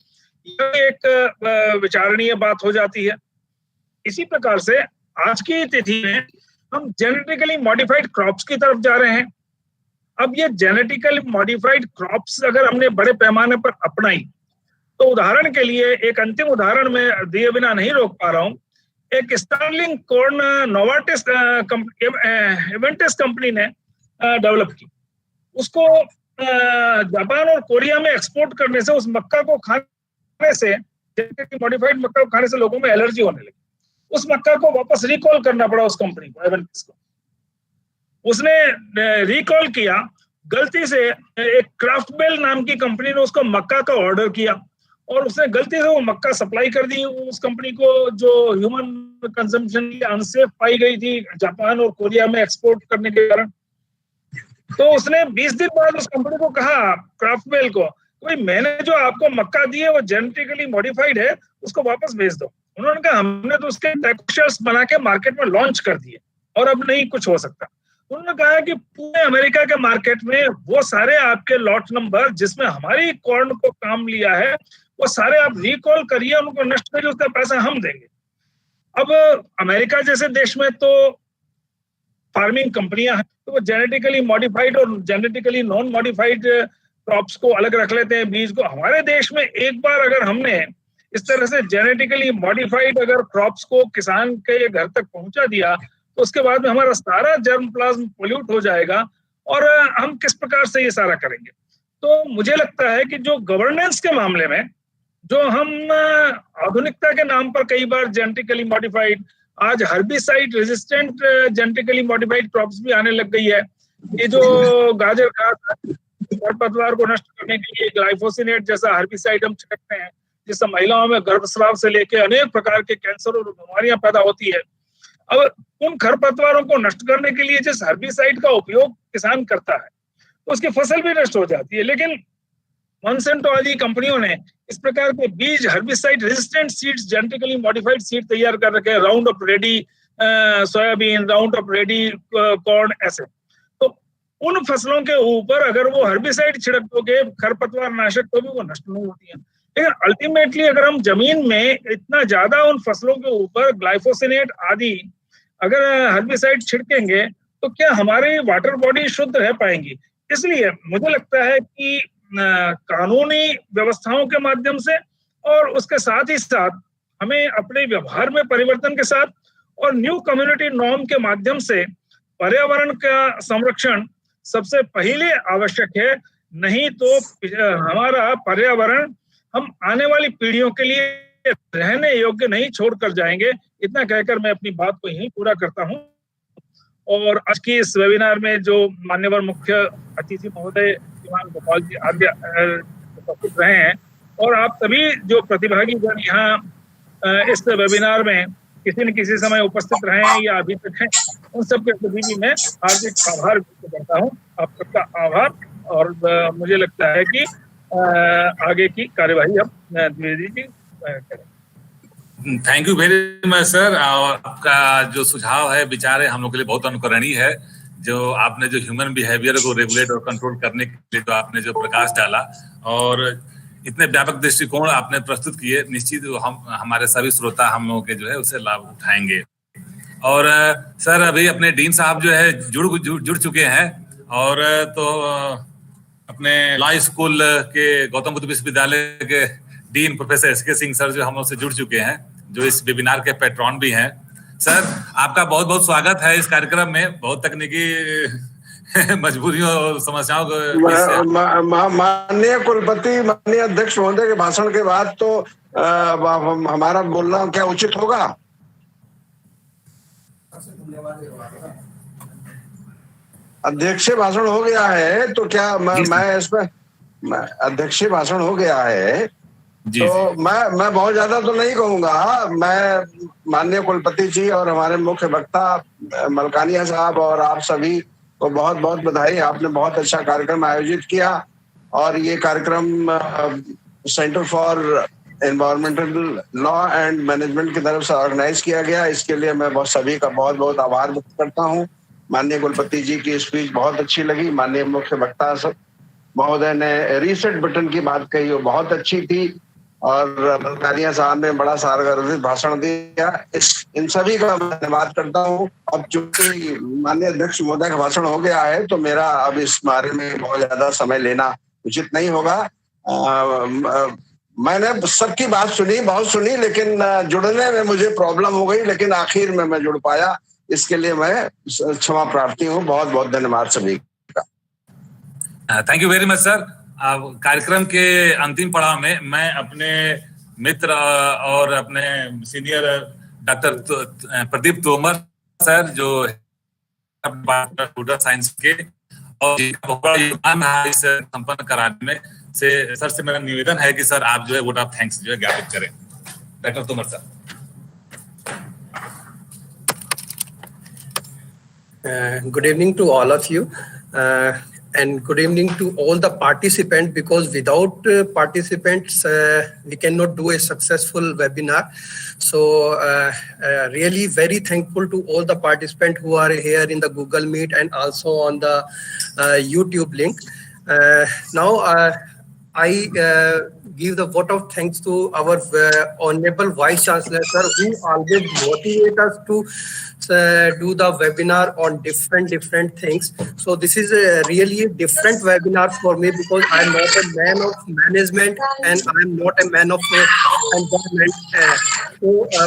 यह एक विचारणीय बात हो जाती है। इसी प्रकार से आज की तिथि में हम जेनेटिकली मॉडिफाइड क्रॉप्स की तरफ जा रहे हैं। अब ये जेनेटिकली मॉडिफाइड क्रॉप्स अगर हमने बड़े पैमाने पर अपनाई, तो उदाहरण के लिए एक अंतिम उदाहरण में दिए बिना नहीं रोक पा रहा हूं। एक स्टार्लिंग कॉर्न नोवार्टिस एवेंटिस कंपनी ने डेवलप की। उसको जापान और कोरिया में एक्सपोर्ट करने से उस मक्का को खाने से, मॉडिफाइड मक्का को खाने से लोगों में एलर्जी होने लगी। उस मक्का को वापस रिकॉल करना पड़ा उस कंपनी को, एवेंटिस को। उसने रिकॉल किया, गलती से एक क्राफ्टबेल नाम की कंपनी ने उसको मक्का का ऑर्डर किया, और उसने गलती से वो मक्का सप्लाई कर दी उस कंपनी को, जो ह्यूमन कंजम्पशन की अनसेफ पाई गई थी जापान और कोरिया में एक्सपोर्ट करने के कारण। तो उसने 20 दिन बाद उस कंपनी को कहा, क्राफ्टबेल को, भाई मैंने जो आपको मक्का दी है वो जेनेटिकली मॉडिफाइड है, उसको वापस भेज दो। उन्होंने कहा हमने तो उसके टेक्सचर्स बना के मार्केट में लॉन्च कर दिए और अब नहीं कुछ हो सकता। उन्होंने कहा कि पूरे अमेरिका के मार्केट में वो सारे आपके लॉट नंबर जिसमें हमारी कॉर्न को काम लिया है वो सारे आप रिकॉल करिए, उनको नष्ट करिए, उसका पैसा हम देंगे। अब अमेरिका जैसे देश में तो फार्मिंग कंपनियां हैं, तो वो जेनेटिकली मॉडिफाइड और जेनेटिकली नॉन मॉडिफाइड क्रॉप्स को अलग रख लेते हैं, बीज को। हमारे देश में एक बार अगर हमने इस तरह से जेनेटिकली मॉडिफाइड अगर क्रॉप्स को किसान के घर तक पहुंचा दिया तो उसके बाद में हमारा सारा जर्म प्लाज्म पोल्यूट हो जाएगा, और हम किस प्रकार से ये सारा करेंगे। तो मुझे लगता है कि जो गवर्नेंस के मामले में जो हम आधुनिकता के नाम पर कई बार जेनेटिकली मॉडिफाइड, आज herbicide resistant genetically modified crops भी आने लग गई है। ये जो गाजर घास खरपतवार को नष्ट करने के लिए ग्लाइफोसिनेट जैसा हर्बिसाइड हम छिड़कते हैं, जिससे महिलाओं में गर्भस्राव से लेके अनेक प्रकार के कैंसर और बीमारियां पैदा होती है। अब उन खरपतवारों को नष्ट करने के लिए जिस हर्बिसाइड का उपयोग किसान करता है तो उसकी फसल भी नष्ट हो जाती है, लेकिन मॉन्सेंटो आदि कंपनियों ने इस प्रकार के बीज herbicide resistant seeds, genetically modified seed तैयार कर रखे हैं, round up ready soybean, round up ready corn, ऐसे। तो उन फसलों के ऊपर अगर वो हर्बिसाइड छिड़क दोगे, खरपतवार नाशक, तो भी वो नष्ट नहीं होती है। लेकिन अल्टीमेटली अगर हम जमीन में इतना ज्यादा उन फसलों के ऊपर ग्लाइफोसिनेट आदि अगर हर्बिसाइड छिड़केंगे तो क्या हमारी वाटर बॉडी शुद्ध रह पाएंगी। इसलिए मुझे लगता है कि कानूनी व्यवस्थाओं के माध्यम से और उसके साथ ही साथ हमें अपने व्यवहार में परिवर्तन के साथ और न्यू कम्युनिटी नॉर्म के माध्यम से पर्यावरण का संरक्षण सबसे पहले आवश्यक है। नहीं तो हमारा पर्यावरण हम आने वाली पीढ़ियों के लिए रहने योग्य नहीं छोड़कर जाएंगे। इतना कहकर मैं अपनी बात को यहीं पूरा करता हूं। और आज की इस वेबिनार में जो मान्यवर मुख्य अतिथि महोदय श्रीमान गोपाल जी आगे उपस्थित रहे हैं, और आप सभी जो प्रतिभागी जन यहाँ इस वेबिनार में किसी न किसी समय उपस्थित रहे हैं या अभी तक हैं, उन सबके प्रति भी मैं हार्दिक आभार व्यक्त करता हूँ। आप सबका आभार। और मुझे लगता है कि आगे की कार्यवाही अब द्विवेदी जी करें। Thank you very much sir. आपका जो सुझाव है, विचार है, हम लोग के लिए बहुत अनुकरणीय है। जो आपने जो ह्यूमन बिहेवियर को रेगुलेट और कंट्रोल करने के लिए जो आपने जो प्रकाश डाला और इतने व्यापक दृष्टिकोण आपने प्रस्तुत किए, निश्चित हम हमारे सभी श्रोता हम लोगों के जो है उसे लाभ उठाएंगे। और सर अभी अपने डीन साहब जो है जुड़ चुके हैं, और तो अपने लॉ स्कूल के गौतम बुद्ध विश्वविद्यालय के dean professor SK. Singh sir जो हम लोग से जुड़ चुके हैं, जो इस वेबिनार के पैट्रॉन भी हैं। सर आपका बहुत बहुत स्वागत है इस कार्यक्रम में। बहुत तकनीकी मजबूरियों और समस्याओं को माननीय कुलपति, माननीय अध्यक्ष महोदय के भाषण के बाद तो हमारा बोलना क्या उचित होगा? अध्यक्ष भाषण हो गया है तो क्या मैं इसमें अध्यक्ष भाषण हो गया है तो मैं बहुत ज्यादा तो नहीं कहूंगा। मैं माननीय कुलपति जी और हमारे मुख्य वक्ता मलकानिया साहब और आप सभी को बहुत बहुत बधाई। आपने बहुत अच्छा कार्यक्रम आयोजित किया, और ये कार्यक्रम centre for environmental law and management की तरफ से ऑर्गेनाइज किया गया। इसके लिए मैं सभी का बहुत बहुत आभार व्यक्त करता हूँ। माननीय कुलपति जी की स्पीच बहुत अच्छी लगी। माननीय मुख्य वक्ता महोदय ने रीसेट बटन की बात कही, वो बहुत अच्छी थी, और मलकानिया साहब ने बड़ा सारगर्भित भाषण दिया। इन सभी का मैं धन्यवाद करता हूँ। अब चूंकि माननीय अध्यक्ष महोदय का भाषण हो गया है तो मेरा अब इस बारे में बहुत ज्यादा समय लेना उचित नहीं होगा। मैंने सबकी बात सुनी, बहुत सुनी, लेकिन जुड़ने में मुझे प्रॉब्लम हो गई, लेकिन आखिर में मैं जुड़ पाया। इसके लिए मैं क्षमा प्रार्थी हूँ। बहुत बहुत धन्यवाद सभी का। Thank you very much sir. कार्यक्रम के अंतिम पड़ाव में मैं अपने मित्र और अपने senior doctor Pradeep Tomar sir जो कंप्यूटर साइंस के और योगदान इस संपन्न कराने में से सर से मेरा निवेदन है कि सर आप जो है वोट ऑफ थैंक्स जो है ज्ञापित करें। Doctor Tomar sir. Good evening to all of you. and good evening to all the participants, because without participants, we cannot do a successful webinar. So really very thankful to all the participants who are here in the Google Meet and also on the YouTube link. Now, I give the vote of thanks to our Honorable Vice Chancellor, sir, who always motivate us to do the webinar on different things. So this is really a different webinar for me, because I'm not a man of management and I'm not a man of environment.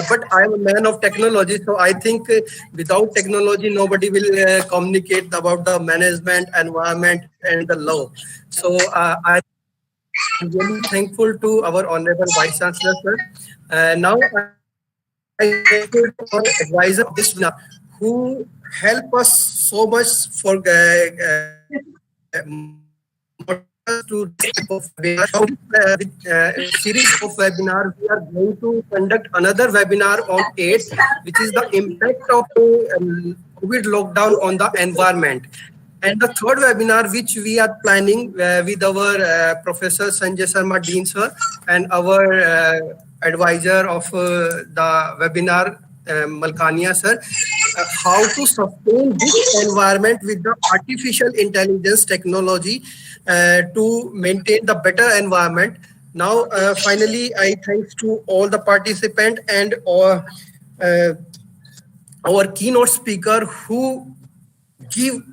But I'm a man of technology. So I think without technology, nobody will communicate about the management, environment, and the law. So I'm really thankful to our Honorable Vice Chancellor, sir. Now, I thank you for advisor of this webinar, who help us so much for to series of webinars. We are going to conduct another webinar on 8th, which is the impact of COVID lockdown on the environment. And the third webinar, which we are planning with our Professor Sanjay Sharma, Dean sir, and our advisor of the webinar, Malkania sir, how to sustain this environment with the artificial intelligence technology to maintain the better environment. Now, finally, I thanks to all the participants and our keynote speaker, who give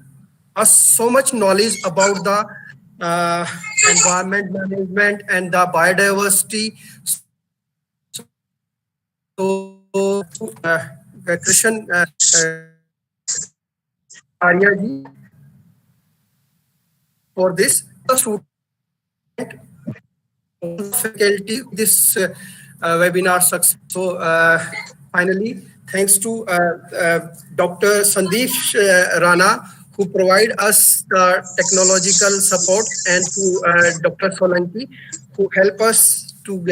us so much knowledge about the environment management and the biodiversity. So, Krishan Arya ji, for this faculty, this webinar success. So, finally, thanks to Dr. Sandeep Rana, who provide us the technological support, and to Dr. Solanki, who help us to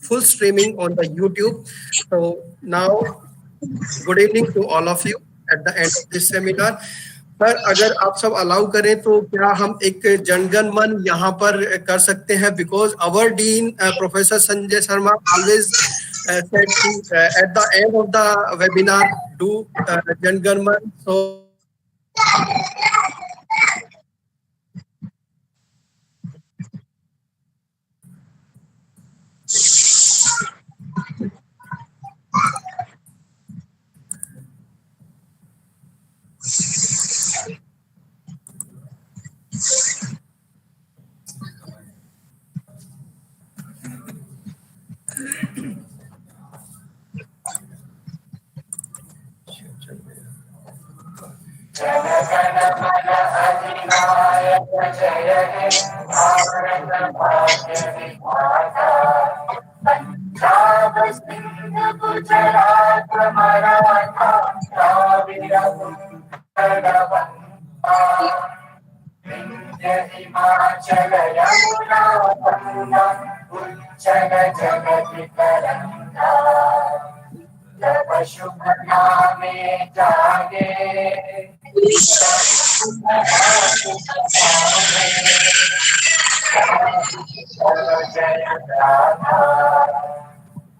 full streaming on the YouTube. So now, good evening to all of you at the end of this seminar. Sir, अगर आप सब allow करें तो क्या हम एक जनगण मन यहाँ पर कर सकते हैं, because our dean Professor Sanjay Sharma always said to at the end of the webinar do जनगण मन. So शुभ नामे जागे जय राधा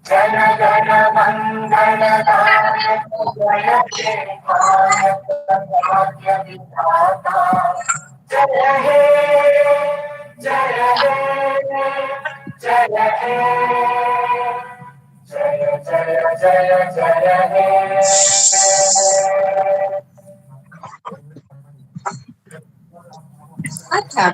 जन गण मंगल दायक जय देवायक भाग्य विधाता जय हे जय हे जय हे जय जय जय जय हे. अच्छा